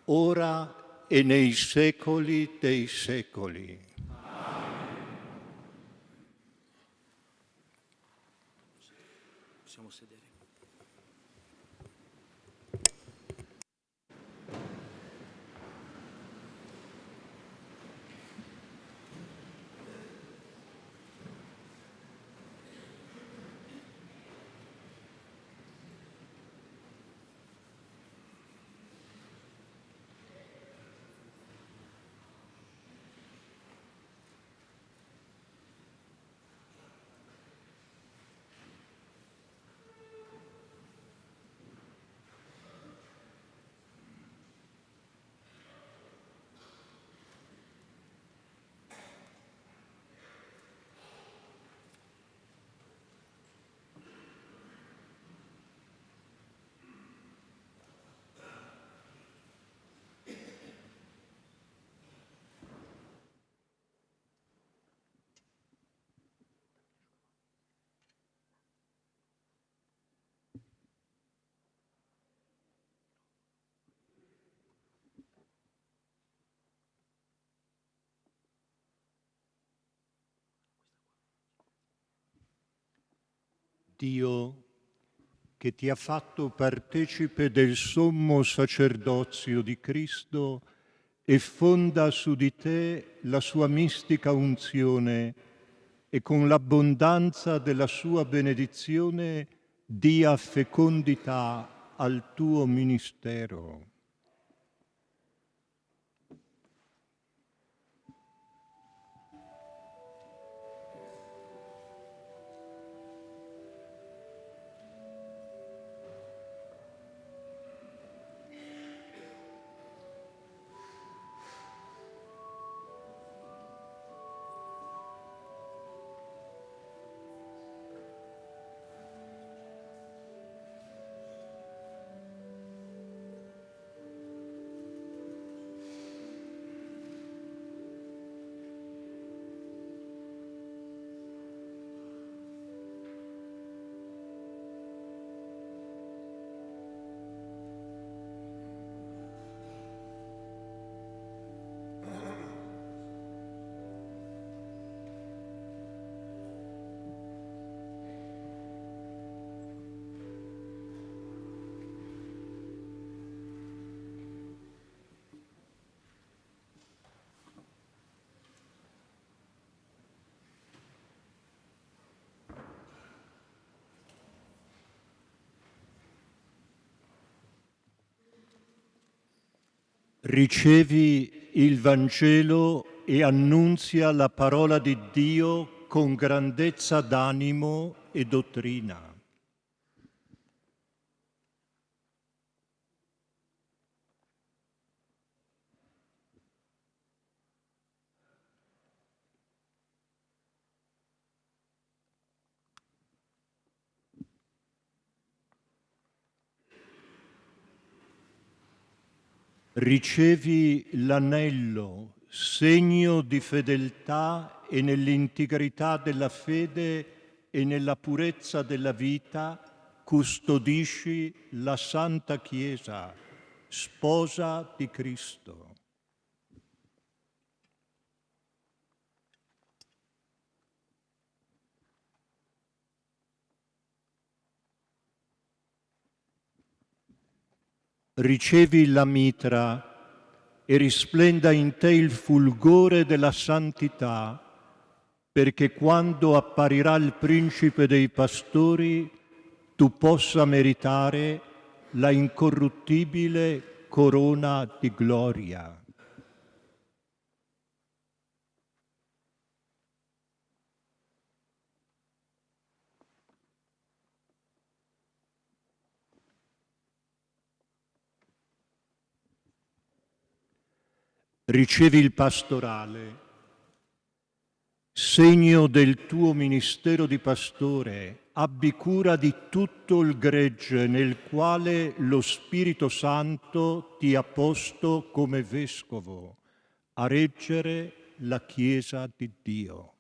ora e nei secoli dei secoli. Possiamo sedere. Dio, che ti ha fatto partecipe del sommo sacerdozio di Cristo e fonda su di te la sua mistica unzione, e con l'abbondanza della sua benedizione dia fecondità al tuo ministero. Ricevi il Vangelo e annunzia la parola di Dio con grandezza d'animo e dottrina. Ricevi l'anello, segno di fedeltà e nell'integrità della fede e nella purezza della vita, custodisci la Santa Chiesa, sposa di Cristo. Ricevi la mitra e risplenda in te il fulgore della santità, perché quando apparirà il principe dei pastori, tu possa meritare la incorruttibile corona di gloria. Ricevi il pastorale, segno del tuo ministero di pastore, abbi cura di tutto il gregge nel quale lo Spirito Santo ti ha posto come vescovo, a reggere la Chiesa di Dio.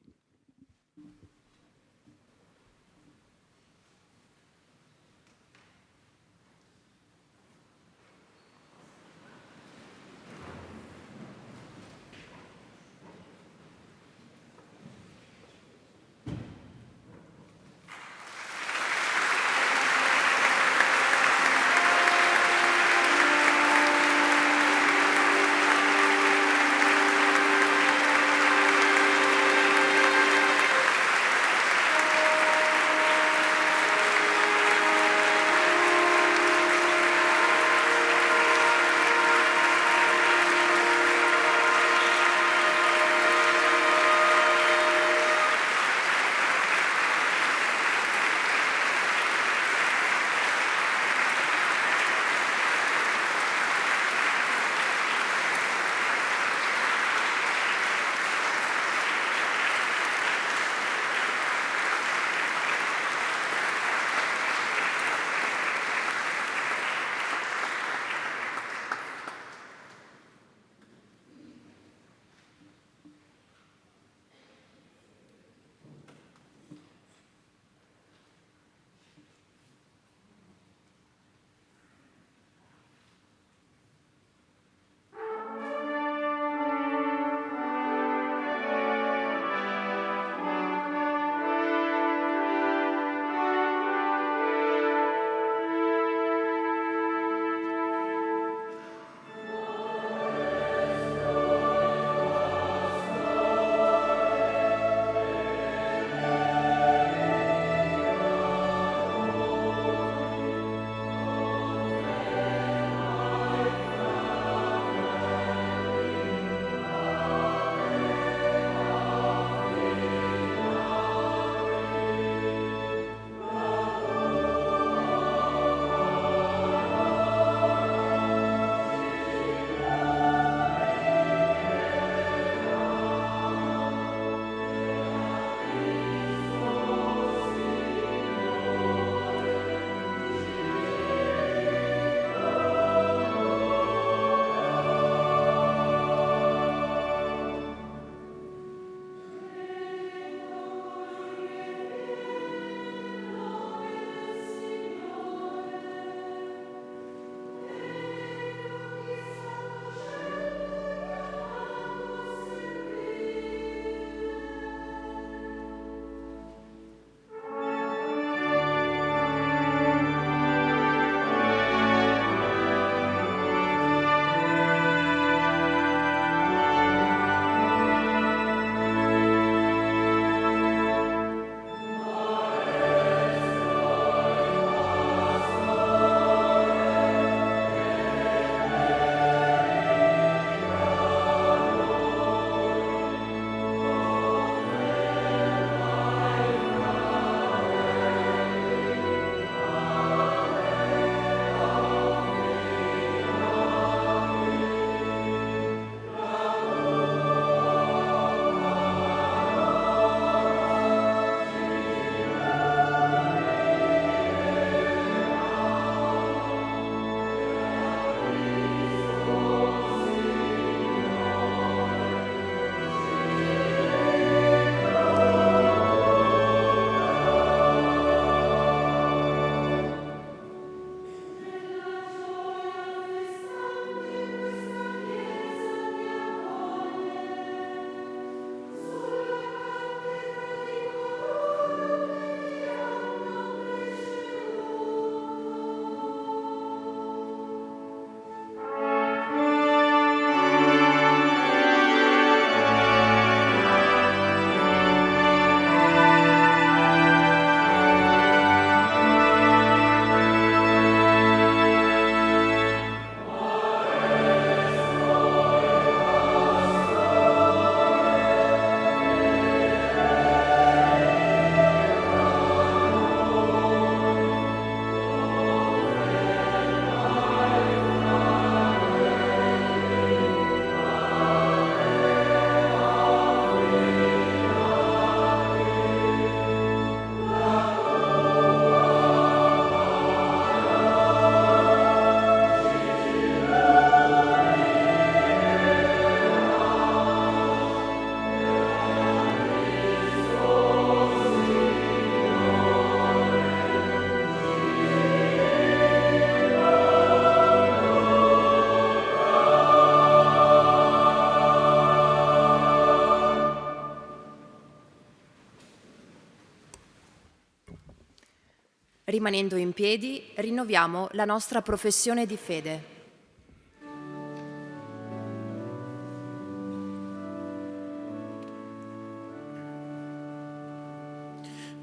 Rimanendo in piedi, rinnoviamo la nostra professione di fede.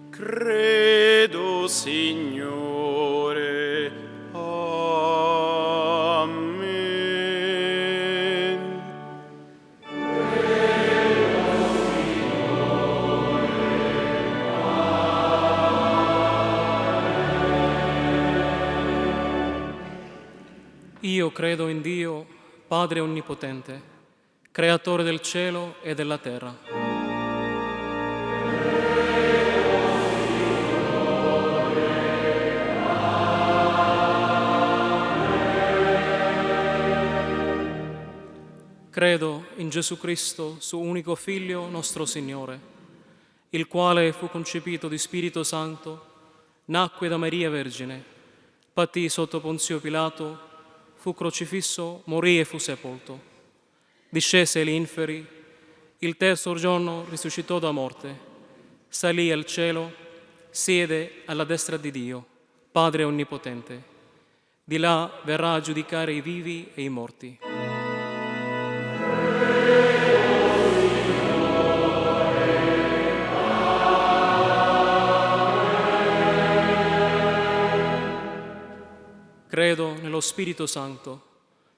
Credo, Signore. Amen. Io credo in Dio, Padre Onnipotente, Creatore del cielo e della terra. Credo in Gesù Cristo, suo unico Figlio, nostro Signore, il quale fu concepito di Spirito Santo, nacque da Maria Vergine, patì sotto Ponzio Pilato, fu crocifisso, morì e fu sepolto. Discese agli inferi, il terzo giorno risuscitò da morte, salì al cielo, siede alla destra di Dio, Padre Onnipotente. Di là verrà a giudicare i vivi e i morti. Credo nello Spirito Santo,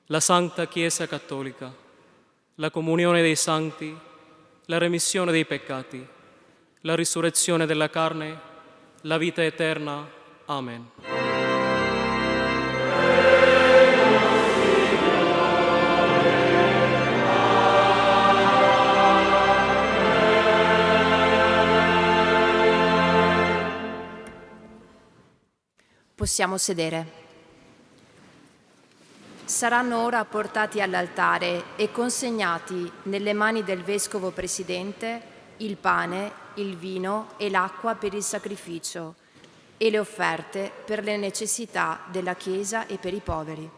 la Santa Chiesa Cattolica, la comunione dei santi, la remissione dei peccati, la risurrezione della carne, la vita eterna. Amen. Possiamo sedere. Saranno ora portati all'altare e consegnati nelle mani del Vescovo Presidente il pane, il vino e l'acqua per il sacrificio e le offerte per le necessità della Chiesa e per i poveri.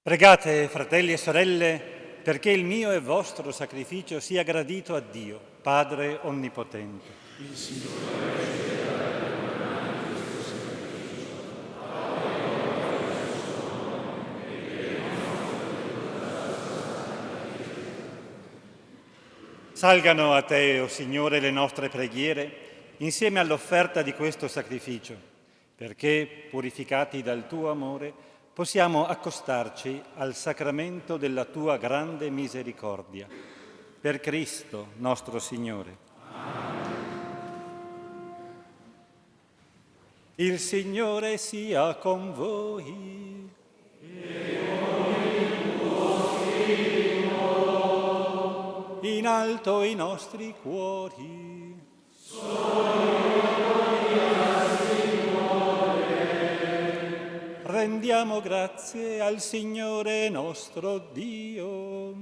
Pregate, fratelli e sorelle, perché il mio e vostro sacrificio sia gradito a Dio, Padre Onnipotente. Il Signore Salgano a te, o Signore, le nostre preghiere, insieme all'offerta di questo sacrificio, perché, purificati dal tuo amore, possiamo accostarci al sacramento della tua grande misericordia. Per Cristo nostro Signore. Il Signore sia con voi. In alto i nostri cuori. Rendiamo grazie al Signore nostro Dio.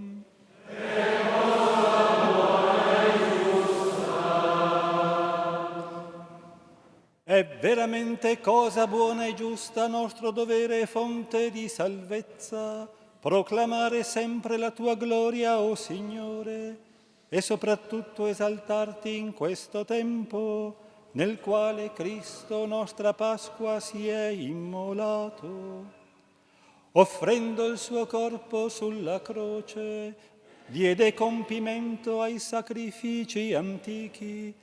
È veramente cosa buona e giusta, nostro dovere e fonte di salvezza, proclamare sempre la tua gloria, o Signore, e soprattutto esaltarti in questo tempo nel quale Cristo, nostra Pasqua, si è immolato. Offrendo il suo corpo sulla croce, diede compimento ai sacrifici antichi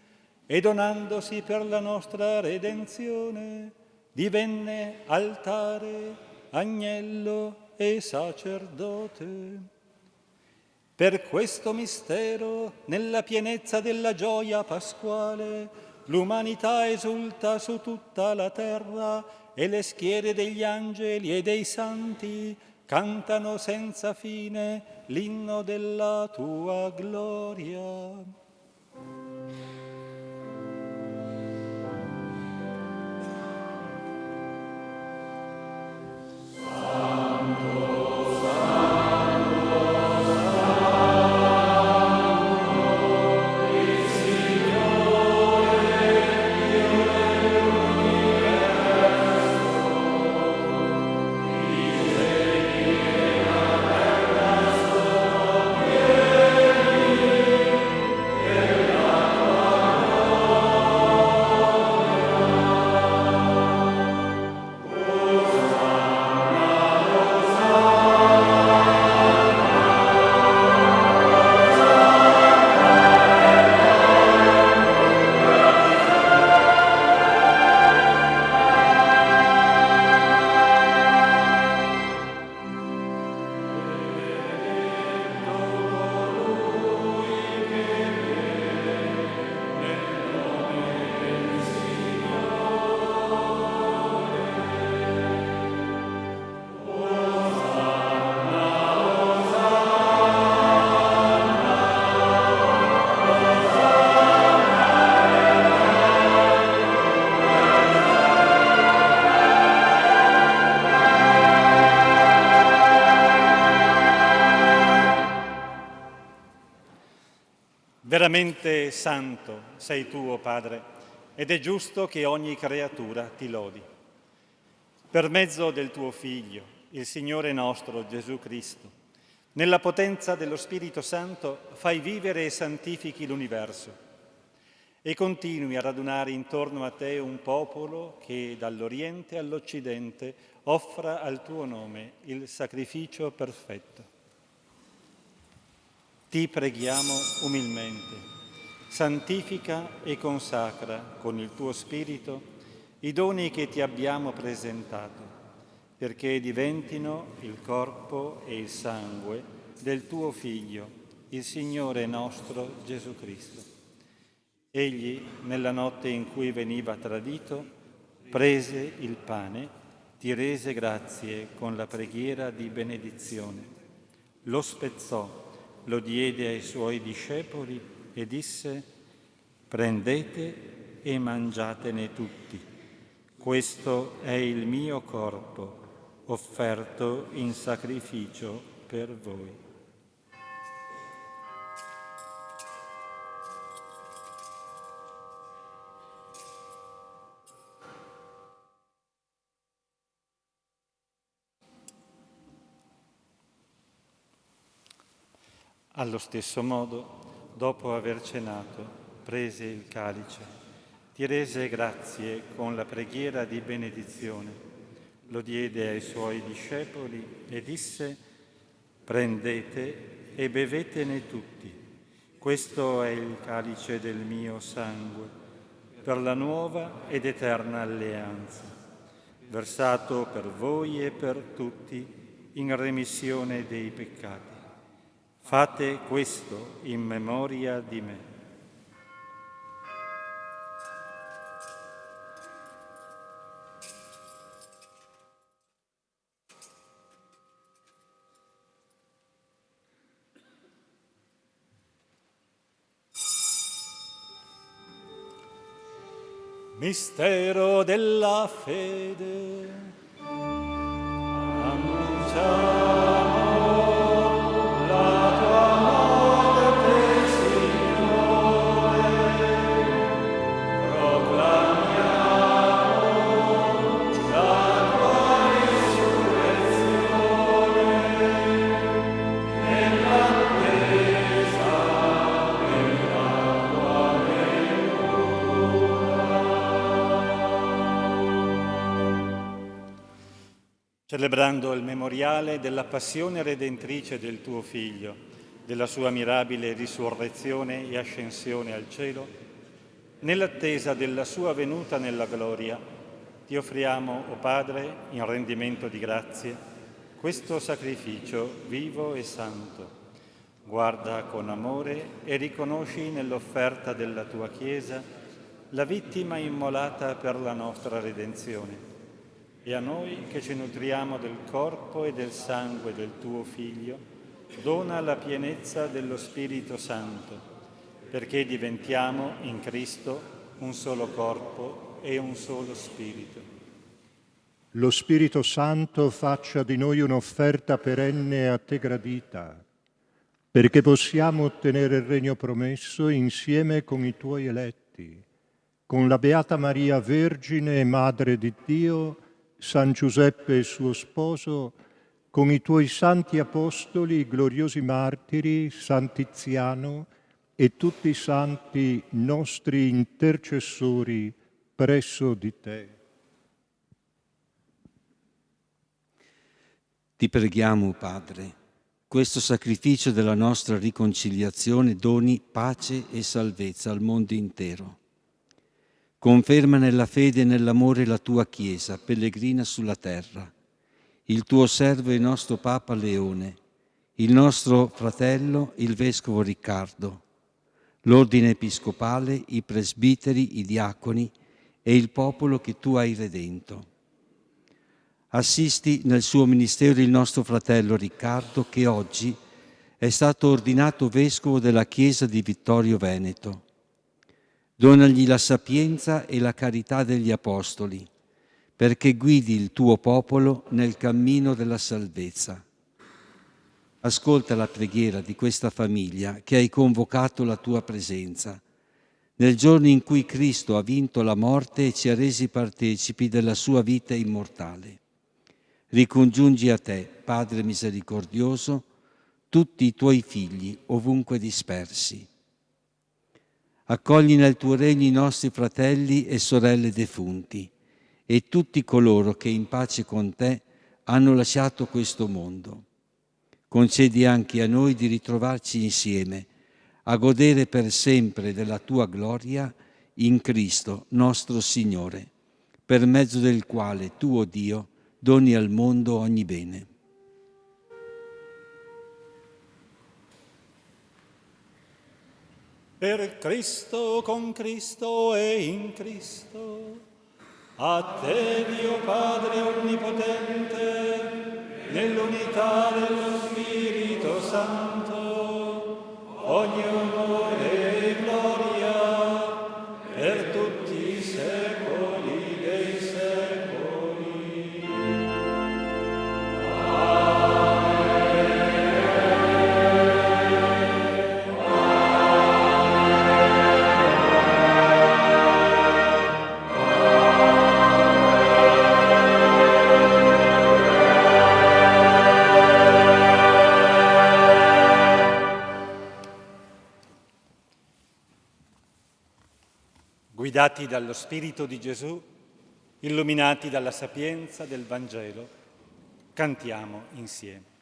e donandosi per la nostra redenzione, divenne altare, agnello e sacerdote. Per questo mistero, nella pienezza della gioia pasquale, l'umanità esulta su tutta la terra e le schiere degli angeli e dei santi cantano senza fine l'inno della tua gloria. Veramente santo sei tu, o Padre, ed è giusto che ogni creatura ti lodi. Per mezzo del tuo Figlio, il Signore nostro Gesù Cristo, nella potenza dello Spirito Santo fai vivere e santifichi l'universo e continui a radunare intorno a te un popolo che dall'Oriente all'Occidente offra al tuo nome il sacrificio perfetto. Ti preghiamo umilmente, santifica e consacra con il tuo Spirito i doni che ti abbiamo presentato, perché diventino il corpo e il sangue del tuo Figlio, il Signore nostro Gesù Cristo. Egli, nella notte in cui veniva tradito, prese il pane, ti rese grazie con la preghiera di benedizione, lo spezzò, lo diede ai suoi discepoli e disse: prendete e mangiatene tutti. Questo è il mio corpo, offerto in sacrificio per voi. Allo stesso modo, dopo aver cenato, prese il calice, ti rese grazie con la preghiera di benedizione, lo diede ai suoi discepoli e disse: prendete e bevetene tutti. Questo è il calice del mio sangue, per la nuova ed eterna alleanza, versato per voi e per tutti in remissione dei peccati. Fate questo in memoria di me. Mistero della fede, annunciamo la tua morte, Signore, proclamiamo la tua risurrezione, nell'attesa della tua celebrando il memoriale della passione redentrice del tuo Figlio, della sua mirabile risurrezione e ascensione al cielo, nell'attesa della sua venuta nella gloria, ti offriamo, o Padre, in rendimento di grazie, questo sacrificio vivo e santo. Guarda con amore e riconosci nell'offerta della tua Chiesa la vittima immolata per la nostra redenzione. E a noi che ci nutriamo del corpo e del sangue del tuo Figlio, dona la pienezza dello Spirito Santo, perché diventiamo in Cristo un solo corpo e un solo Spirito. Lo Spirito Santo faccia di noi un'offerta perenne a te gradita, perché possiamo ottenere il regno promesso insieme con i tuoi eletti, con la Beata Maria Vergine e Madre di Dio, San Giuseppe suo sposo, con i tuoi santi apostoli, i gloriosi martiri, San Tiziano e tutti i santi nostri intercessori presso di te. Ti preghiamo, Padre, questo sacrificio della nostra riconciliazione doni pace e salvezza al mondo intero. Conferma nella fede e nell'amore la tua Chiesa, pellegrina sulla terra, il tuo servo e nostro Papa Leone, il nostro fratello, il Vescovo Riccardo, l'Ordine Episcopale, i presbiteri, i diaconi e il popolo che tu hai redento. Assisti nel suo ministero il nostro fratello Riccardo, che oggi è stato ordinato Vescovo della Chiesa di Vittorio Veneto. Donagli la sapienza e la carità degli Apostoli, perché guidi il tuo popolo nel cammino della salvezza. Ascolta la preghiera di questa famiglia che hai convocato la tua presenza, nel giorno in cui Cristo ha vinto la morte e ci ha resi partecipi della sua vita immortale. Ricongiungi a te, Padre misericordioso, tutti i tuoi figli ovunque dispersi. Accogli nel tuo regno i nostri fratelli e sorelle defunti e tutti coloro che in pace con te hanno lasciato questo mondo. Concedi anche a noi di ritrovarci insieme, a godere per sempre della tua gloria in Cristo nostro Signore, per mezzo del quale tu, o Dio, doni al mondo ogni bene. Per Cristo, con Cristo e in Cristo, a te, Dio Padre Onnipotente, nell'unità dello Spirito Santo, ogni onore e gloria per tutti i secoli dei secoli. guidati dallo Spirito di Gesù, illuminati dalla sapienza del Vangelo, cantiamo insieme.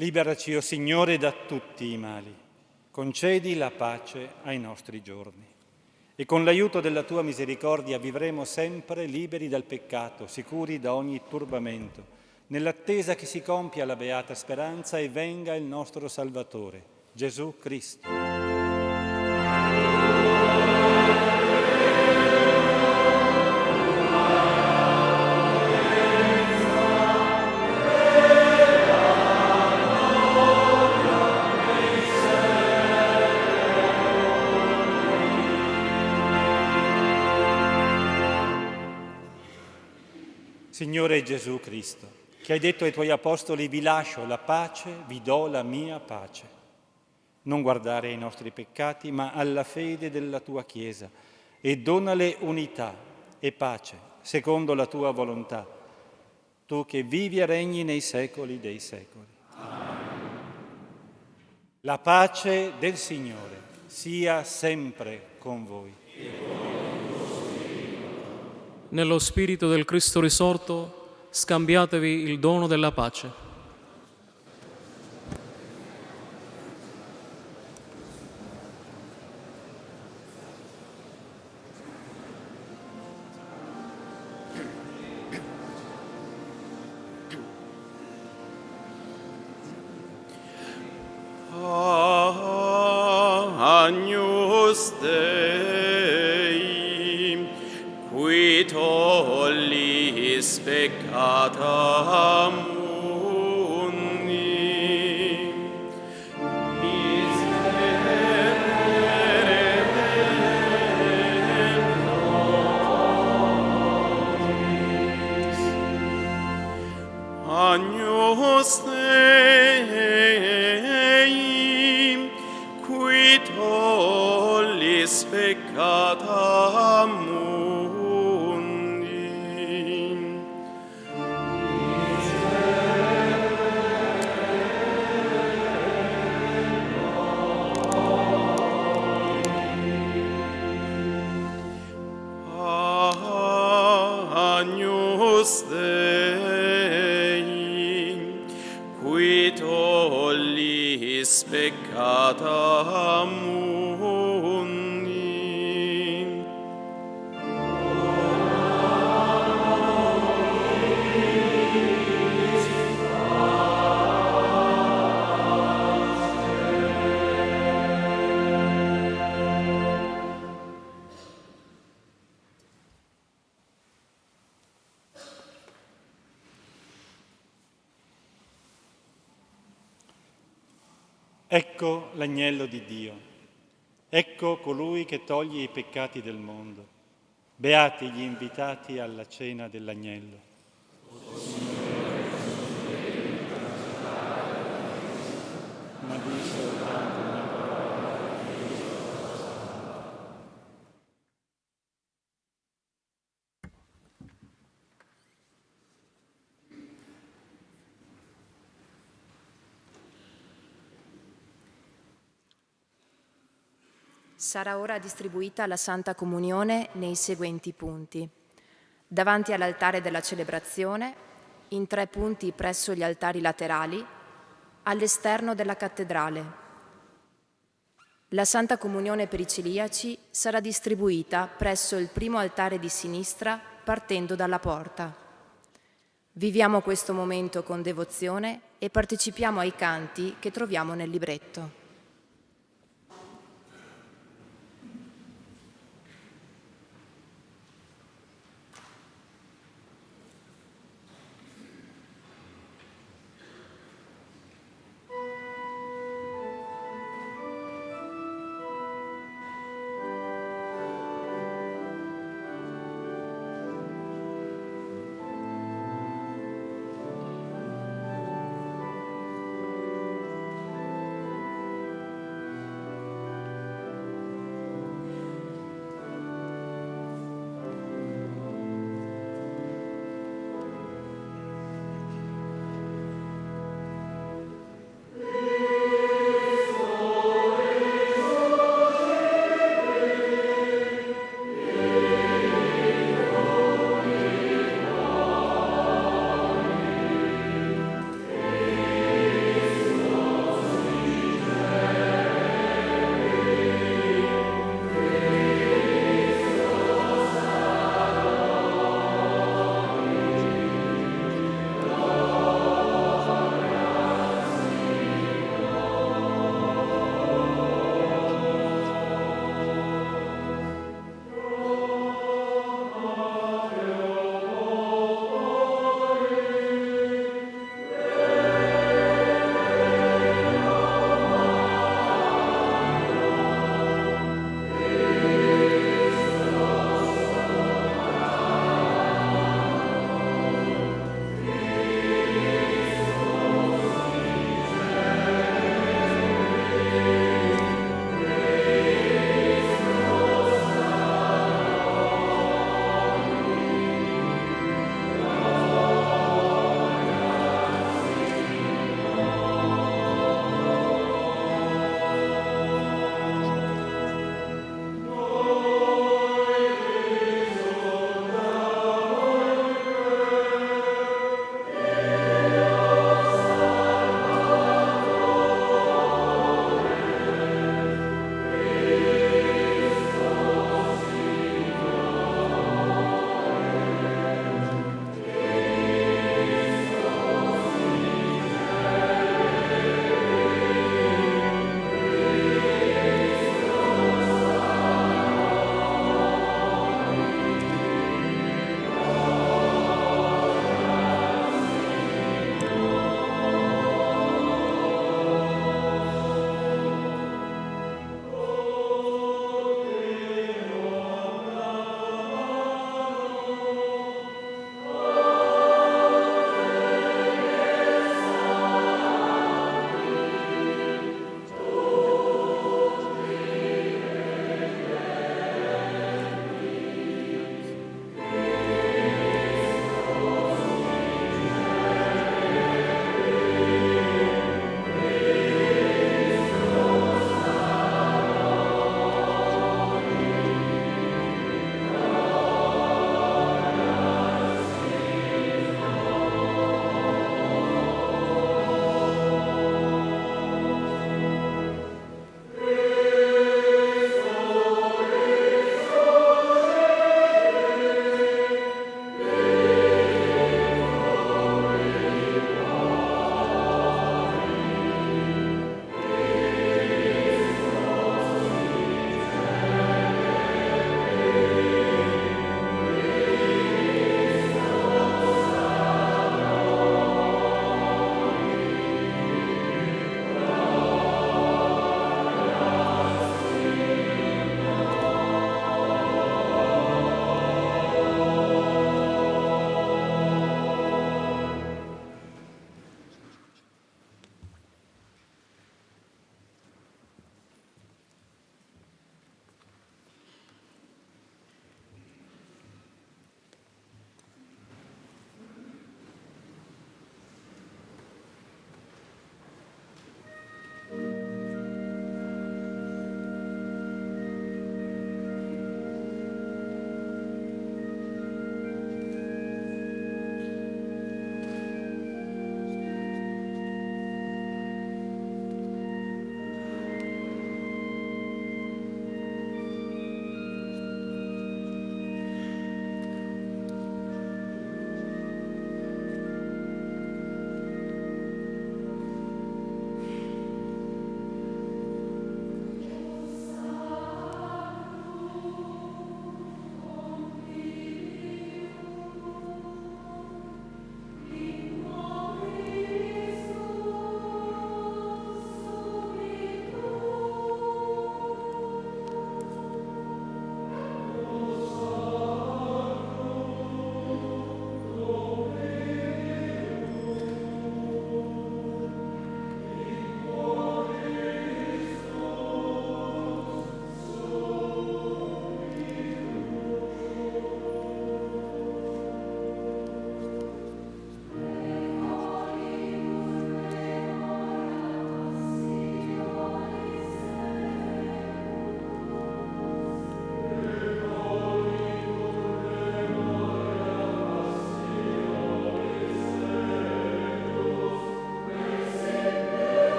Liberaci, o Signore, da tutti i mali. Concedi la pace ai nostri giorni. E con l'aiuto della tua misericordia vivremo sempre liberi dal peccato, sicuri da ogni turbamento, nell'attesa che si compia la beata speranza e venga il nostro Salvatore, Gesù Cristo. Signore Gesù Cristo, che hai detto ai tuoi apostoli: vi lascio la pace, vi do la mia pace. Non guardare ai nostri peccati, ma alla fede della tua Chiesa, e donale unità e pace, secondo la tua volontà, tu che vivi e regni nei secoli dei secoli. Amen. La pace del Signore sia sempre con voi. Nello Spirito del Cristo risorto, scambiatevi il dono della pace. Agnus Dei, qui tollis peccata mundi, miserere nobis. Agnus Dei, qui tollis peccata mundi, Agnus Dei, qui tollis peccata mundi. Ecco l'agnello di Dio, ecco colui che toglie i peccati del mondo. Beati gli invitati alla cena dell'agnello. Ma di soltanto una parola. Sarà ora distribuita la Santa Comunione nei seguenti punti. Davanti all'altare della celebrazione, in 3 punti presso gli altari laterali, all'esterno della cattedrale. La Santa Comunione per i celiaci sarà distribuita presso il primo altare di sinistra partendo dalla porta. Viviamo questo momento con devozione e partecipiamo ai canti che troviamo nel libretto.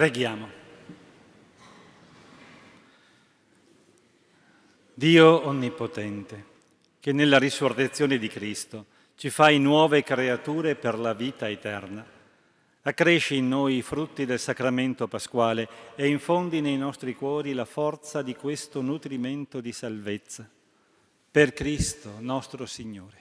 Preghiamo. Dio Onnipotente, che nella risurrezione di Cristo ci fai nuove creature per la vita eterna, accresci in noi i frutti del sacramento pasquale e infondi nei nostri cuori la forza di questo nutrimento di salvezza. Per Cristo nostro Signore.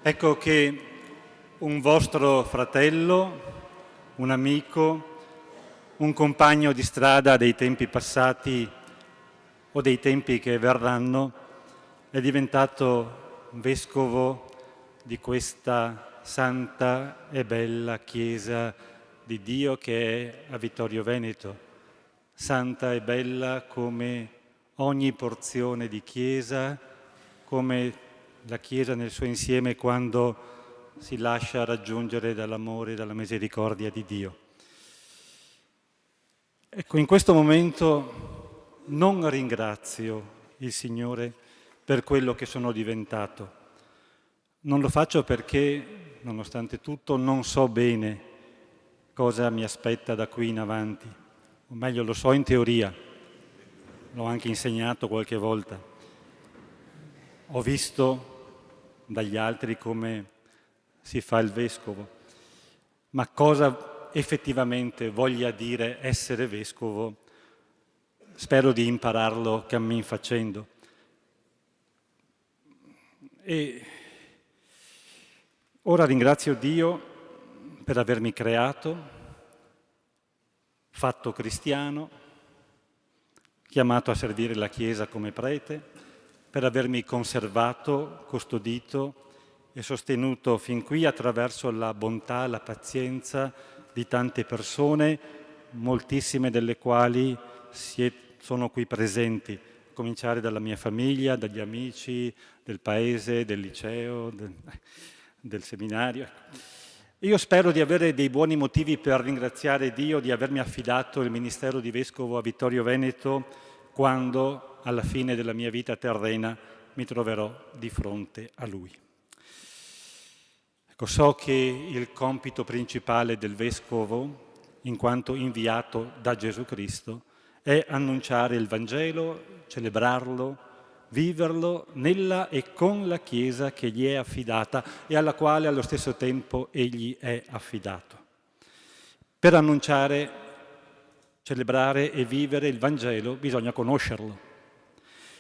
Ecco che un vostro fratello, un amico, un compagno di strada dei tempi passati o dei tempi che verranno è diventato vescovo di questa santa e bella Chiesa di Dio che è a Vittorio Veneto, santa e bella come ogni porzione di Chiesa, come la Chiesa nel suo insieme quando si lascia raggiungere dall'amore e dalla misericordia di Dio. Ecco, in questo momento non ringrazio il Signore per quello che sono diventato. Non lo faccio perché, nonostante tutto, non so bene cosa mi aspetta da qui in avanti. O meglio, lo so in teoria, l'ho anche insegnato qualche volta. Ho visto dagli altri come si fa il vescovo, ma cosa effettivamente voglia dire essere vescovo, spero di impararlo cammin facendo. E ora ringrazio Dio per avermi creato, fatto cristiano, chiamato a servire la Chiesa come prete, per avermi conservato, custodito e sostenuto fin qui attraverso la bontà, la pazienza di tante persone, moltissime delle quali sono qui presenti, a cominciare dalla mia famiglia, dagli amici, del paese, del liceo, del seminario. Io spero di avere dei buoni motivi per ringraziare Dio di avermi affidato il ministero di Vescovo a Vittorio Veneto quando, alla fine della mia vita terrena, mi troverò di fronte a Lui. Ecco, so che il compito principale del Vescovo, in quanto inviato da Gesù Cristo, è annunciare il Vangelo, celebrarlo, viverlo nella e con la Chiesa che gli è affidata e alla quale allo stesso tempo egli è affidato. Per annunciare, celebrare e vivere il Vangelo bisogna conoscerlo.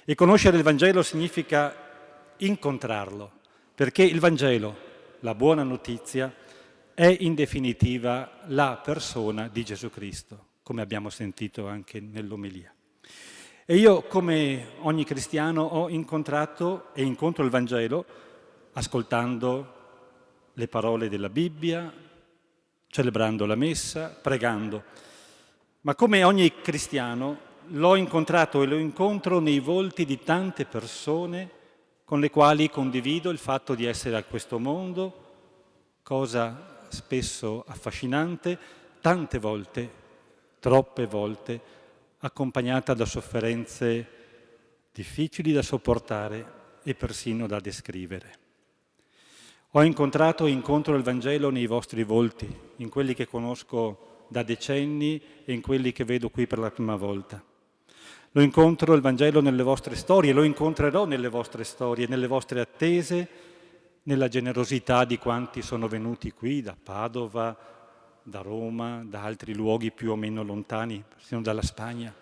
E conoscere il Vangelo significa incontrarlo, perché il Vangelo, la buona notizia, è in definitiva la persona di Gesù Cristo, come abbiamo sentito anche nell'omelia. E io, come ogni cristiano, ho incontrato e incontro il Vangelo ascoltando le parole della Bibbia, celebrando la messa, pregando. Ma come ogni cristiano l'ho incontrato e lo incontro nei volti di tante persone con le quali condivido il fatto di essere a questo mondo, cosa spesso affascinante, tante volte, troppe volte, accompagnata da sofferenze difficili da sopportare e persino da descrivere. Ho incontrato e incontro il Vangelo nei vostri volti, in quelli che conosco da decenni e in quelli che vedo qui per la prima volta. Lo incontro il Vangelo nelle vostre storie, lo incontrerò nelle vostre storie, nelle vostre attese, nella generosità di quanti sono venuti qui da Padova, da Roma, da altri luoghi più o meno lontani, persino dalla Spagna.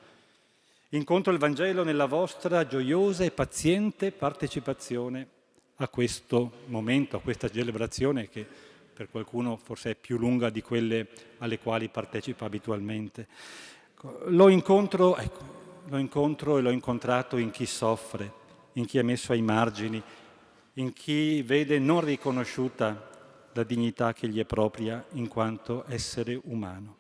Incontro il Vangelo nella vostra gioiosa e paziente partecipazione a questo momento, a questa celebrazione che per qualcuno forse è più lunga di quelle alle quali partecipa abitualmente. Lo incontro e l'ho incontrato in chi soffre, in chi è messo ai margini, in chi vede non riconosciuta la dignità che gli è propria in quanto essere umano.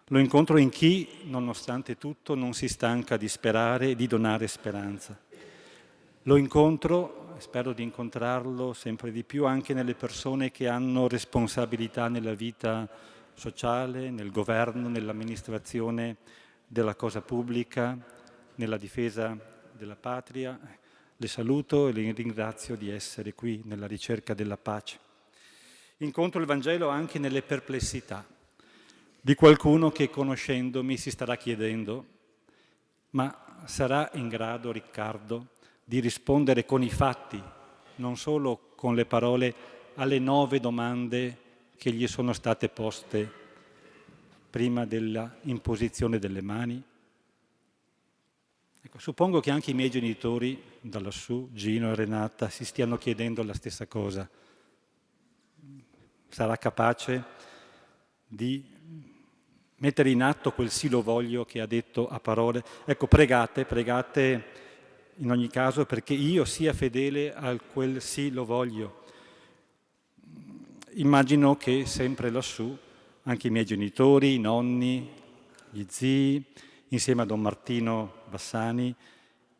Lo incontro in chi, nonostante tutto, non si stanca di sperare e di donare speranza. Lo incontro, spero di incontrarlo sempre di più, anche nelle persone che hanno responsabilità nella vita sociale, nel governo, nell'amministrazione della cosa pubblica, nella difesa della patria. Le saluto e le ringrazio di essere qui nella ricerca della pace. Incontro il Vangelo anche nelle perplessità di qualcuno che, conoscendomi, si starà chiedendo: ma sarà in grado Riccardo di rispondere con i fatti, non solo con le parole, alle 9 domande che gli sono state poste prima della imposizione delle mani? Ecco, suppongo che anche i miei genitori, da lassù, Gino e Renata, si stiano chiedendo la stessa cosa. sarà capace di mettere in atto quel sì lo voglio che ha detto a parole. Ecco, pregate in ogni caso perché io sia fedele a quel sì lo voglio. Immagino che sempre lassù anche i miei genitori, i nonni, gli zii, insieme a Don Martino Bassani,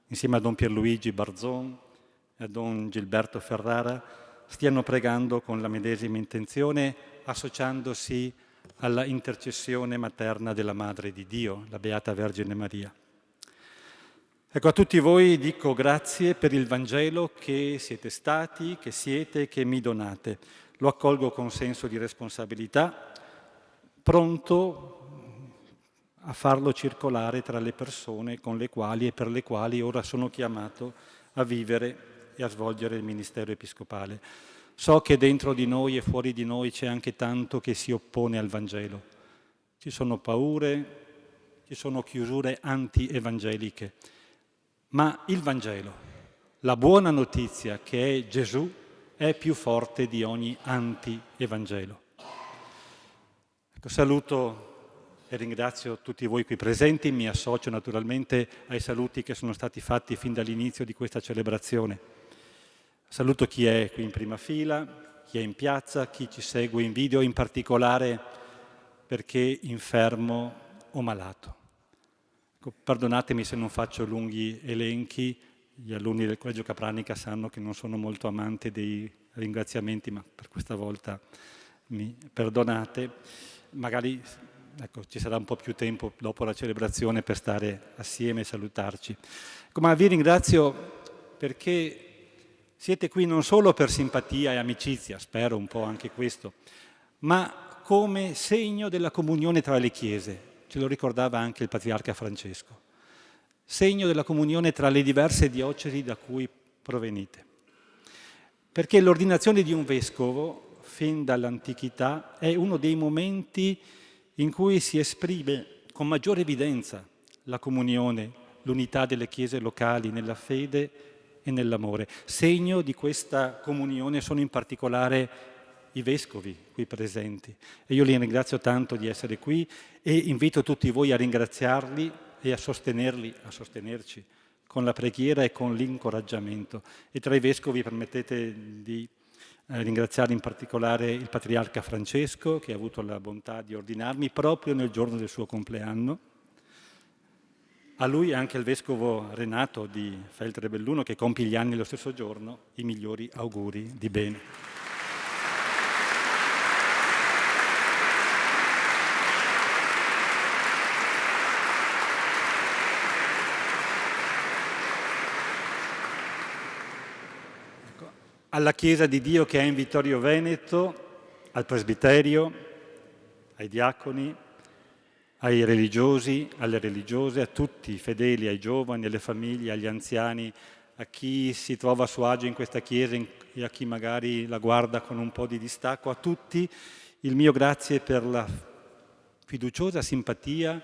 insieme a Don Pierluigi Barzon e a Don Gilberto Ferrara, stiano pregando con la medesima intenzione, associandosi alla intercessione materna della Madre di Dio, la Beata Vergine Maria. Ecco, a tutti voi dico grazie per il Vangelo che siete stati, che siete, che mi donate. Lo accolgo con senso di responsabilità, pronto a farlo circolare tra le persone con le quali e per le quali ora sono chiamato a vivere e a svolgere il ministero episcopale. So che dentro di noi e fuori di noi c'è anche tanto che si oppone al Vangelo. Ci sono paure, ci sono chiusure anti-evangeliche. Ma il Vangelo, la buona notizia che è Gesù, è più forte di ogni anti-evangelo. Ecco, saluto e ringrazio tutti voi qui presenti, mi associo naturalmente ai saluti che sono stati fatti fin dall'inizio di questa celebrazione. Saluto chi è qui in prima fila, chi è in piazza, chi ci segue in video, in particolare perché infermo o malato. Perdonatemi se non faccio lunghi elenchi, gli alunni del Collegio Capranica sanno che non sono molto amante dei ringraziamenti, ma per questa volta mi perdonate. Magari ci sarà un po' più tempo dopo la celebrazione per stare assieme e salutarci. Ma vi ringrazio perché siete qui non solo per simpatia e amicizia, spero un po' anche questo, ma come segno della comunione tra le chiese. Ce lo ricordava anche il Patriarca Francesco. Segno della comunione tra le diverse diocesi da cui provenite. Perché l'ordinazione di un vescovo, fin dall'antichità, è uno dei momenti in cui si esprime con maggiore evidenza la comunione, l'unità delle chiese locali nella fede e nell'amore. Segno di questa comunione sono in particolare i vescovi qui presenti e io li ringrazio tanto di essere qui e invito tutti voi a ringraziarli e a sostenerli, a sostenerci con la preghiera e con l'incoraggiamento. E tra i vescovi permettete di ringraziare in particolare il Patriarca Francesco che ha avuto la bontà di ordinarmi proprio nel giorno del suo compleanno. A lui e anche al Vescovo Renato di Feltre Belluno che compie gli anni lo stesso giorno, i migliori auguri di bene. Alla Chiesa di Dio che è in Vittorio Veneto, al presbiterio, ai diaconi, ai religiosi, alle religiose, a tutti i fedeli, ai giovani, alle famiglie, agli anziani, a chi si trova a suo agio in questa Chiesa e a chi magari la guarda con un po' di distacco, a tutti il mio grazie per la fiduciosa simpatia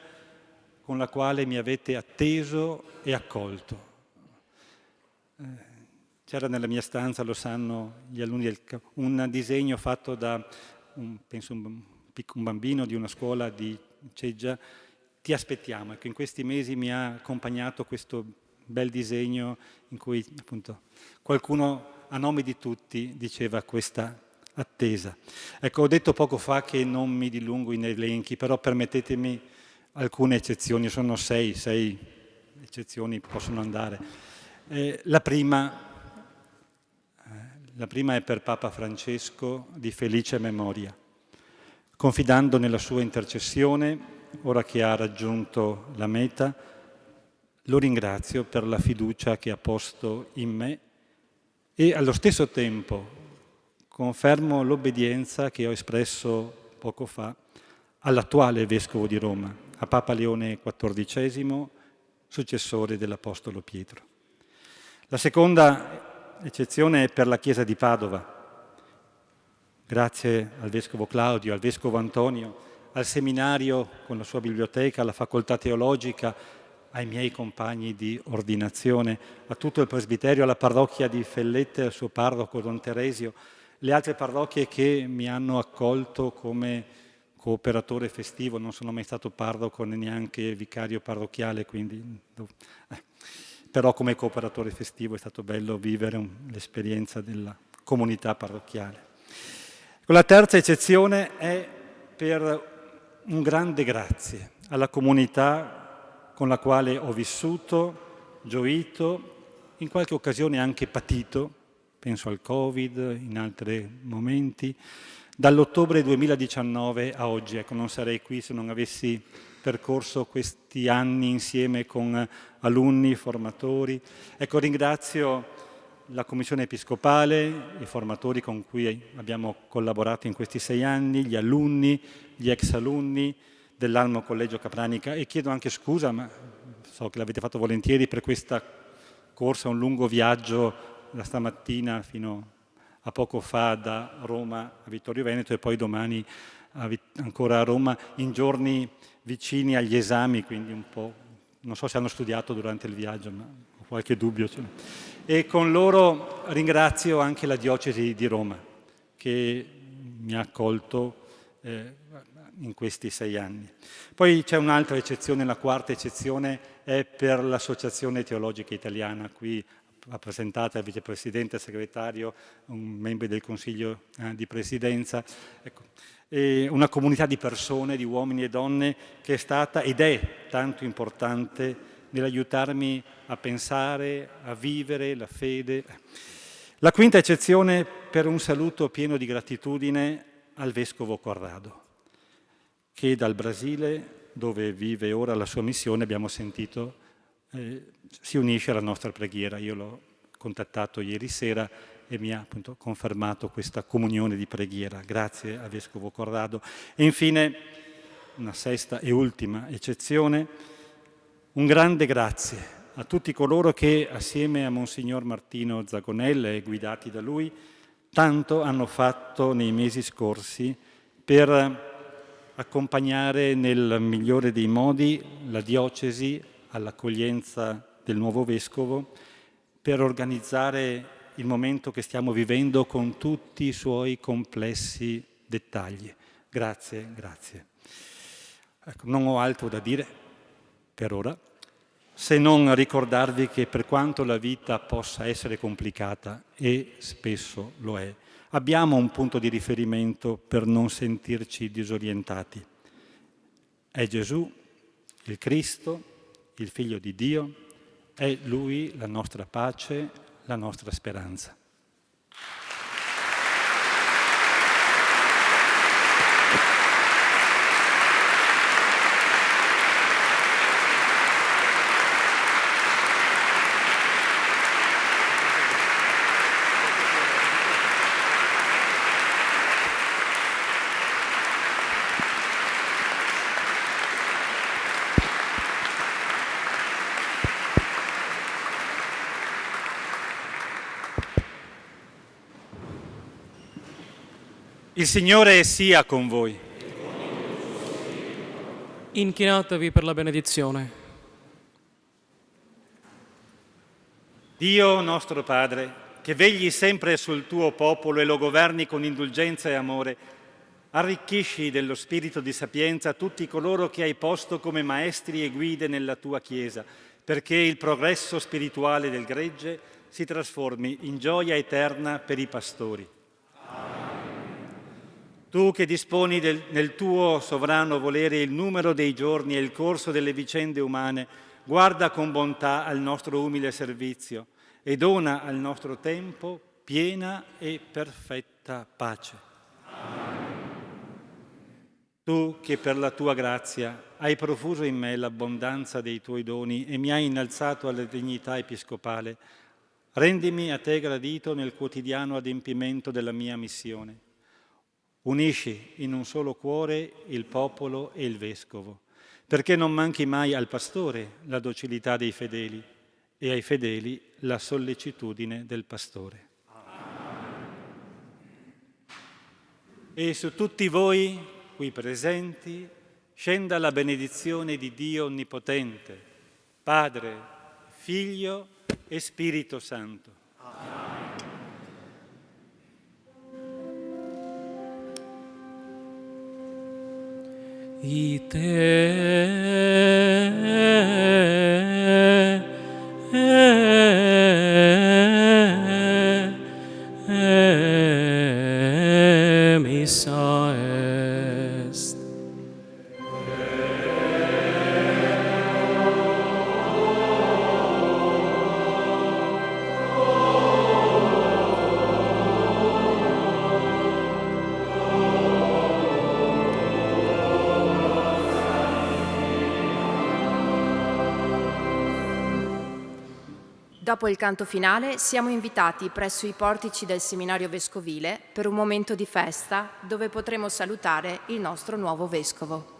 con la quale mi avete atteso e accolto. C'era nella mia stanza, lo sanno gli alunni, un disegno fatto da, penso, un bambino di una scuola di Ceggia. Ti aspettiamo. Ecco, in questi mesi mi ha accompagnato questo bel disegno in cui appunto qualcuno a nome di tutti diceva questa attesa. Ecco, ho detto poco fa che non mi dilungo in elenchi, però permettetemi alcune eccezioni, sono sei eccezioni possono andare. La prima è per Papa Francesco di felice memoria. Confidando nella sua intercessione, ora che ha raggiunto la meta, lo ringrazio per la fiducia che ha posto in me e allo stesso tempo confermo l'obbedienza che ho espresso poco fa all'attuale Vescovo di Roma, a Papa Leone XIV, successore dell'Apostolo Pietro. La seconda eccezione è per la Chiesa di Padova. Grazie al Vescovo Claudio, al Vescovo Antonio, al seminario con la sua biblioteca, alla facoltà teologica, ai miei compagni di ordinazione, a tutto il presbiterio, alla parrocchia di Fellette, al suo parroco Don Teresio le altre parrocchie che mi hanno accolto come cooperatore festivo. Non sono mai stato parroco né neanche vicario parrocchiale, quindi però come cooperatore festivo è stato bello vivere l'esperienza della comunità parrocchiale. La terza eccezione è per un grande grazie alla comunità con la quale ho vissuto, gioito, in qualche occasione anche patito, penso al Covid, in altri momenti, dall'ottobre 2019 a oggi. Ecco, non sarei qui se non avessi percorso questi anni insieme con alunni, formatori. Ecco, ringrazio la Commissione Episcopale, i formatori con cui abbiamo collaborato in questi 6 anni, gli alunni, gli ex alunni dell'Almo Collegio Capranica, e chiedo anche scusa, ma so che l'avete fatto volentieri, per questa corsa, un lungo viaggio da stamattina fino a poco fa da Roma a Vittorio Veneto e poi domani ancora a Roma, in giorni vicini agli esami, quindi un po', non so se hanno studiato durante il viaggio, ma ho qualche dubbio. E con loro ringrazio anche la Diocesi di Roma, che mi ha accolto in questi 6 anni. Poi c'è un'altra eccezione, la quarta eccezione è per l'Associazione Teologica Italiana, qui rappresentata il vicepresidente, segretario, un membro del Consiglio di Presidenza, ecco, e una comunità di persone, di uomini e donne che è stata ed è tanto importante nell'aiutarmi a pensare, a vivere la fede. La quinta eccezione per un saluto pieno di gratitudine al Vescovo Corrado, che dal Brasile, dove vive ora la sua missione, abbiamo sentito, si unisce alla nostra preghiera. Io l'ho contattato ieri sera e mi ha appunto confermato questa comunione di preghiera. Grazie a Vescovo Corrado. E infine, una sesta e ultima eccezione, un grande grazie a tutti coloro che, assieme a Monsignor Martino Zagonella e guidati da lui, tanto hanno fatto nei mesi scorsi per accompagnare nel migliore dei modi la diocesi all'accoglienza del nuovo Vescovo, per organizzare il momento che stiamo vivendo con tutti i suoi complessi dettagli. Grazie, grazie. Ecco, non ho altro da dire per ora, se non ricordarvi che per quanto la vita possa essere complicata, e spesso lo è, abbiamo un punto di riferimento per non sentirci disorientati. È Gesù, il Cristo, il Figlio di Dio, è Lui la nostra pace, la nostra speranza. Il Signore sia con voi. Inchinatevi per la benedizione. Dio nostro Padre, che vegli sempre sul tuo popolo e lo governi con indulgenza e amore, arricchisci dello spirito di sapienza tutti coloro che hai posto come maestri e guide nella tua Chiesa, perché il progresso spirituale del gregge si trasformi in gioia eterna per i pastori. Tu che disponi nel tuo sovrano volere il numero dei giorni e il corso delle vicende umane, guarda con bontà al nostro umile servizio e dona al nostro tempo piena e perfetta pace. Tu che per la tua grazia hai profuso in me l'abbondanza dei tuoi doni e mi hai innalzato alla dignità episcopale, rendimi a te gradito nel quotidiano adempimento della mia missione. Unisci in un solo cuore il popolo e il Vescovo, perché non manchi mai al pastore la docilità dei fedeli e ai fedeli la sollecitudine del pastore. E su tutti voi qui presenti scenda la benedizione di Dio Onnipotente, Padre, Figlio e Spirito Santo. missa est. Dopo il canto finale siamo invitati presso i portici del seminario vescovile per un momento di festa dove potremo salutare il nostro nuovo vescovo.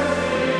Alleluia.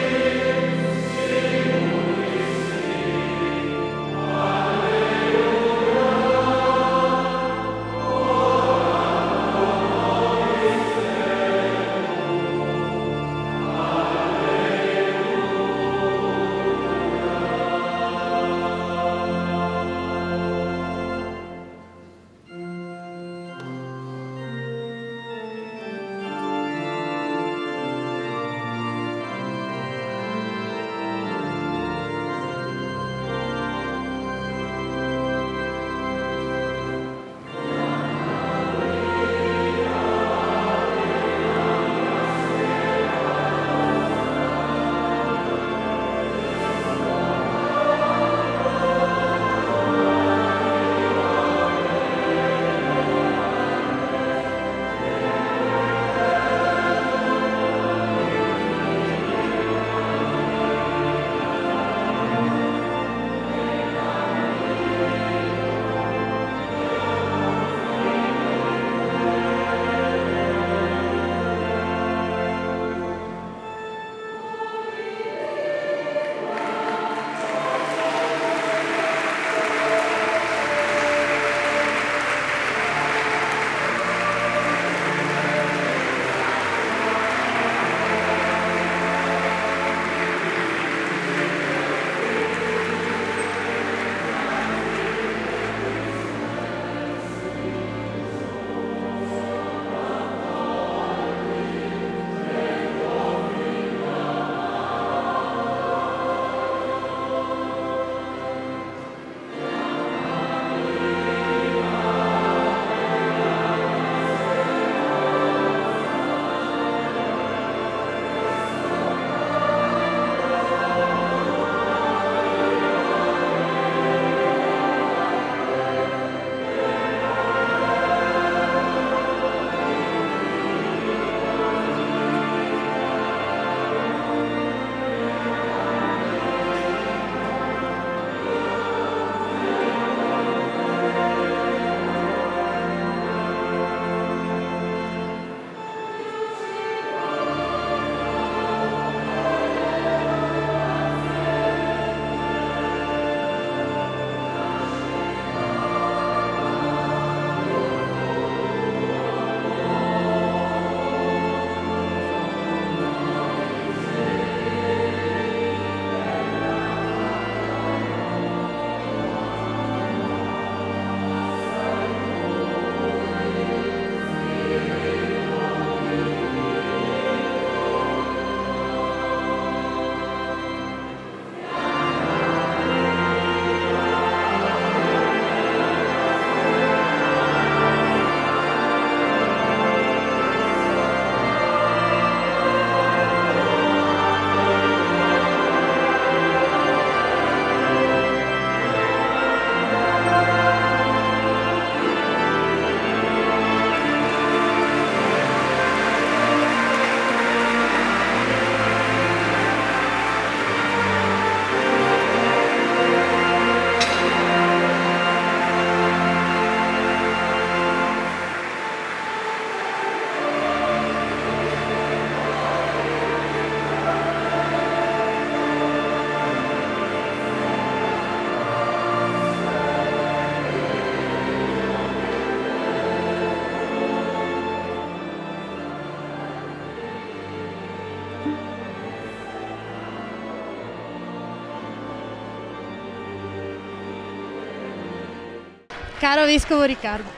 caro Vescovo Riccardo.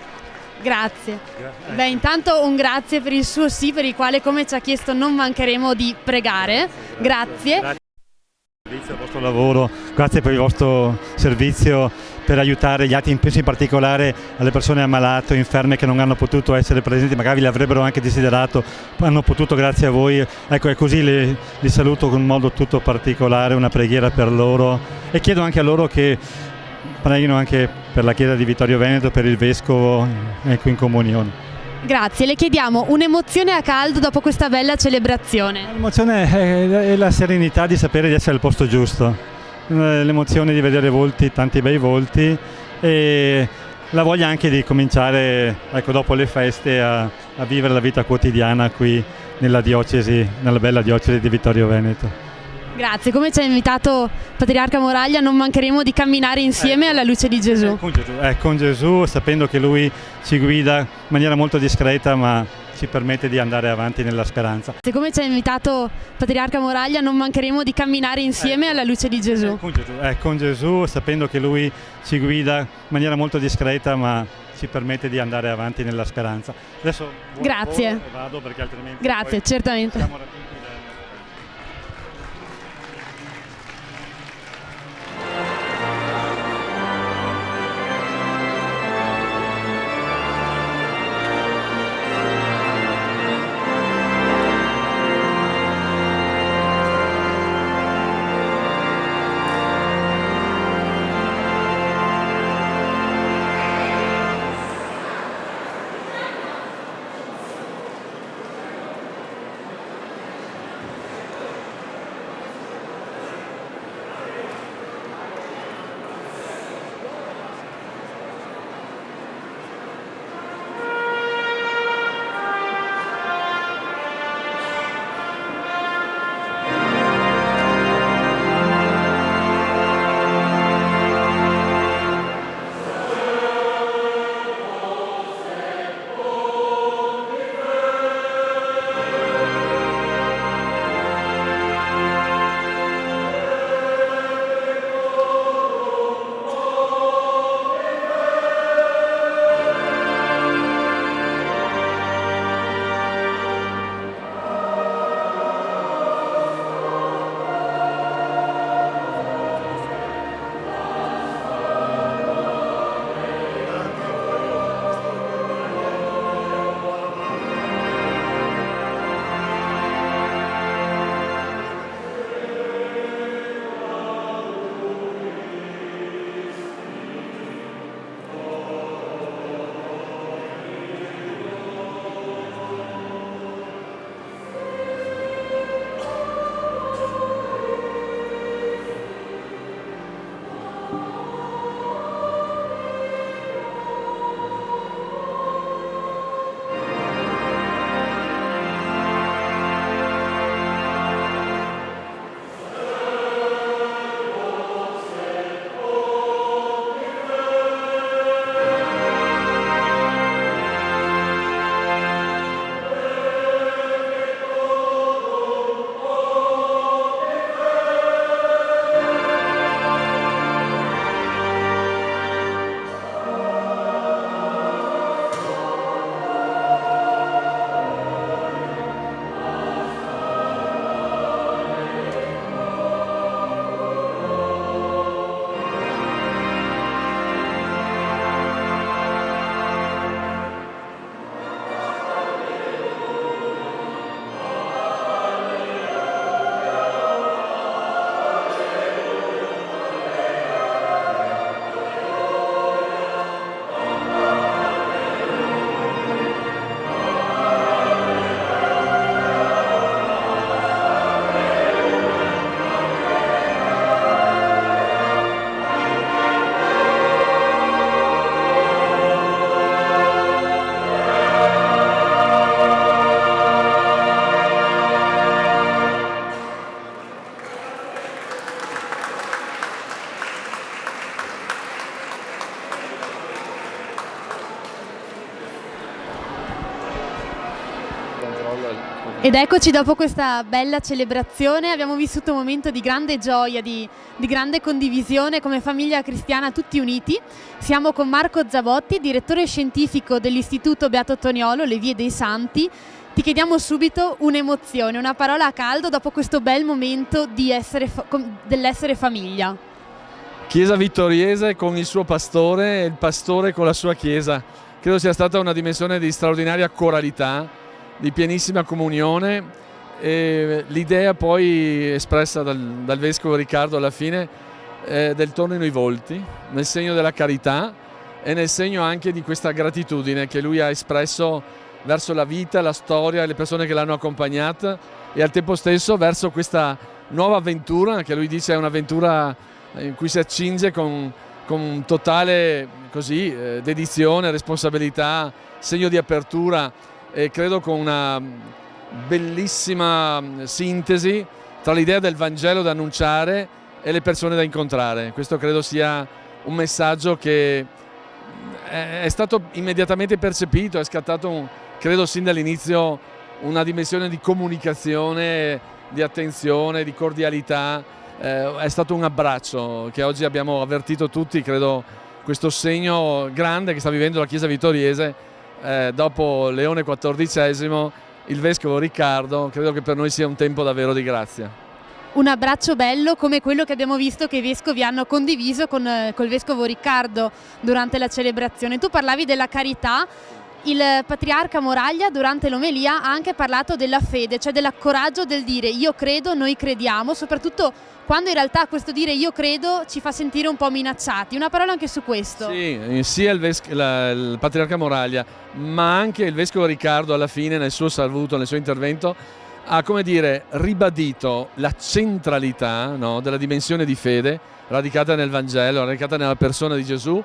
Grazie. Beh, intanto un grazie per il suo sì, per il quale, come ci ha chiesto, non mancheremo di pregare. Grazie. Grazie per il vostro lavoro, grazie per il vostro servizio per aiutare gli altri, penso in particolare alle persone ammalate o inferme che non hanno potuto essere presenti, magari l'avrebbero anche desiderato, hanno potuto grazie a voi. Ecco, e così li saluto con un modo tutto particolare, una preghiera per loro, e chiedo anche a loro che preghino anche per la Chiesa di Vittorio Veneto, per il Vescovo, ecco, in comunione. Grazie, le chiediamo un'emozione a caldo dopo questa bella celebrazione. L'emozione è la serenità di sapere di essere al posto giusto, l'emozione di vedere volti, tanti bei volti, e la voglia anche di cominciare, ecco, dopo le feste a vivere la vita quotidiana qui nella diocesi, nella bella diocesi di Vittorio Veneto. Grazie, come ci ha invitato Patriarca Moraglia, non mancheremo di camminare insieme alla luce di Gesù. Con Gesù, sapendo che Lui ci guida in maniera molto discreta, ma ci permette di andare avanti nella speranza. Come ci ha invitato Patriarca Moraglia, non mancheremo di camminare insieme alla luce di Gesù. Con Gesù, sapendo che Lui ci guida in maniera molto discreta, ma ci permette di andare avanti nella speranza. Adesso grazie. Vado perché altrimenti grazie, certamente. Ed eccoci dopo questa bella celebrazione, abbiamo vissuto un momento di grande gioia, di grande condivisione come famiglia cristiana tutti uniti. Siamo con Marco Zabotti, direttore scientifico dell'Istituto Beato Toniolo, Le Vie dei Santi. Ti chiediamo subito un'emozione, una parola a caldo dopo questo bel momento dell'essere famiglia. Chiesa vittoriese con il suo pastore e il pastore con la sua chiesa. Credo sia stata una dimensione di straordinaria coralità, di pienissima comunione, e l'idea poi espressa dal Vescovo Riccardo alla fine del tornino i volti, nel segno della carità e nel segno anche di questa gratitudine che lui ha espresso verso la vita, la storia e le persone che l'hanno accompagnata, e al tempo stesso verso questa nuova avventura, che lui dice è un'avventura in cui si accinge con totale dedizione, responsabilità, segno di apertura, e credo con una bellissima sintesi tra l'idea del Vangelo da annunciare e le persone da incontrare. Questo credo sia un messaggio che è stato immediatamente percepito, è scattato, credo sin dall'inizio, una dimensione di comunicazione, di attenzione, di cordialità. È stato un abbraccio che oggi abbiamo avvertito tutti, credo, questo segno grande che sta vivendo la Chiesa vittoriese dopo Leone XIV, il Vescovo Riccardo. Credo che per noi sia un tempo davvero di grazia. Un abbraccio bello come quello che abbiamo visto che i vescovi hanno condiviso col Vescovo Riccardo durante la celebrazione. Tu parlavi della carità. Il Patriarca Moraglia durante l'omelia ha anche parlato della fede, cioè del coraggio del dire io credo, noi crediamo, soprattutto quando in realtà questo dire io credo ci fa sentire un po' minacciati. Una parola anche su questo. Sì, sia il Patriarca Moraglia, ma anche il Vescovo Riccardo alla fine nel suo saluto, nel suo intervento, ha ribadito la centralità, no, della dimensione di fede radicata nel Vangelo, radicata nella persona di Gesù,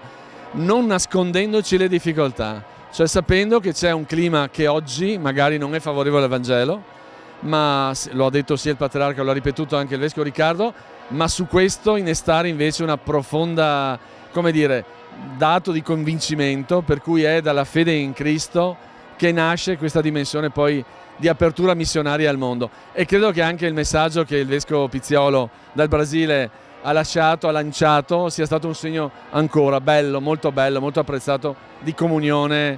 non nascondendoci le difficoltà. Cioè sapendo che c'è un clima che oggi magari non è favorevole al Vangelo, ma lo ha detto sia il Patriarca, lo ha ripetuto anche il Vescovo Riccardo, ma su questo innestare invece una profonda, dato di convincimento, per cui è dalla fede in Cristo che nasce questa dimensione poi di apertura missionaria al mondo. E credo che anche il messaggio che il Vescovo Pizziolo dal Brasile ha lanciato, sia stato un segno ancora bello, molto apprezzato, di comunione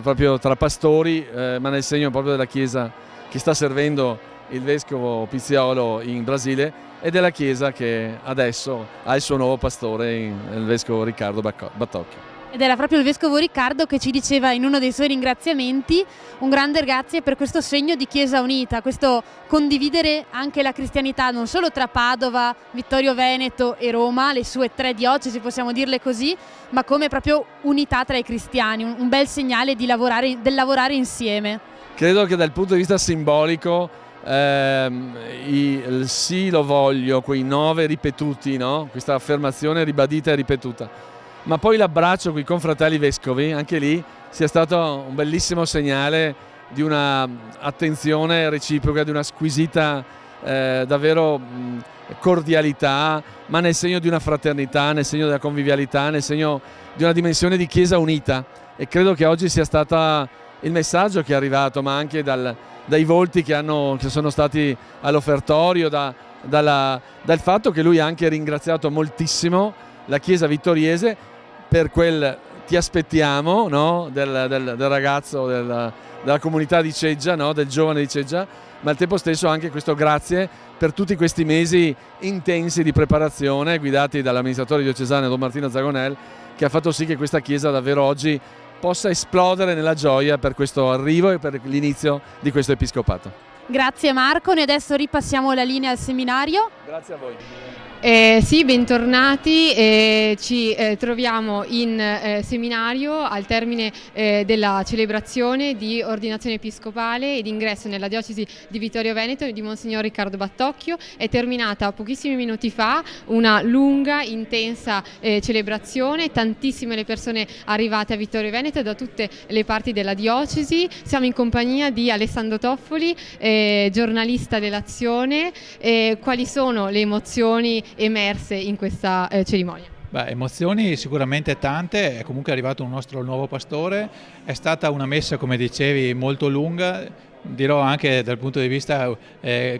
proprio tra pastori, ma nel segno proprio della Chiesa che sta servendo il Vescovo Pizziolo in Brasile e della Chiesa che adesso ha il suo nuovo pastore, il Vescovo Riccardo Battocchio. Ed era proprio il Vescovo Riccardo che ci diceva in uno dei suoi ringraziamenti un grande grazie per questo segno di Chiesa unita, questo condividere anche la cristianità non solo tra Padova, Vittorio Veneto e Roma, le sue 3 diocesi possiamo dirle così, ma come proprio unità tra i cristiani, un bel segnale del lavorare insieme. Credo che dal punto di vista simbolico il sì lo voglio, quei 9 ripetuti, no? Questa affermazione ribadita e ripetuta. Ma poi l'abbraccio con i confratelli vescovi, anche lì sia stato un bellissimo segnale di una attenzione reciproca, di una squisita davvero cordialità, ma nel segno di una fraternità, nel segno della convivialità, nel segno di una dimensione di Chiesa unita. E credo che oggi sia stato il messaggio che è arrivato, ma anche dai volti che sono stati all'offertorio, dal fatto che lui ha anche ringraziato moltissimo la Chiesa vittoriese per quel ti aspettiamo, no? del ragazzo, della comunità di Ceggia, no? Del giovane di Ceggia, ma al tempo stesso anche questo grazie per tutti questi mesi intensi di preparazione guidati dall'amministratore diocesano Don Martino Zagonel, che ha fatto sì che questa Chiesa davvero oggi possa esplodere nella gioia per questo arrivo e per l'inizio di questo episcopato. Grazie Marco, noi adesso ripassiamo la linea al seminario. Grazie a voi. Sì, bentornati. Ci troviamo in seminario al termine della celebrazione di ordinazione episcopale ed ingresso nella diocesi di Vittorio Veneto di Monsignor Riccardo Battocchio. È terminata pochissimi minuti fa una lunga, intensa celebrazione, tantissime le persone arrivate a Vittorio Veneto da tutte le parti della diocesi. Siamo in compagnia di Alessandro Toffoli, giornalista dell'Azione. Quali sono le emozioni emerse in questa cerimonia? Emozioni sicuramente tante, è comunque arrivato un nostro nuovo pastore, è stata una messa, come dicevi, molto lunga, dirò anche dal punto di vista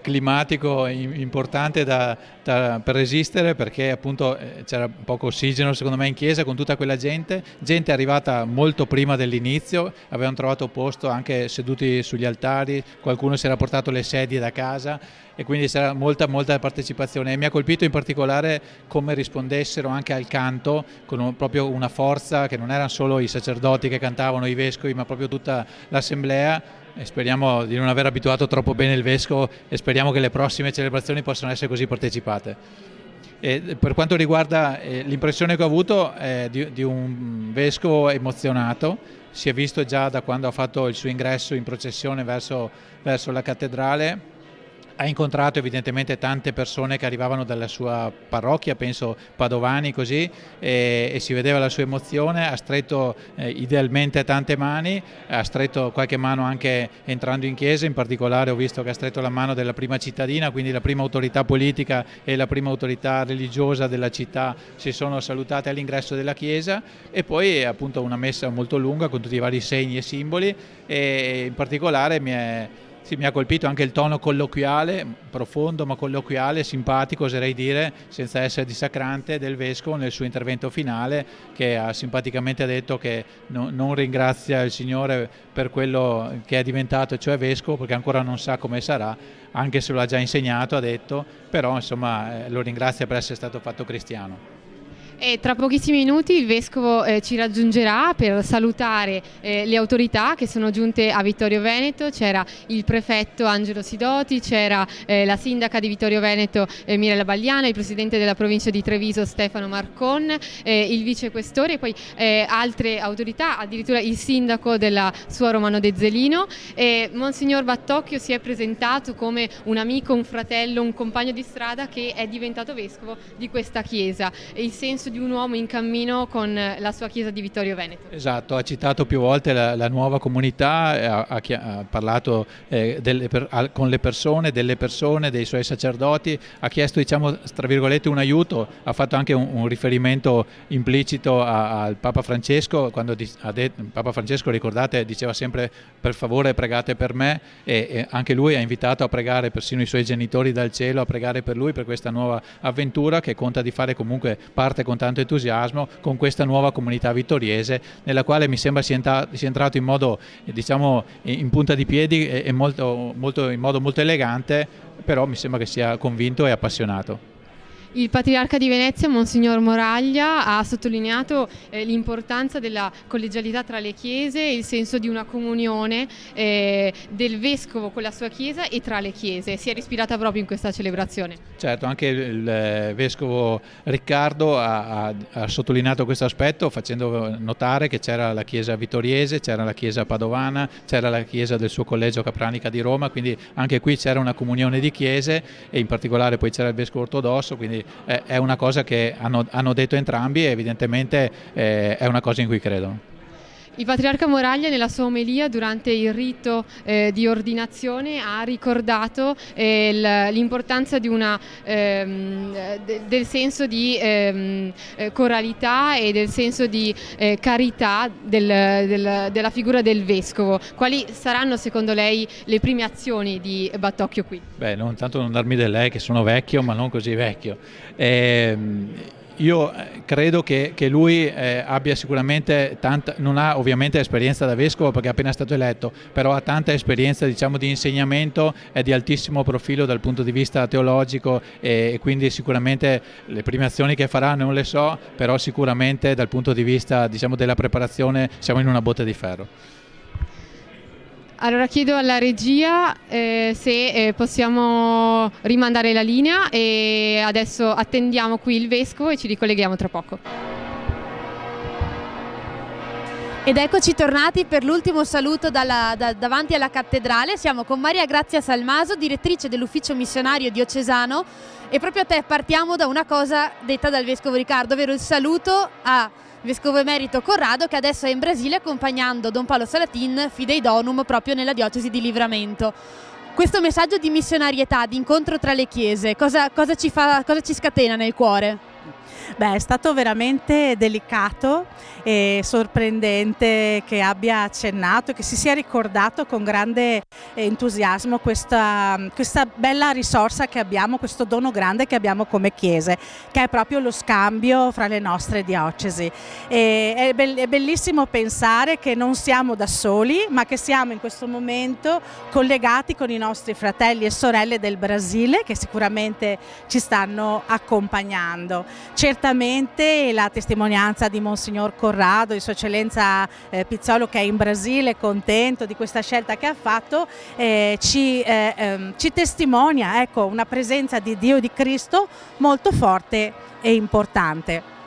climatico importante per resistere, perché appunto c'era poco ossigeno secondo me in chiesa con tutta quella gente arrivata molto prima dell'inizio, avevano trovato posto anche seduti sugli altari, qualcuno si era portato le sedie da casa e quindi c'era molta partecipazione, e mi ha colpito in particolare come rispondessero anche al canto con proprio una forza, che non erano solo i sacerdoti che cantavano, i vescovi, ma proprio tutta l'assemblea. E speriamo di non aver abituato troppo bene il vescovo e speriamo che le prossime celebrazioni possano essere così partecipate. E per quanto riguarda l'impressione che ho avuto è di un vescovo emozionato, si è visto già da quando ha fatto il suo ingresso in processione verso la cattedrale. Ha incontrato evidentemente tante persone che arrivavano dalla sua parrocchia, penso padovani così, e si vedeva la sua emozione, ha stretto idealmente tante mani, ha stretto qualche mano anche entrando in chiesa, in particolare ho visto che ha stretto la mano della prima cittadina, quindi la prima autorità politica e la prima autorità religiosa della città si sono salutate all'ingresso della chiesa, e poi appunto una messa molto lunga con tutti i vari segni e simboli, e in particolare mi ha colpito anche il tono colloquiale, profondo ma colloquiale, simpatico oserei dire, senza essere dissacrante, del vescovo nel suo intervento finale, che ha simpaticamente detto che non ringrazia il Signore per quello che è diventato, cioè vescovo, perché ancora non sa come sarà, anche se lo ha già insegnato, ha detto, però insomma lo ringrazia per essere stato fatto cristiano. E tra pochissimi minuti il Vescovo ci raggiungerà per salutare le autorità che sono giunte a Vittorio Veneto. C'era il prefetto Angelo Sidoti, c'era la sindaca di Vittorio Veneto Mirella Bagliana, il presidente della provincia di Treviso Stefano Marcon, il vicequestore e poi altre autorità, addirittura il sindaco della Sua Romano De Zelino. Monsignor Battocchio si è presentato come un amico, un fratello, un compagno di strada che è diventato vescovo di questa chiesa. Il senso di un uomo in cammino con la sua chiesa di Vittorio Veneto. Esatto, ha citato più volte la nuova comunità, ha parlato con le persone, delle persone, dei suoi sacerdoti, ha chiesto, diciamo, tra virgolette, un aiuto, ha fatto anche un riferimento implicito al Papa Francesco, quando Papa Francesco, ricordate, diceva sempre per favore pregate per me, e anche lui ha invitato a pregare, persino i suoi genitori dal cielo, a pregare per lui, per questa nuova avventura che conta di fare comunque parte con tanto entusiasmo con questa nuova comunità vittoriese, nella quale mi sembra sia entrato in modo, diciamo, in punta di piedi e in modo molto elegante, però mi sembra che sia convinto e appassionato. Il Patriarca di Venezia, Monsignor Moraglia, ha sottolineato l'importanza della collegialità tra le chiese, il senso di una comunione del Vescovo con la sua chiesa e tra le chiese. Si è respirata proprio in questa celebrazione. Certo, anche il Vescovo Riccardo ha sottolineato questo aspetto, facendo notare che c'era la chiesa vittoriese, c'era la chiesa padovana, c'era la chiesa del suo collegio Capranica di Roma, quindi anche qui c'era una comunione di chiese, e in particolare poi c'era il Vescovo ortodosso, quindi è una cosa che hanno detto entrambi, e evidentemente è una cosa in cui credono. Il Patriarca Moraglia nella sua omelia durante il rito di ordinazione ha ricordato l'importanza di del senso di coralità e del senso di carità della figura del Vescovo. Quali saranno secondo lei le prime azioni di Battocchio qui? Beh, tanto non darmi del lei che sono vecchio, ma non così vecchio. Io credo che lui abbia sicuramente non ha ovviamente esperienza da vescovo perché è appena stato eletto, però ha tanta esperienza, diciamo, di insegnamento, è di altissimo profilo dal punto di vista teologico, e quindi sicuramente le prime azioni che farà non le so, però sicuramente dal punto di vista, diciamo, della preparazione siamo in una botte di ferro. Allora chiedo alla regia se possiamo rimandare la linea, e adesso attendiamo qui il Vescovo e ci ricolleghiamo tra poco. Ed eccoci tornati per l'ultimo saluto davanti alla cattedrale. Siamo con Maria Grazia Salmaso, direttrice dell'ufficio missionario diocesano, e proprio a te partiamo da una cosa detta dal Vescovo Riccardo, ovvero il saluto a Vescovo Emerito Corrado, che adesso è in Brasile accompagnando Don Paolo Salatin Fidei Donum proprio nella diocesi di Livramento. Questo messaggio di missionarietà, di incontro tra le chiese, cosa ci scatena nel cuore? Beh, è stato veramente delicato e sorprendente che abbia accennato e che si sia ricordato con grande entusiasmo questa bella risorsa che abbiamo, questo dono grande che abbiamo come chiese, che è proprio lo scambio fra le nostre diocesi. È bellissimo pensare che non siamo da soli, ma che siamo in questo momento collegati con i nostri fratelli e sorelle del Brasile, che sicuramente ci stanno accompagnando. Certamente la testimonianza di Monsignor Corrado, di Sua Eccellenza Pizzolo, che è in Brasile, contento di questa scelta che ha fatto, ci testimonia, ecco, una presenza di Dio e di Cristo molto forte e importante.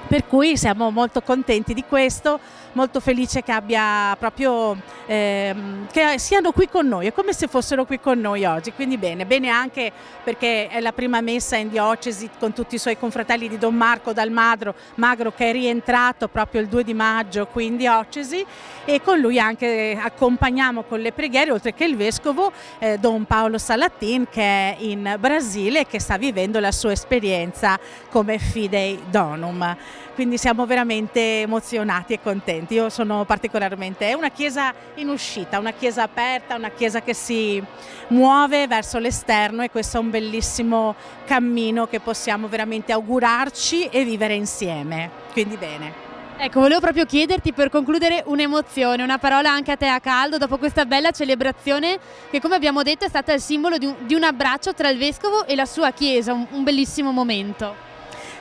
Per cui siamo molto contenti di questo, molto felice che abbia proprio che siano qui con noi, è come se fossero qui con noi oggi, quindi bene anche perché è la prima messa in diocesi con tutti i suoi confratelli di Don Marco dal Magro che è rientrato proprio il 2 di maggio qui in diocesi, e con lui anche accompagniamo con le preghiere, oltre che il vescovo Don Paolo Salatin, che è in Brasile e che sta vivendo la sua esperienza come Fidei Donum. Quindi siamo veramente emozionati e contenti. Io sono particolarmente, è una chiesa in uscita, una chiesa aperta, una chiesa che si muove verso l'esterno, e questo è un bellissimo cammino che possiamo veramente augurarci e vivere insieme. Quindi bene. Ecco, volevo proprio chiederti, per concludere, un'emozione, una parola anche a te a caldo dopo questa bella celebrazione che, come abbiamo detto, è stata il simbolo di un abbraccio tra il Vescovo e la sua Chiesa, un bellissimo momento.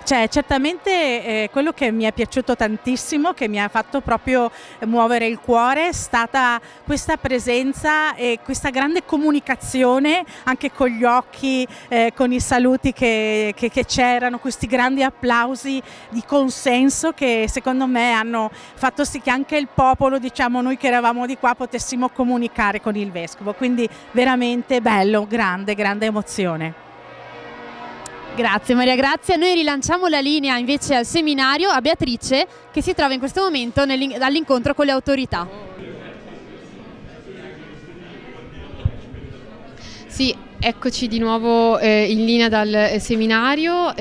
Certamente quello che mi è piaciuto tantissimo, che mi ha fatto proprio muovere il cuore, è stata questa presenza e questa grande comunicazione anche con gli occhi, con i saluti che c'erano, questi grandi applausi di consenso che secondo me hanno fatto sì che anche il popolo, diciamo noi che eravamo di qua, potessimo comunicare con il Vescovo, quindi veramente bello, grande emozione. Grazie Maria Grazia, noi rilanciamo la linea invece al seminario, a Beatrice, che si trova in questo momento all'incontro con le autorità. Sì, eccoci di nuovo in linea dal seminario.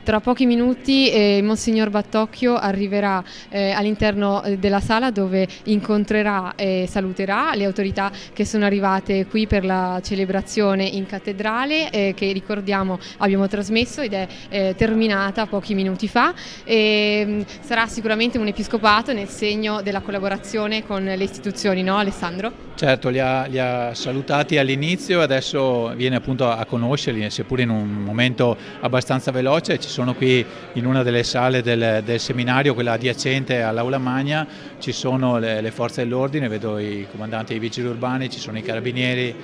Tra pochi minuti Monsignor Battocchio arriverà all'interno della sala, dove incontrerà e saluterà le autorità che sono arrivate qui per la celebrazione in cattedrale, che ricordiamo abbiamo trasmesso ed è terminata pochi minuti fa. Sarà sicuramente un episcopato nel segno della collaborazione con le istituzioni, no Alessandro? Certo, li ha salutati all'inizio, adesso viene appunto a conoscerli, seppur in un momento abbastanza veloce. Ci sono qui in una delle sale del seminario, quella adiacente all'Aula Magna, ci sono le forze dell'ordine, vedo i comandanti dei vigili urbani, ci sono i carabinieri,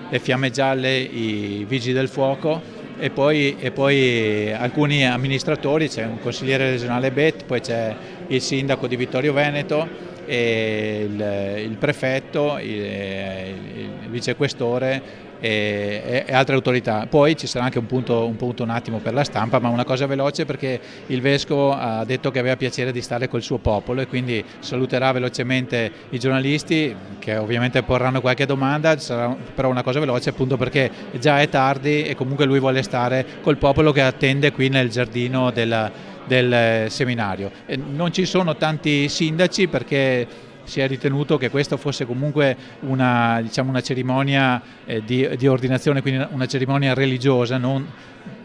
le fiamme gialle, i vigili del fuoco e poi alcuni amministratori, c'è un consigliere regionale BET, poi c'è il sindaco di Vittorio Veneto, e il prefetto, il vicequestore e altre autorità. Poi ci sarà anche un punto un attimo per la stampa, ma una cosa veloce, perché il Vescovo ha detto che aveva piacere di stare col suo popolo e quindi saluterà velocemente i giornalisti, che ovviamente porranno qualche domanda. Sarà però una cosa veloce, appunto perché già è tardi e comunque lui vuole stare col popolo che attende qui nel giardino del seminario. Non ci sono tanti sindaci perché si è ritenuto che questo fosse comunque una cerimonia di ordinazione, quindi una cerimonia religiosa.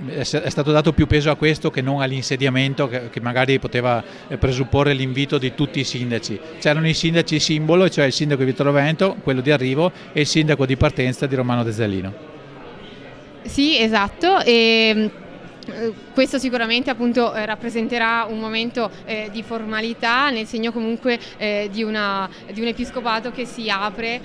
È stato dato più peso a questo che non all'insediamento, che magari poteva presupporre l'invito di tutti i sindaci. C'erano i sindaci simbolo, cioè il sindaco di Vittorio Veneto, quello di arrivo, e il sindaco di partenza di Romano De Zellino. Sì, esatto. Questo sicuramente appunto rappresenterà un momento di formalità, nel segno comunque di un episcopato che si apre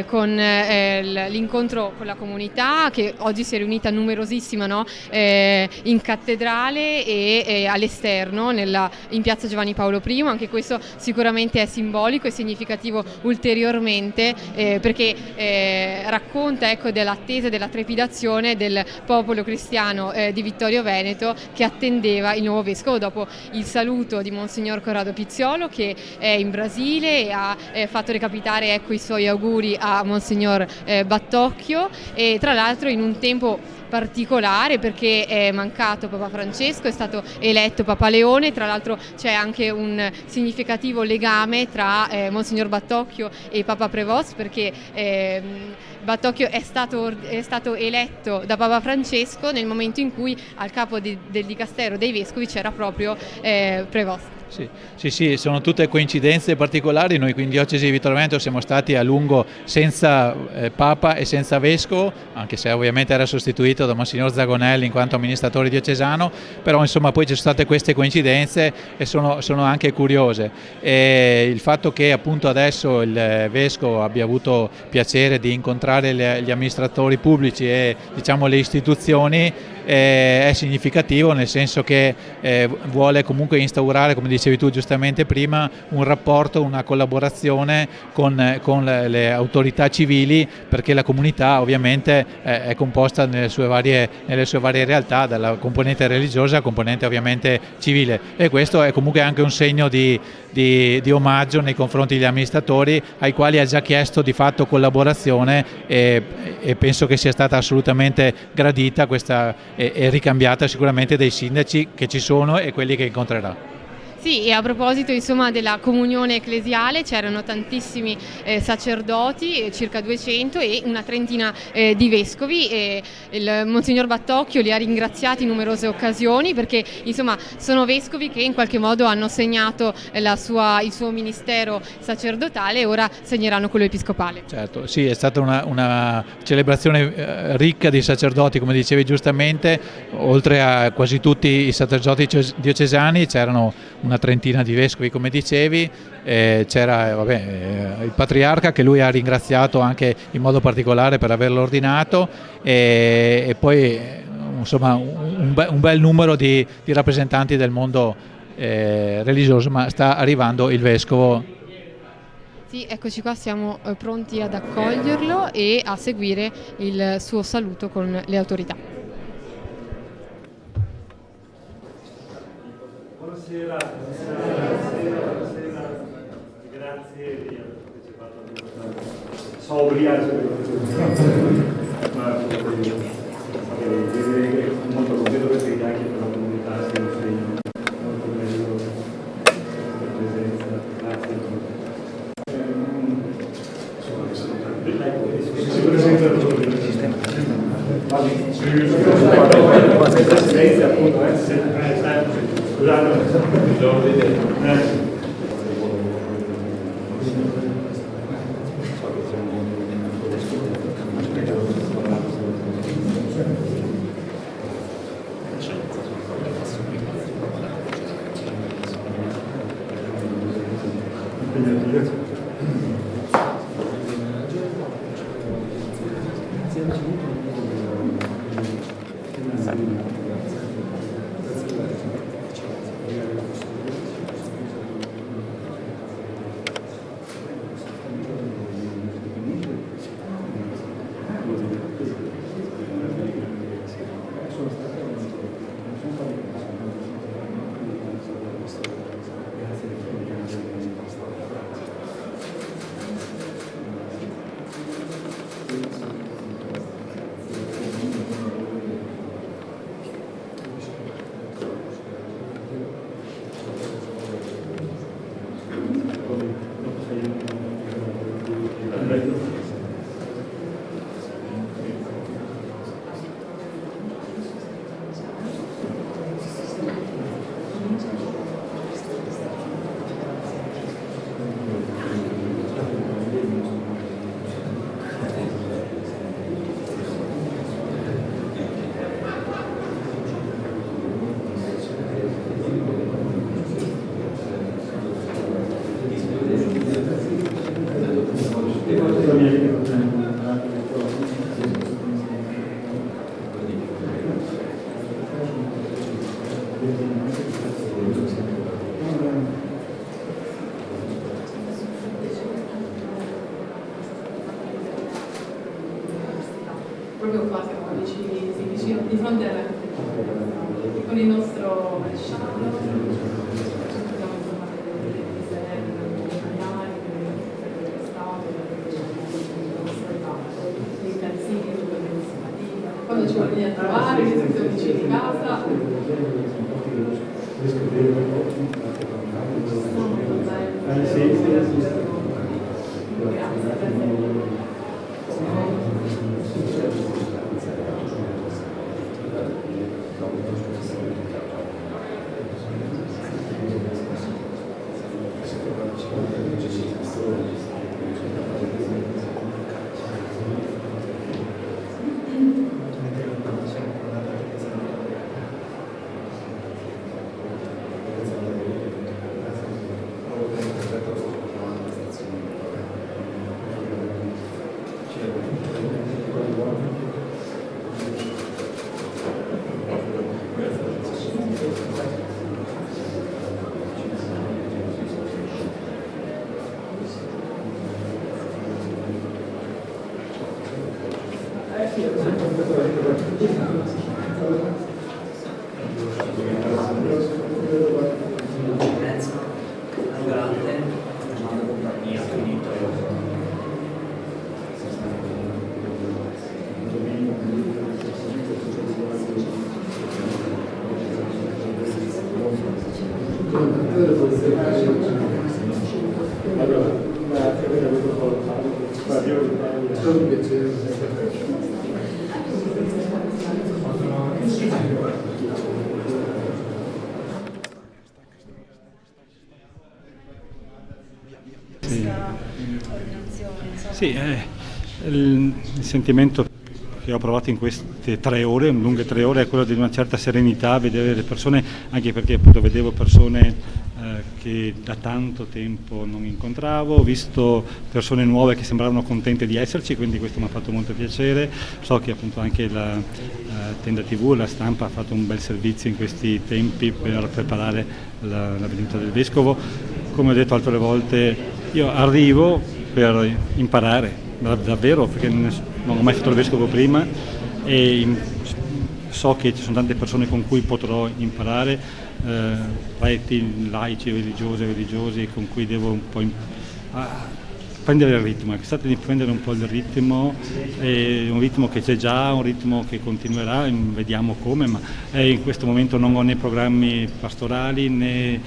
con l'incontro con la comunità, che oggi si è riunita numerosissima, no? In cattedrale e all'esterno in piazza Giovanni Paolo I. Anche questo sicuramente è simbolico e significativo ulteriormente, perché racconta, ecco, dell'attesa e della trepidazione del popolo cristiano di Vittorio Vittorio Veneto, che attendeva il nuovo vescovo dopo il saluto di Monsignor Corrado Pizziolo, che è in Brasile e ha fatto recapitare i suoi auguri a Monsignor Battocchio, e tra l'altro in un tempo particolare perché è mancato Papa Francesco, è stato eletto Papa Leone. Tra l'altro c'è anche un significativo legame tra Monsignor Battocchio e Papa Prévost, perché Battocchio è stato eletto da Papa Francesco nel momento in cui al capo del Dicastero dei Vescovi c'era proprio Prévost. Sì, sono tutte coincidenze particolari. Noi qui in Diocesi di Vittorio Veneto siamo stati a lungo senza Papa e senza Vescovo, anche se ovviamente era sostituito da Monsignor Zagonelli in quanto amministratore diocesano, però insomma poi ci sono state queste coincidenze e sono anche curiose. E il fatto che appunto adesso il Vescovo abbia avuto piacere di incontrare gli amministratori pubblici e diciamo le istituzioni è significativo, nel senso che vuole comunque instaurare, come dicevi tu giustamente prima, un rapporto, una collaborazione con le autorità civili, perché la comunità ovviamente è composta nelle sue varie realtà, dalla componente religiosa alla componente ovviamente civile, e questo è comunque anche un segno di omaggio nei confronti degli amministratori, ai quali ha già chiesto di fatto collaborazione, e penso che sia stata assolutamente gradita questa e ricambiata sicuramente dai sindaci che ci sono e quelli che incontrerà. Sì, e a proposito insomma della comunione ecclesiale, c'erano tantissimi sacerdoti, circa 200, e una trentina di vescovi, e il Monsignor Battocchio li ha ringraziati in numerose occasioni, perché insomma sono vescovi che in qualche modo hanno segnato il suo ministero sacerdotale e ora segneranno quello episcopale. Certo, sì, è stata una celebrazione ricca di sacerdoti, come dicevi giustamente. Oltre a quasi tutti i sacerdoti diocesani c'erano una trentina di vescovi, come dicevi, c'era il patriarca, che lui ha ringraziato anche in modo particolare per averlo ordinato, e poi insomma un bel numero di rappresentanti del mondo religioso, ma sta arrivando il vescovo. Sì, eccoci qua, siamo pronti ad accoglierlo e a seguire il suo saluto con le autorità. Buonasera. Grazie di aver partecipato a questa sobria molto contento perché anche per la comunità sia un segno molto bello di presenza. Grazie a tutti. Si presenta il sistema. Presidenza appunto, scusate, Proprio qua siamo vicini, di fronte alla E con il nostro maresciallo abbiamo informato delle italiane che vengono Stato, dei calzini super ben simpatica. Quando ci vuole venire a trovare, che siamo vicini di casa. Sì, il sentimento che ho provato in queste 3 ore, lunghe 3 ore, è quello di una certa serenità, vedere le persone, anche perché appunto vedevo persone che da tanto tempo non incontravo, ho visto persone nuove che sembravano contente di esserci, quindi questo mi ha fatto molto piacere. So che appunto anche la Tenda TV, la stampa ha fatto un bel servizio in questi tempi per preparare la venuta del Vescovo. Come ho detto altre volte, io arrivo per imparare, davvero, perché non ho mai fatto il Vescovo prima e so che ci sono tante persone con cui potrò imparare, preti, laici, religiosi con cui devo un po' prendere il ritmo. State di prendere un po' il ritmo, è un ritmo che c'è già, un ritmo che continuerà, vediamo come, ma in questo momento non ho né programmi pastorali né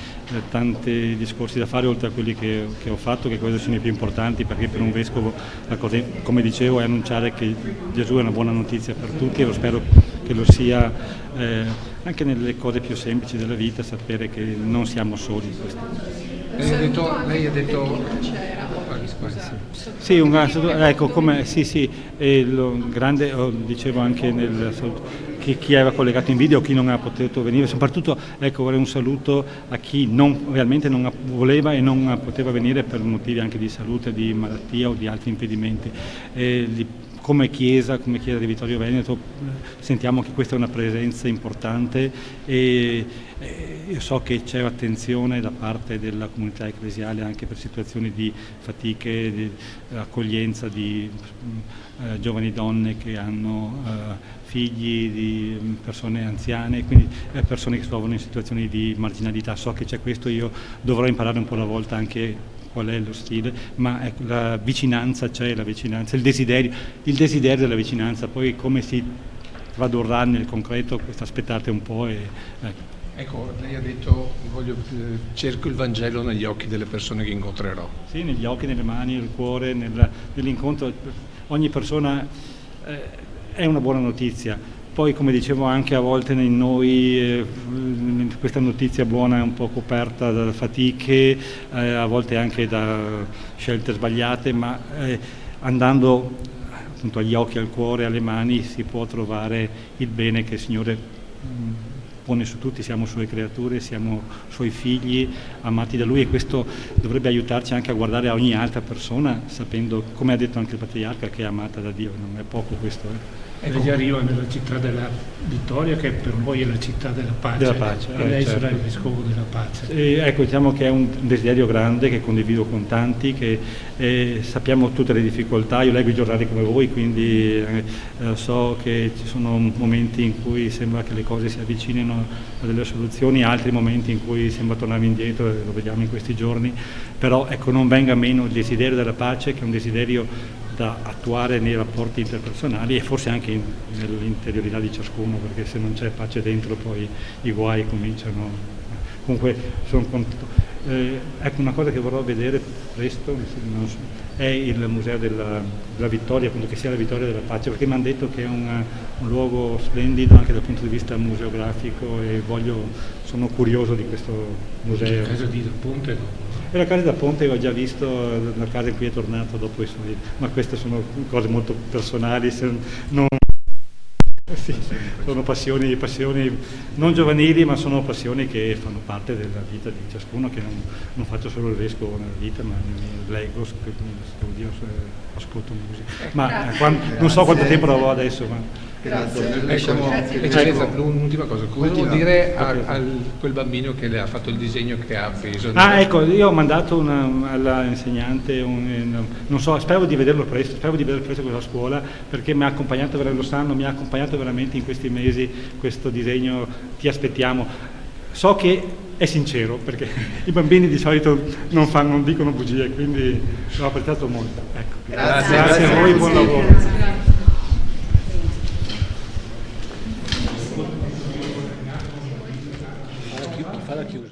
tanti discorsi da fare oltre a quelli che ho fatto, che quelli sono i più importanti, perché per un vescovo la cosa, come dicevo, è annunciare che Gesù è una buona notizia per tutti, e lo spero che lo sia anche nelle cose più semplici della vita, sapere che non siamo soli in questo. Lei ha detto sì, ecco, come sì, lo grande, dicevo anche chi era collegato in video, chi non ha potuto venire, soprattutto ecco, vorrei un saluto a chi realmente non voleva e non poteva venire per motivi anche di salute, di malattia o di altri impedimenti. Come Chiesa di Vittorio Veneto sentiamo che questa è una presenza importante e io so che c'è attenzione da parte della comunità ecclesiale anche per situazioni di fatiche, di accoglienza di giovani donne che hanno figli, di persone anziane, quindi persone che si trovano in situazioni di marginalità. So che c'è questo, io dovrò imparare un po' alla volta anche qual è lo stile, ma ecco, la vicinanza c'è, la vicinanza, il desiderio della vicinanza, poi come si tradurrà nel concreto, aspettate un po'. Ecco, lei ha detto cerco il Vangelo negli occhi delle persone che incontrerò. Sì, negli occhi, nelle mani, nel cuore, nell'incontro. Ogni persona è una buona notizia. Poi, come dicevo, anche a volte in noi questa notizia buona è un po' coperta da fatiche, a volte anche da scelte sbagliate, ma andando appunto agli occhi, al cuore, alle mani si può trovare il bene che il Signore pone su tutti. Siamo sue creature, siamo suoi figli amati da Lui, e questo dovrebbe aiutarci anche a guardare a ogni altra persona sapendo, come ha detto anche il Patriarca, che è amata da Dio. Non è poco questo. Lei arriva nella città della Vittoria, che per voi è la città della pace. Della pace, e lei certo. sarà il vescovo della pace. Ecco, diciamo che è un desiderio grande che condivido con tanti, che sappiamo tutte le difficoltà. Io leggo i giornali come voi, quindi so che ci sono momenti in cui sembra che le cose si avvicinino a delle soluzioni, altri momenti in cui sembra tornare indietro, lo vediamo in questi giorni, però ecco, non venga meno il desiderio della pace, che è un desiderio da attuare nei rapporti interpersonali e forse anche nell'interiorità di ciascuno, perché se non c'è pace dentro poi i guai cominciano. Comunque sono contento. Ecco, una cosa che vorrò vedere presto è il Museo della Vittoria, appunto, che sia la Vittoria della Pace, perché mi hanno detto che è un luogo splendido anche dal punto di vista museografico e sono curioso di questo museo. La casa di Da Ponte no? E la casa da Ponte ho già visto, la casa in cui è tornato dopo i suoi, ma queste sono cose molto personali, sì, sono passioni non giovanili, ma sono passioni che fanno parte della vita di ciascuno, che non faccio solo il vescovo nella vita, ma leggo, studio, ascolto musica. Ma non so quanto tempo l'avevo adesso, ma... Grazie. Eccellenza, un'ultima cosa, cosa vuol dire a quel bambino che le ha fatto il disegno che ha appeso? Ecco, io ho mandato all'insegnante, non so, spero di vederlo presto quella scuola, perché mi ha accompagnato, lo sanno, mi ha accompagnato veramente in questi mesi questo disegno, ti aspettiamo. So che è sincero, perché i bambini di solito non dicono bugie, quindi l'ho apprezzato molto. Ecco. Grazie a voi, buon lavoro. Fa la chiusa.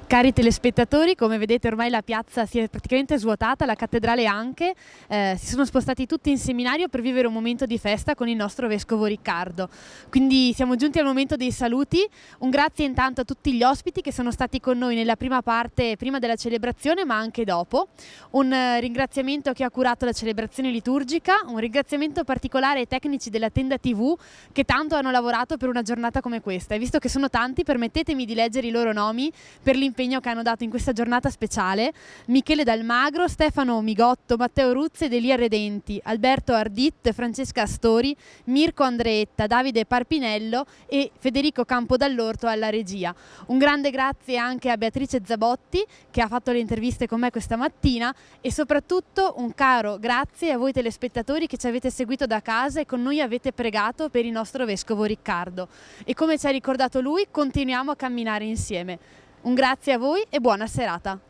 Cari telespettatori, come vedete ormai la piazza si è praticamente svuotata, la cattedrale anche, si sono spostati tutti in seminario per vivere un momento di festa con il nostro Vescovo Riccardo. Quindi siamo giunti al momento dei saluti, un grazie intanto a tutti gli ospiti che sono stati con noi nella prima parte, prima della celebrazione ma anche dopo, un ringraziamento a chi ha curato la celebrazione liturgica, un ringraziamento particolare ai tecnici della Tenda TV che tanto hanno lavorato per una giornata come questa, e visto che sono tanti permettetemi di leggere i loro nomi per l'impegno che hanno dato in questa giornata speciale: Michele Dalmagro, Stefano Migotto, Matteo Ruzzi ed Elia Redenti, Alberto Ardit, Francesca Astori, Mirko Andreetta, Davide Parpinello e Federico Campodall'Orto alla regia. Un grande grazie anche a Beatrice Zabotti che ha fatto le interviste con me questa mattina, e soprattutto un caro grazie a voi telespettatori che ci avete seguito da casa e con noi avete pregato per il nostro Vescovo Riccardo. E come ci ha ricordato lui, continuiamo a camminare insieme. Un grazie a voi e buona serata.